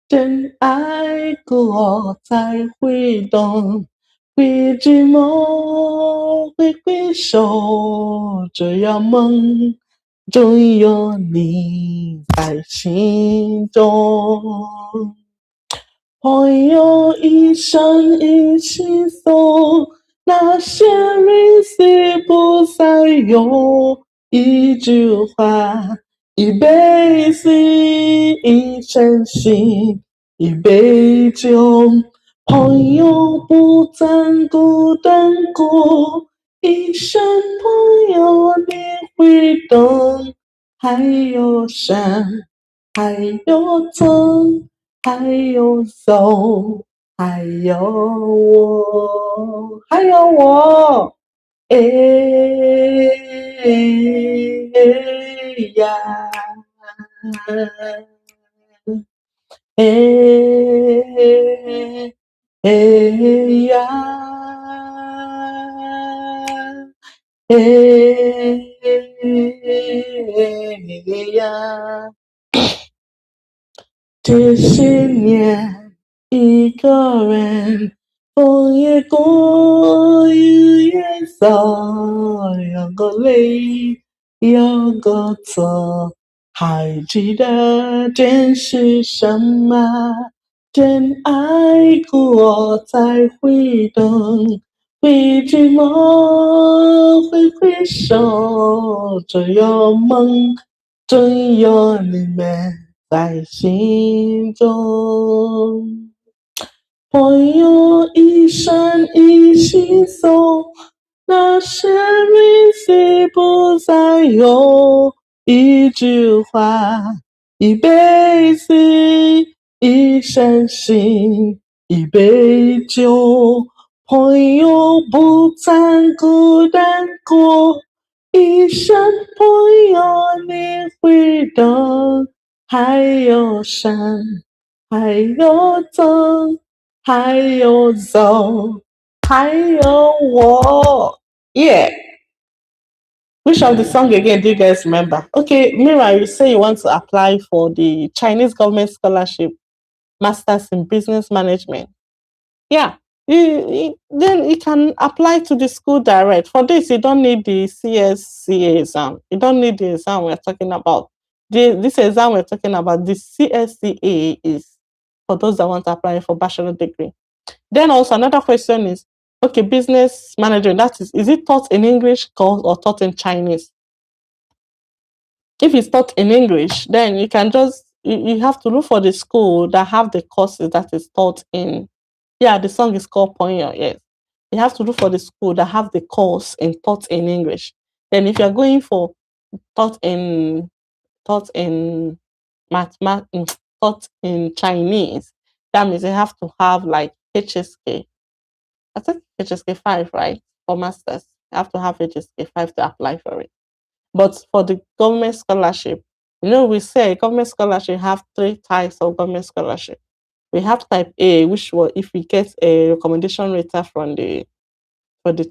真爱过才会懂，会寂寞，会回首，这样梦总有你在心中。朋友一生一起走，那些日子不再有。一句话，一辈子，一真心，一杯酒。朋友不曾孤单过，一生朋友你会懂。还有山，还有村。还有走，还有我，还有我，哎呀，哎哎呀，哎呀。这些年一个人，风也过，雨也走，有个累，有个错，还记得这是什么？真爱过才会懂，会寂寞，会回首，只有梦，总有你们。在心中，朋友一生一起走，那些日子不再有。一句话，一辈子，一生心，一杯酒。朋友不曾孤单过，一生朋友你会懂。还有山，还有灯，还有走，还有我。Yeah. Which of the song again do you guys remember? Okay, Mira, you say you want to apply for the Chinese government scholarship, Masters in Business Management. Yeah. Then you can apply to the school direct. For this, you don't need the CSCA exam. You don't need the exam we're talking about. This exam we're talking about, the CSCA is for those that want to apply for bachelor degree. Then also another question is, Okay, business management. That is it taught in English course or taught in Chinese? If it's taught in English, then you can just you have to look for the school that have the courses that is taught in. Yeah, the song is called Ponyo. Yes, you have to look for the school that have the course in taught in English. Then, if you're going for taught in taught in taught in Chinese, that means you have to have like HSK. I think HSK 5, right? For masters, you have to have HSK 5 to apply for it. But for the government scholarship, we say government scholarship have three types of government scholarship. We have type A, which was if we get a recommendation letter from the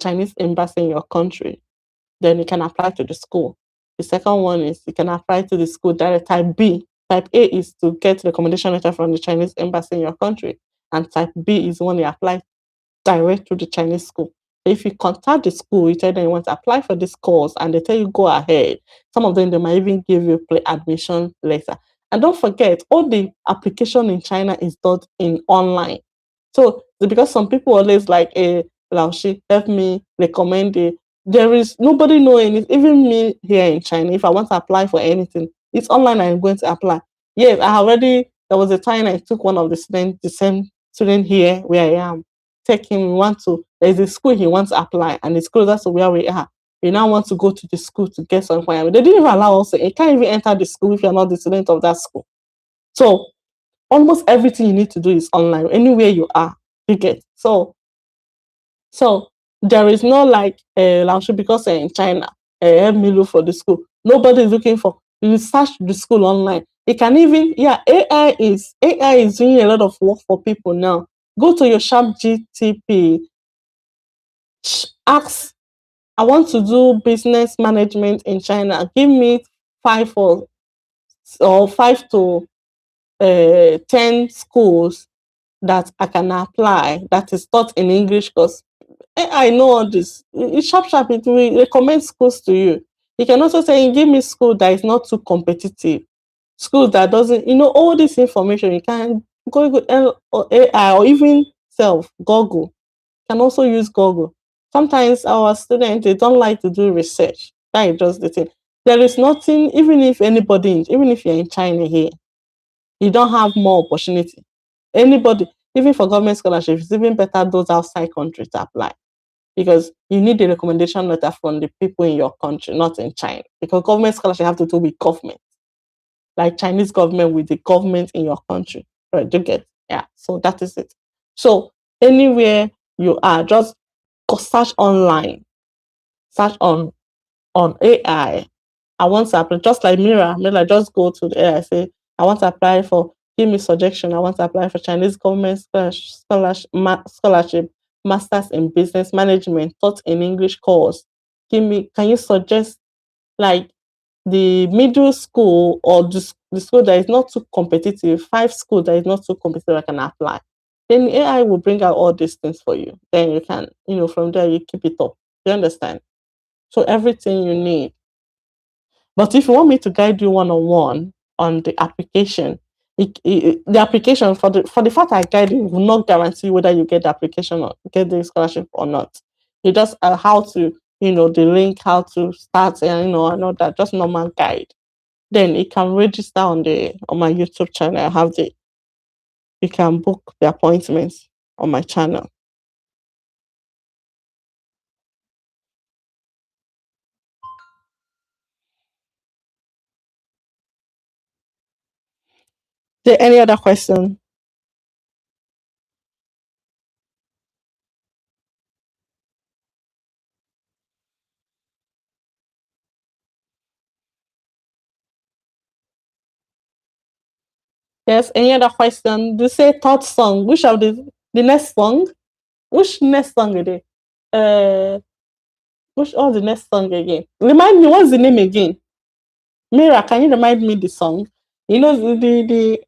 Chinese embassy in your country, then you can apply to the school. The second one is you can apply to the school direct. Type B. Type A is to get recommendation letter from the Chinese embassy in your country. And type B is when you apply direct to the Chinese school. If you contact the school, you tell them you want to apply for this course, and they tell you go ahead. Some of them they might even give you pre-admission letter. And don't forget, all the application in China is done in online. So because some people always like, Laoshi, help me recommend it. There is nobody knowing it. Even me here in China, if I want to apply for anything, it's online. I'm going to apply. Yes, I already. There was a time I took one of the students, the same student here where I am. Take him. We want to. There's a school he wants to apply, and it's closer to where we are. We now want to go to the school to get some requirement. They didn't even allow us. You can't even enter the school if you're not the student of that school. So almost everything you need to do is online, anywhere you are. You get so there is no like Laoshi because in China, help me look for the school. Nobody is looking for. You search the school online. It can even AI is doing a lot of work for people now. Go to your Sharp GTP, ask, I want to do business management in China. Give me five or 5 to 10 schools that I can apply that is taught in English because I know all this. It's sharp, sharp. It will recommend schools to you. You can also say, give me school that is not too competitive. School that doesn't, all this information. You can go with or AI or even self, Google. You can also use Google. Sometimes our students, they don't like to do research. That is just the thing. There is nothing, even if you're in China here, you don't have more opportunity. Anybody, even for government scholarship, it's even better those outside country to apply because you need the recommendation letter from the people in your country, not in China. Because government scholarship have to do with government, like Chinese government with the government in your country. Right? You get, yeah. So that is it. So anywhere you are, just search online, search on AI. I want to apply, just like Mira, just go to the AI, say, I want to apply for, give me suggestion. I want to apply for Chinese government scholarship, masters in business management, taught in English course. Can you suggest like the middle school or the school that is not too competitive, 5 school that is not too competitive I can apply. Then AI will bring out all these things for you. Then you can, from there you keep it up. You understand? So everything you need. But if you want me to guide you one on one on the application, the application for the fact I guide you will not guarantee whether you get the application or get the scholarship or not. You just how to, the link, how to start, and and all that, just normal guide. Then you can register on my YouTube channel. I have you can book the appointments on my channel. There any other question? Yes, any other question? Do you say third song? Which of the next song? Which next song is it? Which all the next song again? Remind me, what's the name again? Mira, can you remind me the song? The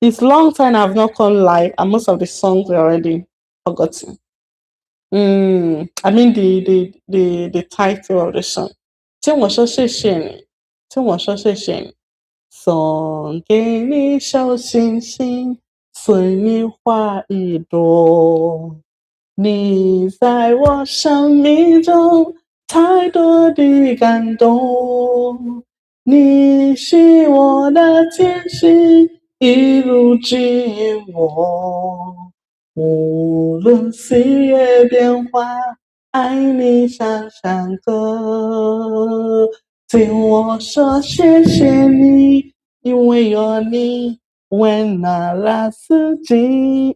it's long time I've not called live, and most of the songs we already forgotten. I mean the title of the song. 听我说谢谢你，听我说谢谢你，送给你小星星，随你画一朵。你在我生命中太多的感动，你是我的天使，一路指引我。无论岁月变化，爱你闪闪歌。听我说谢谢你，因为有你温暖了四季。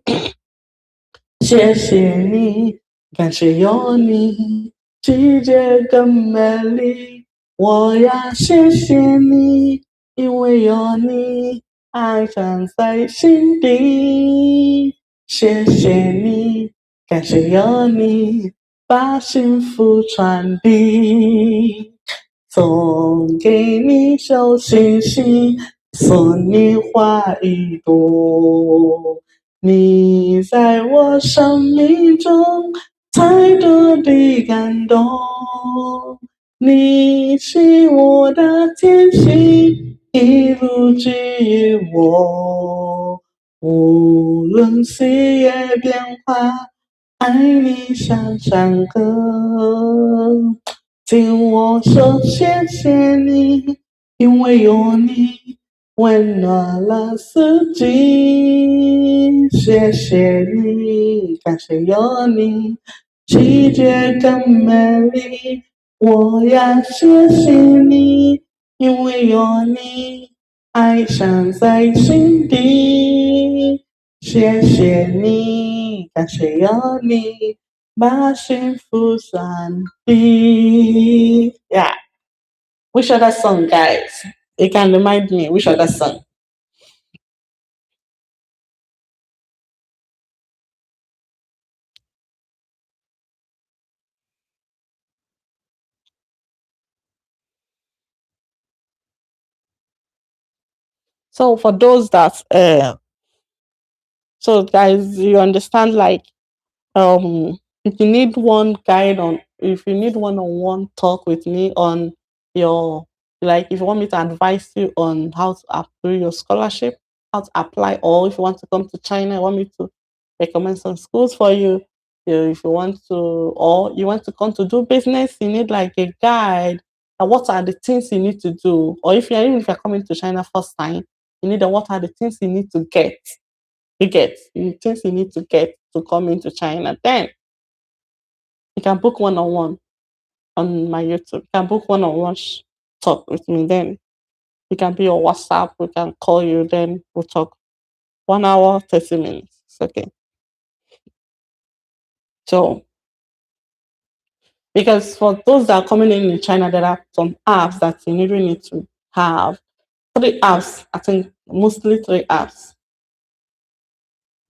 谢谢你，感谢有你，季节更美丽。我要谢谢你，因为有你，爱藏在心底。谢谢你，感谢有你，把幸福传递。送给你小星星，送你花一朵。你在我生命中太多的感动，你是我的天使，一路指引我。无论岁月变化，爱你闪闪歌。听我说谢谢你，因为有你温暖了四季。谢谢你，感谢有你，季节更美丽。我要谢谢你，因为有你，爱上在心底。谢谢你，感谢有你，把幸福传递。Yeah. Which other song, guys? You can remind me which other song. So for those that so guys, you understand like if you need one guide on if you need one-on-one talk with me on your like if you want me to advise you on how to apply your scholarship, how to apply, or if you want to come to China, you want me to recommend some schools for you. If you want to or you want to come to do business, you need like a guide. And what are the things you need to do? Or if you're even if you're coming to China first time, you need what are the things you need to get you get the things you need to get to come into China. Then you can book one-on-one on my YouTube. You can book one-on-one talk with me. Then you can be on WhatsApp. We can call you. Then we'll talk 1 hour, 30 minutes. It's okay. So because for those that are coming in China, there are some apps that you really need to have. 3 apps, I think mostly 3 apps.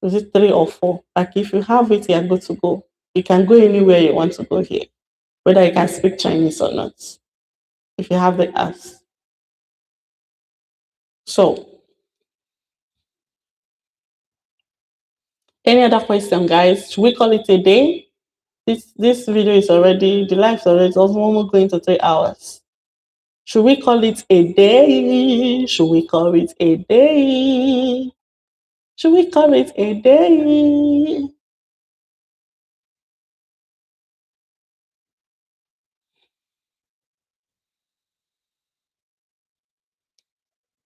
Is it 3 or 4? Like if you have it, you're good to go. You can go anywhere you want to go here, whether you can speak Chinese or not. If you have the apps. So, any other question, guys? Should we call it a day? This video is already the live is already almost going to 3 hours. Should we call it a day? Should we call it a day? Should we call it a day?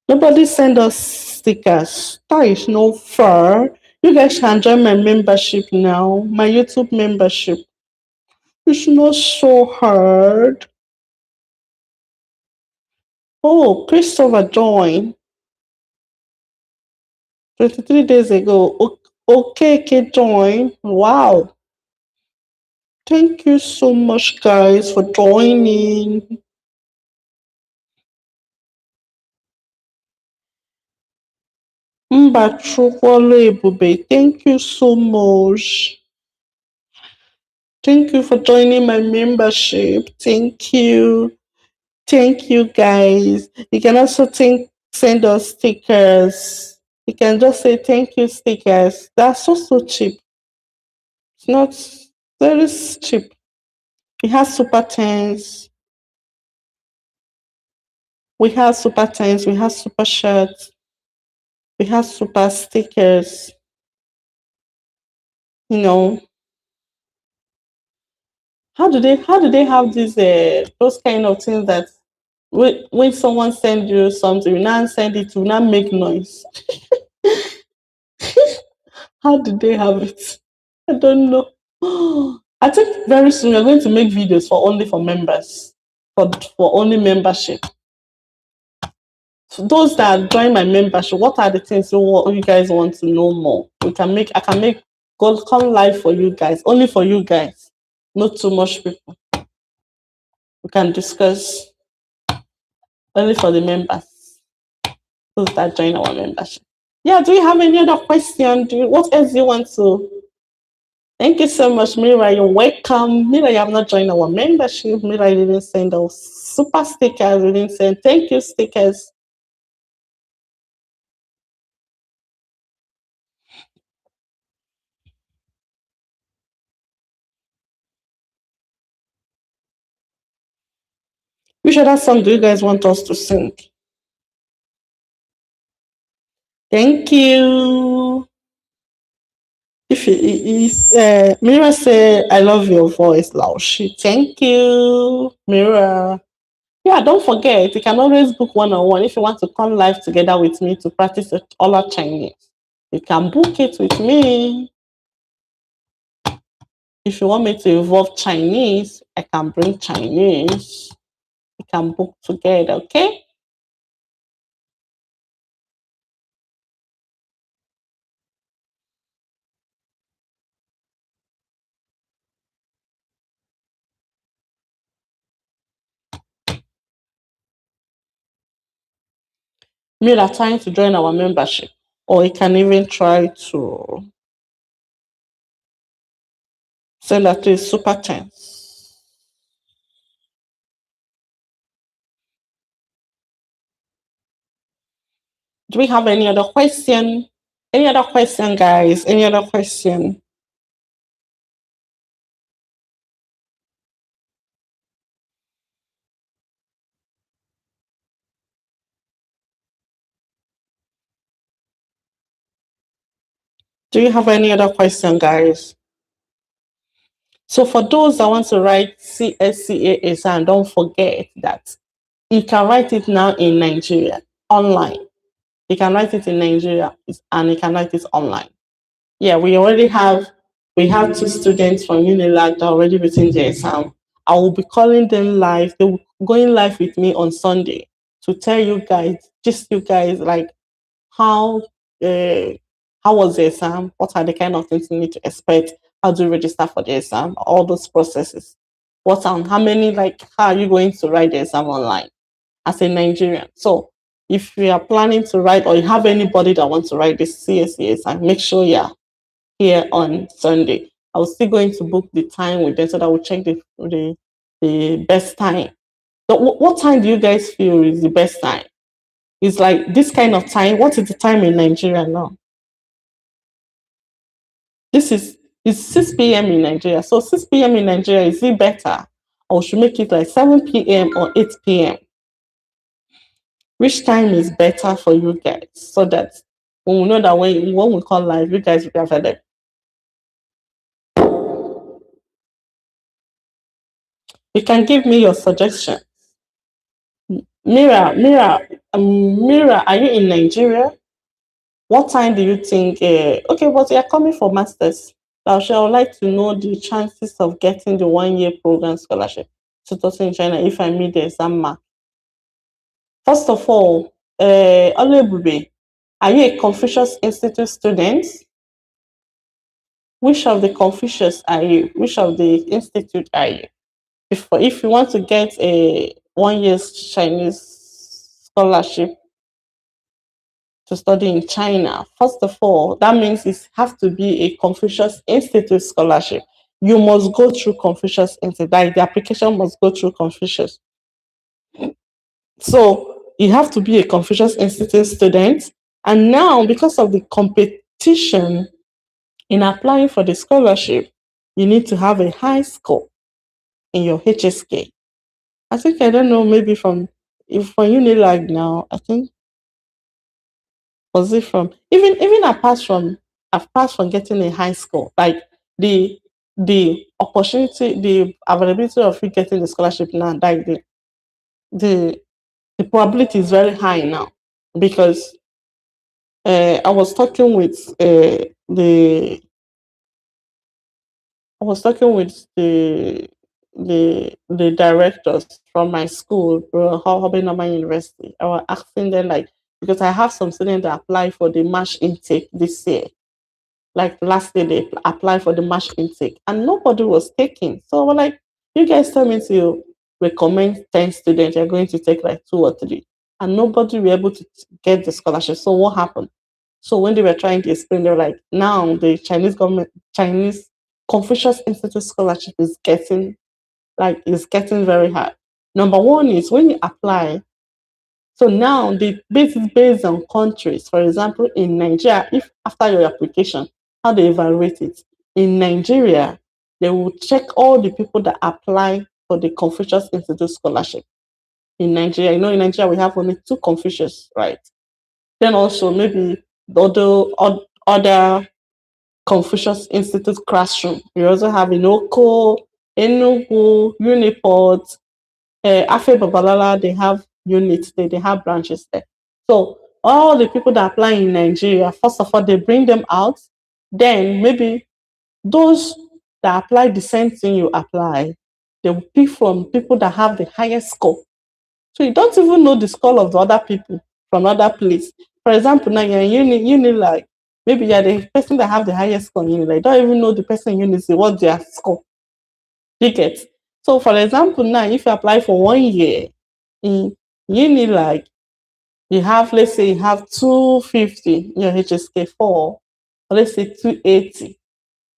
Nobody send us stickers. That is no fair. You guys can join my membership now, my YouTube membership. It's not so hard. Oh, Christopher joined 23 days ago. Okay, join. Wow. Thank you so much, guys, for joining. Mbachukwalo Ebube, thank you so much. Thank you for joining my membership. Thank you. Thank you, guys. You can also send us stickers. You can just say thank you stickers. That's so cheap. It's not very cheap. It has super tens. We have super tens. We have super shirts. We have super stickers. You know, how do they have these those kind of things that when someone send you something, you now send it to now make noise? How did they have it? I don't know. I think very soon we're going to make videos for only for members, for only membership. So those that join my membership, what are the things you guys want to know more? I can make go come live for you guys, only for you guys, not too much people. We can discuss only for the members, those that join our membership. Yeah, do you have any other question? What else do you want to? Thank you so much, Mira. You're welcome. Mira, you have not joined our membership. Mira, you didn't send those super stickers. You didn't send thank you stickers. Which other song do you guys want us to sing? Thank you. If Mira say, I love your voice, Laoshi. Thank you, Mira. Yeah, don't forget, you can always book one on one if you want to come live together with me to practice all our Chinese. You can book it with me. If you want me to involve Chinese, I can bring Chinese. We can book together, okay? Mira trying to join our membership, or you can even try to send that to super chance. Do we have any other question? Any other question, guys? Any other question? Do you have any other question, guys? So for those that want to write CSCA exam, don't forget that you can write it now in Nigeria online. You can write it in Nigeria and you can write it online. Yeah, we have two students from Unilag that are already written the exam. I will be calling them live. They will going live with me on Sunday to tell you guys, just you guys, like how uh, how was the exam? What are the kind of things you need to expect? How do you register for the exam? All those processes. How many, like, how are you going to write the exam online as a Nigerian? So if you are planning to write or you have anybody that wants to write this CSCA exam, make sure you're here on Sunday. I was still going to book the time with them so that we'll check the best time. So what time do you guys feel is the best time? It's like this kind of time. What is the time in Nigeria now? This is it's 6 p.m. in Nigeria. So 6 p.m. in Nigeria, is it better? Or should make it like 7 p.m. or 8 p.m.? Which time is better for you guys? So that when we know that when we call live, you guys will be available. You can give me your suggestion. Mira, are you in Nigeria? What time do you think? Okay, but you're coming for masters. Now, I would like to know the chances of getting the 1 year program scholarship to Tosin in China if I meet the exam mark. First of all, Olebube, are you a Confucius Institute student? Which of the Confucius are you? Which of the institute are you? If you want to get a 1 year Chinese scholarship to study in China, first of all, that means it has to be a Confucius Institute scholarship. You must go through Confucius Institute. Like the application must go through Confucius. So you have to be a Confucius Institute student. And now, because of the competition in applying for the scholarship, you need to have a high score in your HSK. I think I don't know, maybe from if for Unilag now, I think was it from even apart from I've passed from getting a high score. Like the the opportunity, the availability of you getting the scholarship now, like the the probability is very high now because I was talking with the I was talking with the directors from my school, Hobby University. I was asking them like because I have some students that apply for the March intake this year. Like last year they applied for the March intake and nobody was taking. So we're like, you guys tell me to recommend 10 students, you're going to take like two or three. And nobody were able to get the scholarship. So what happened? So when they were trying to explain, they were like, now the Chinese government, Chinese Confucius Institute scholarship is getting very hard. Number one is when you apply, so now the base is based on countries. For example, in Nigeria, if after your application, how they evaluate it. In Nigeria, they will check all the people that apply for the Confucius Institute scholarship. In Nigeria, in Nigeria we have only two Confucius, right? Then also maybe the other Confucius Institute classroom. We also have Inoko, Enugu, Uniport, Afe Babalala, they have units there, they have branches there. So all the people that apply in Nigeria, first of all, they bring them out. Then maybe those that apply the same thing you apply, they will pick from people that have the highest score. So you don't even know the score of the other people from other place. For example, now you're in uni like maybe you're the person that have the highest score in uni, like don't even know the person in uni what their score. You get. So for example, now if you apply for 1 year in uni, like you have, let's say you have 250 in your HSK4, or let's say 280.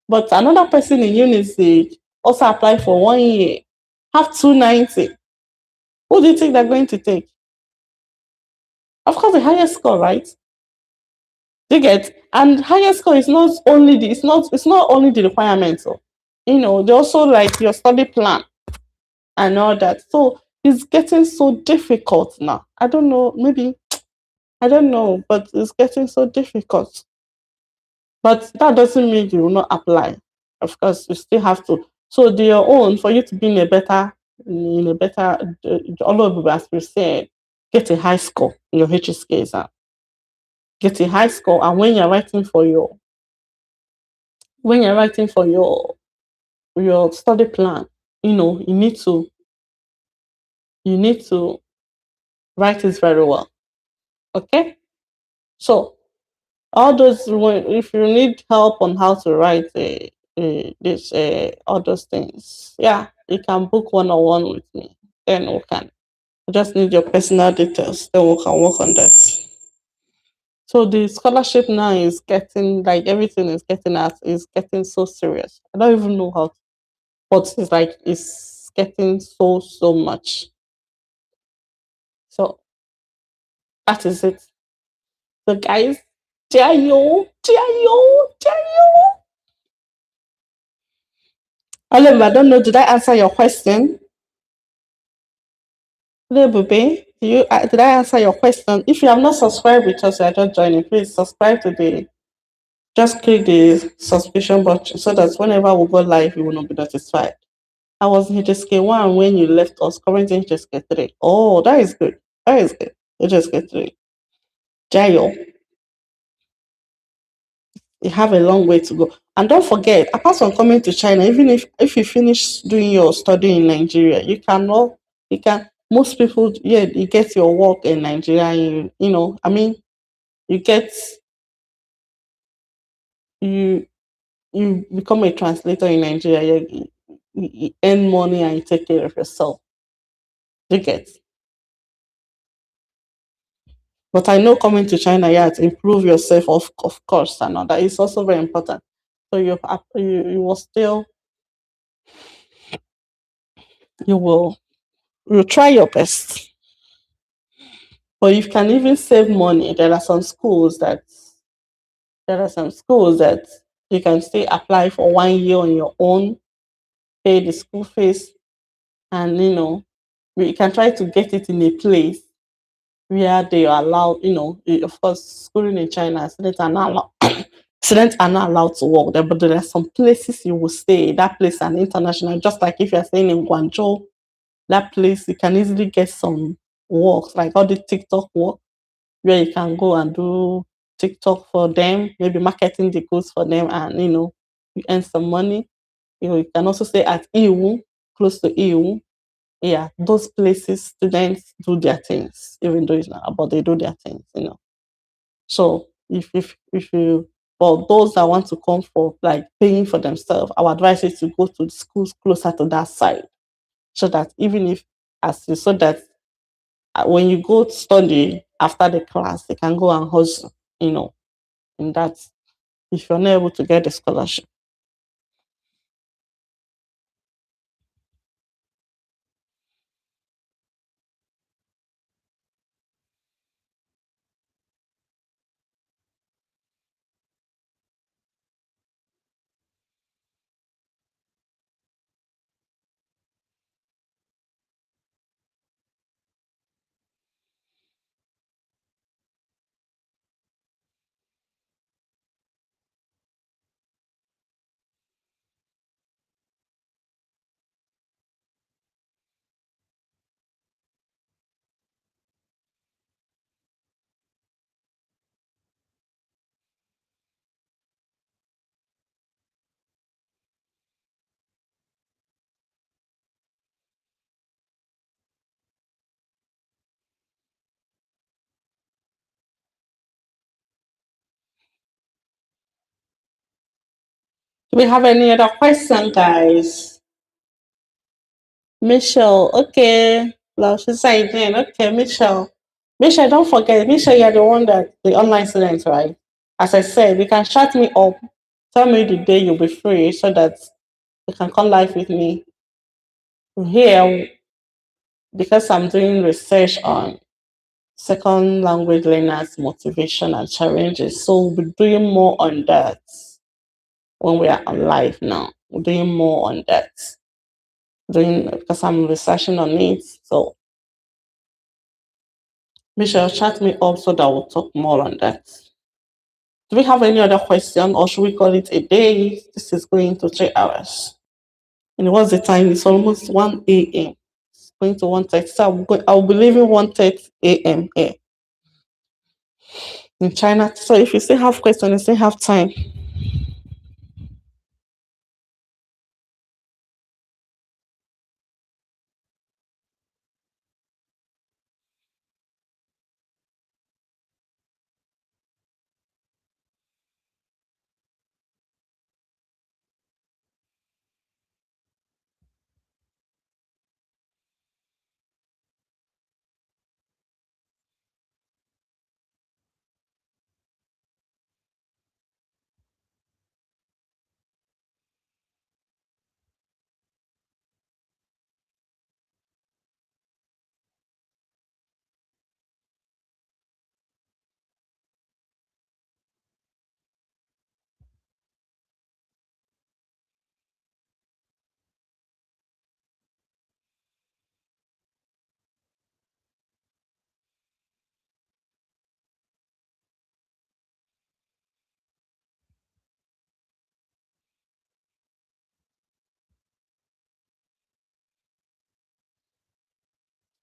But another person in uni also apply for 1 year, have 290. Who do you think they're going to take? Of course, the highest score, right? You get. And highest score is not only it's not only the requirements. So, they also like your study plan and all that. So it's getting so difficult now. I don't know, maybe I don't know, but it's getting so difficult. But that doesn't mean you will not apply. Of course, you still have to. So your own for you to be in a better, all of as we said, get a high score in your HSK exam. Get a high score, and when you're writing for your study plan, you need to write it very well. Okay, so all those if you need help on how to write this all those things, yeah, you can book one-on-one with me, then we can I just need your personal details, then we can work on that. So the scholarship now is getting like everything is getting so serious. I don't even know how, but it's getting so much. So that is it. So guys, jayo. Oliver, I don't know. Did I answer your question? Hello, Bube. Did I answer your question? If you have not subscribed with us, you are just joining. Please subscribe to the. Just click the subscription button so that whenever we go live, you will not be notified. I was in HSK1 when you left us, currently in HSK3. Oh, that is good. That is good. HSK3. Jayo. You have a long way to go. And don't forget, apart from coming to China, even if you finish doing your study in Nigeria, you can, most people, yeah, you get your work in Nigeria, I mean, you get, you, you become a translator in Nigeria, you earn money and you take care of yourself. You get. But I know coming to China, yeah, to improve yourself, of course, and all that is also very important. So you will still, you will, you try your best. But you can even save money. There are some schools that you can still apply for 1 year on your own, pay the school fees, and you can try to get it in a place where they allow, of course, schooling in China, students are not allowed, Students are not allowed to work there, but there are some places you will stay. That place an international, just like if you're staying in Guangzhou, that place you can easily get some works, like all the TikTok work, where you can go and do TikTok for them, maybe marketing the goods for them, and you earn some money. You can also stay at EU, close to EU. Yeah, those places students do their things, even though it's not, but they do their things. So if you for those that want to come for like paying for themselves, our advice is to go to the schools closer to that side, so that even if as you so that when you go to study after the class, they can go and hustle, in that if you're not able to get the scholarship. Do we have any other question, guys? Michelle, okay. Well, she said then, okay, Michelle. Michelle, don't forget, Michelle, you're the one that the online student, right? As I said, you can shut me up. Tell me the day you'll be free so that you can come live with me here because I'm doing research on second language learners' motivation and challenges. So we'll be doing more on that when we are on live now. We're doing more on that. Doing because I'm researching on it. So Michelle, chat me up so that we'll talk more on that. Do we have any other question or should we call it a day? This is going to 3 hours. And what's the time? It's almost 1 a.m. It's going to 1:30. So I'll be leaving 1:30 a.m. here in China. So if you still have questions, you still have time.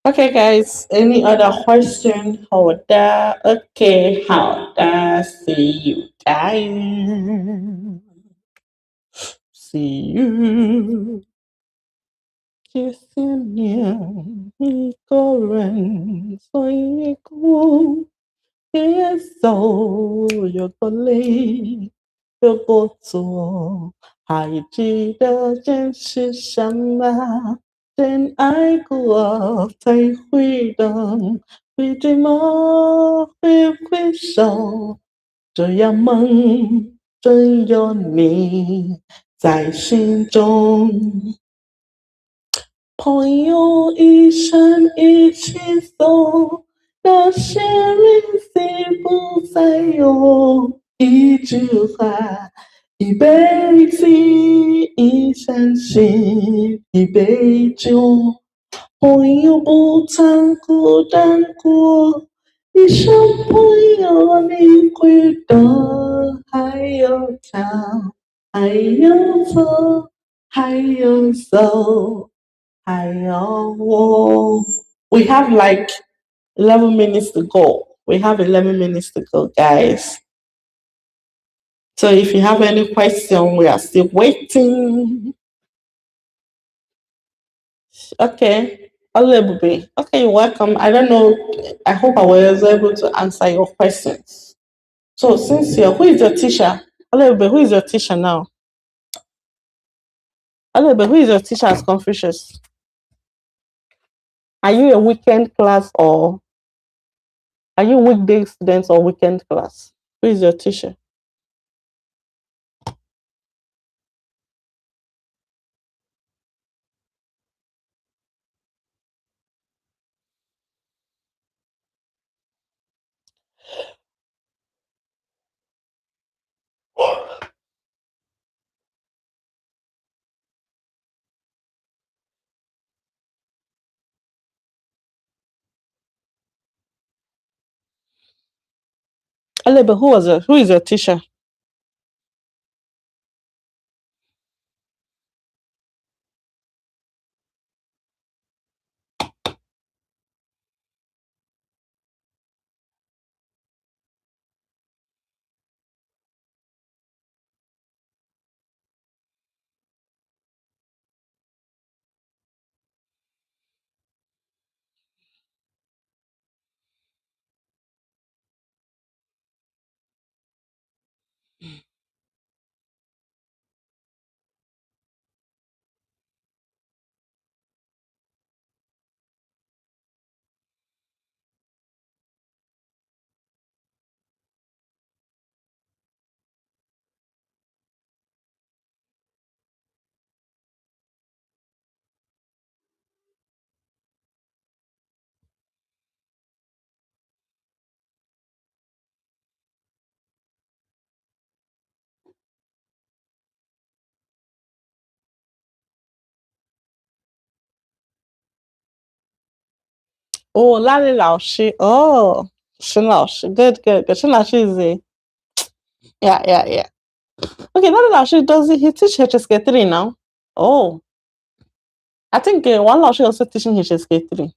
Okay, guys. Any other question? How that? Okay, how that? See you guys. See you. Kissing you. So you go. Yes, so you're gonna 又不做，还记得这是什么？真爱过才会懂，会追梦，会回首，这样梦真有你在心中。朋友一生一起走，那些日子不再有。一句话，一辈子，一相信，一杯酒。朋友不曾孤单过，小朋友你归多，还有唱，还有走，还有走，还有我。We have like 11 minutes to go. We have 11 minutes to go, guys. So if you have any question, we are still waiting. Okay. Olebube. Okay, you're welcome. I don't know. I hope I was able to answer your questions. So since who is your teacher? Olebube, who is your teacher now? Olebube, who is your teacher as Confucius? Are you a weekend class or are you weekday students or weekend class? Who is your teacher? Olebube, who is your teacher? Oh, Lali Laoshi. Oh, Shin Laoshi. Good, good, good. Shin Laoshi is a yeah, yeah, yeah. Okay, Lali Laoshi does he teach HSK3 now? Oh, I think one Laoshi also teaching HSK3.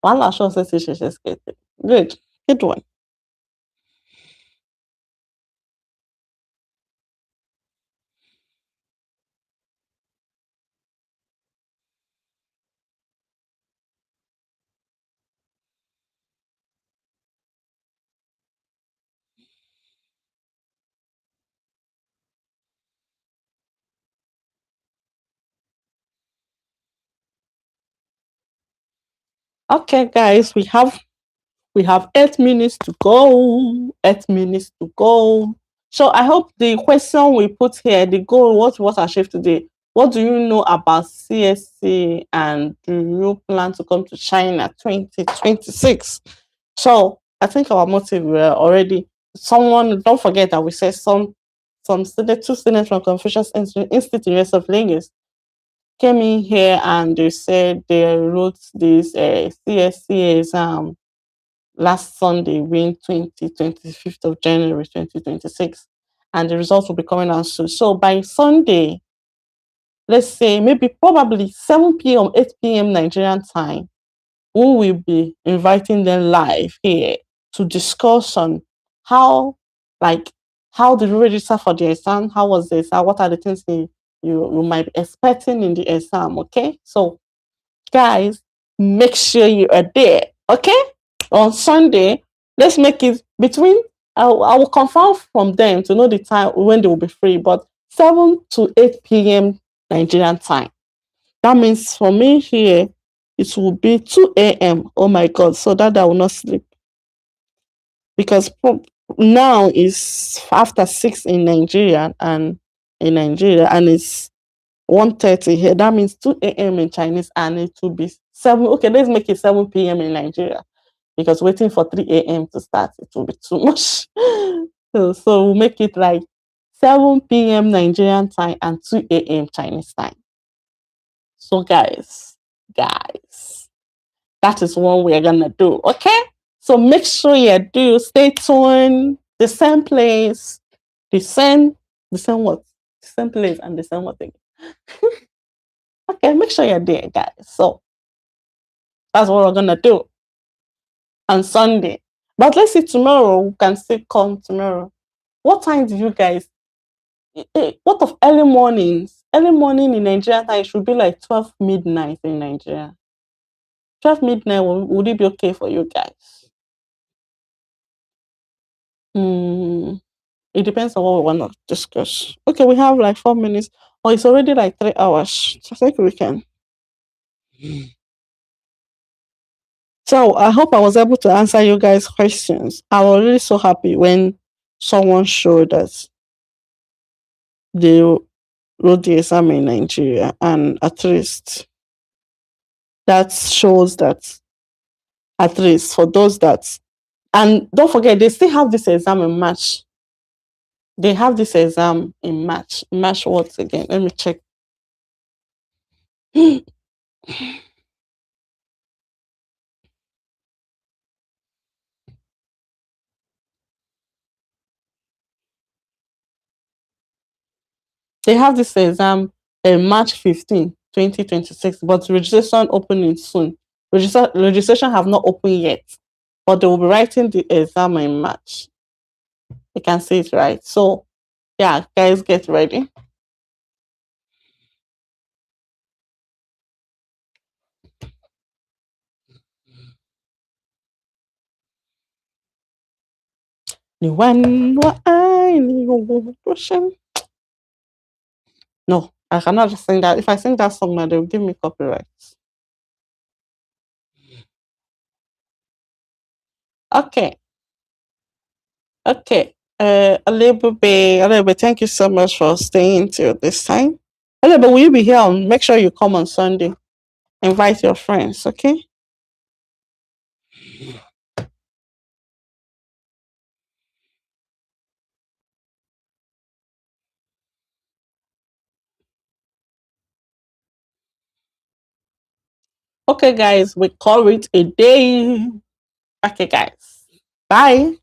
One Laoshi also teaches HSK3. Good, good one. Okay, guys, we have 8 minutes to go. 8 minutes to go. So I hope the question we put here, the goal, what achieved today? What do you know about CSC and do you plan to come to China 2026? So I think our motive were already someone. Don't forget that we said some students, two students from Confucius Institute University of Lagos came in here and they said they wrote this CSCA exam last Sunday, being 25th of January 2026. And the results will be coming out soon. So by Sunday, let's say maybe probably 7 p.m., 8 p.m. Nigerian time, we will be inviting them live here to discuss on how, like, how did you register for the exam? How was the exam? What are the things you might be expecting in the exam? Okay. So guys, make sure you are there. Okay? On Sunday, let's make it between I will confirm from them to know the time when they will be free, but 7 to 8 p.m. Nigerian time. That means for me here, it will be 2 a.m. Oh my god, so that I will not sleep. Because now is after 6 in Nigeria and it's 1:30 here. That means 2 a.m. in Chinese and it will be 7. Okay, let's make it 7 p.m. in Nigeria because waiting for 3 a.m. to start, it will be too much. So we'll make it like 7 p.m. Nigerian time and 2 a.m. Chinese time. So guys, that is what we're gonna do. Okay? So make sure you do stay tuned. The same place, the same what? The same place and the same what thing. Okay, make sure you're there, guys. So that's what we're gonna do on Sunday. But let's see tomorrow. We can still come tomorrow. What time do you guys? What of early mornings? Early morning in Nigeria time should be like 12 midnight in Nigeria. 12 midnight, would it be okay for you guys? Hmm. It depends on what we want to discuss. Okay, we have like 4 minutes. Oh, it's already like 3 hours. So I think we can. So I hope I was able to answer you guys' questions. I was really so happy when someone showed us they wrote the exam in Nigeria, and at least that shows that at least for those that, and don't forget they still have this exam in March. They have this exam in March. March what again? Let me check. They have this exam March 15, 2026, but registration opening soon. Registration have not opened yet, but they will be writing the exam in March. You can see it right. So, yeah, guys, get ready. No, I cannot just sing that. If I sing that song now, they'll give me copyright. Okay. Okay. A little bit. Thank you so much for staying till this time. A little bit. Will you be here on? Make sure you come on Sunday. Invite your friends. Okay. Okay, guys. We call it a day. Okay, guys. Bye.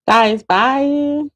Guys, bye.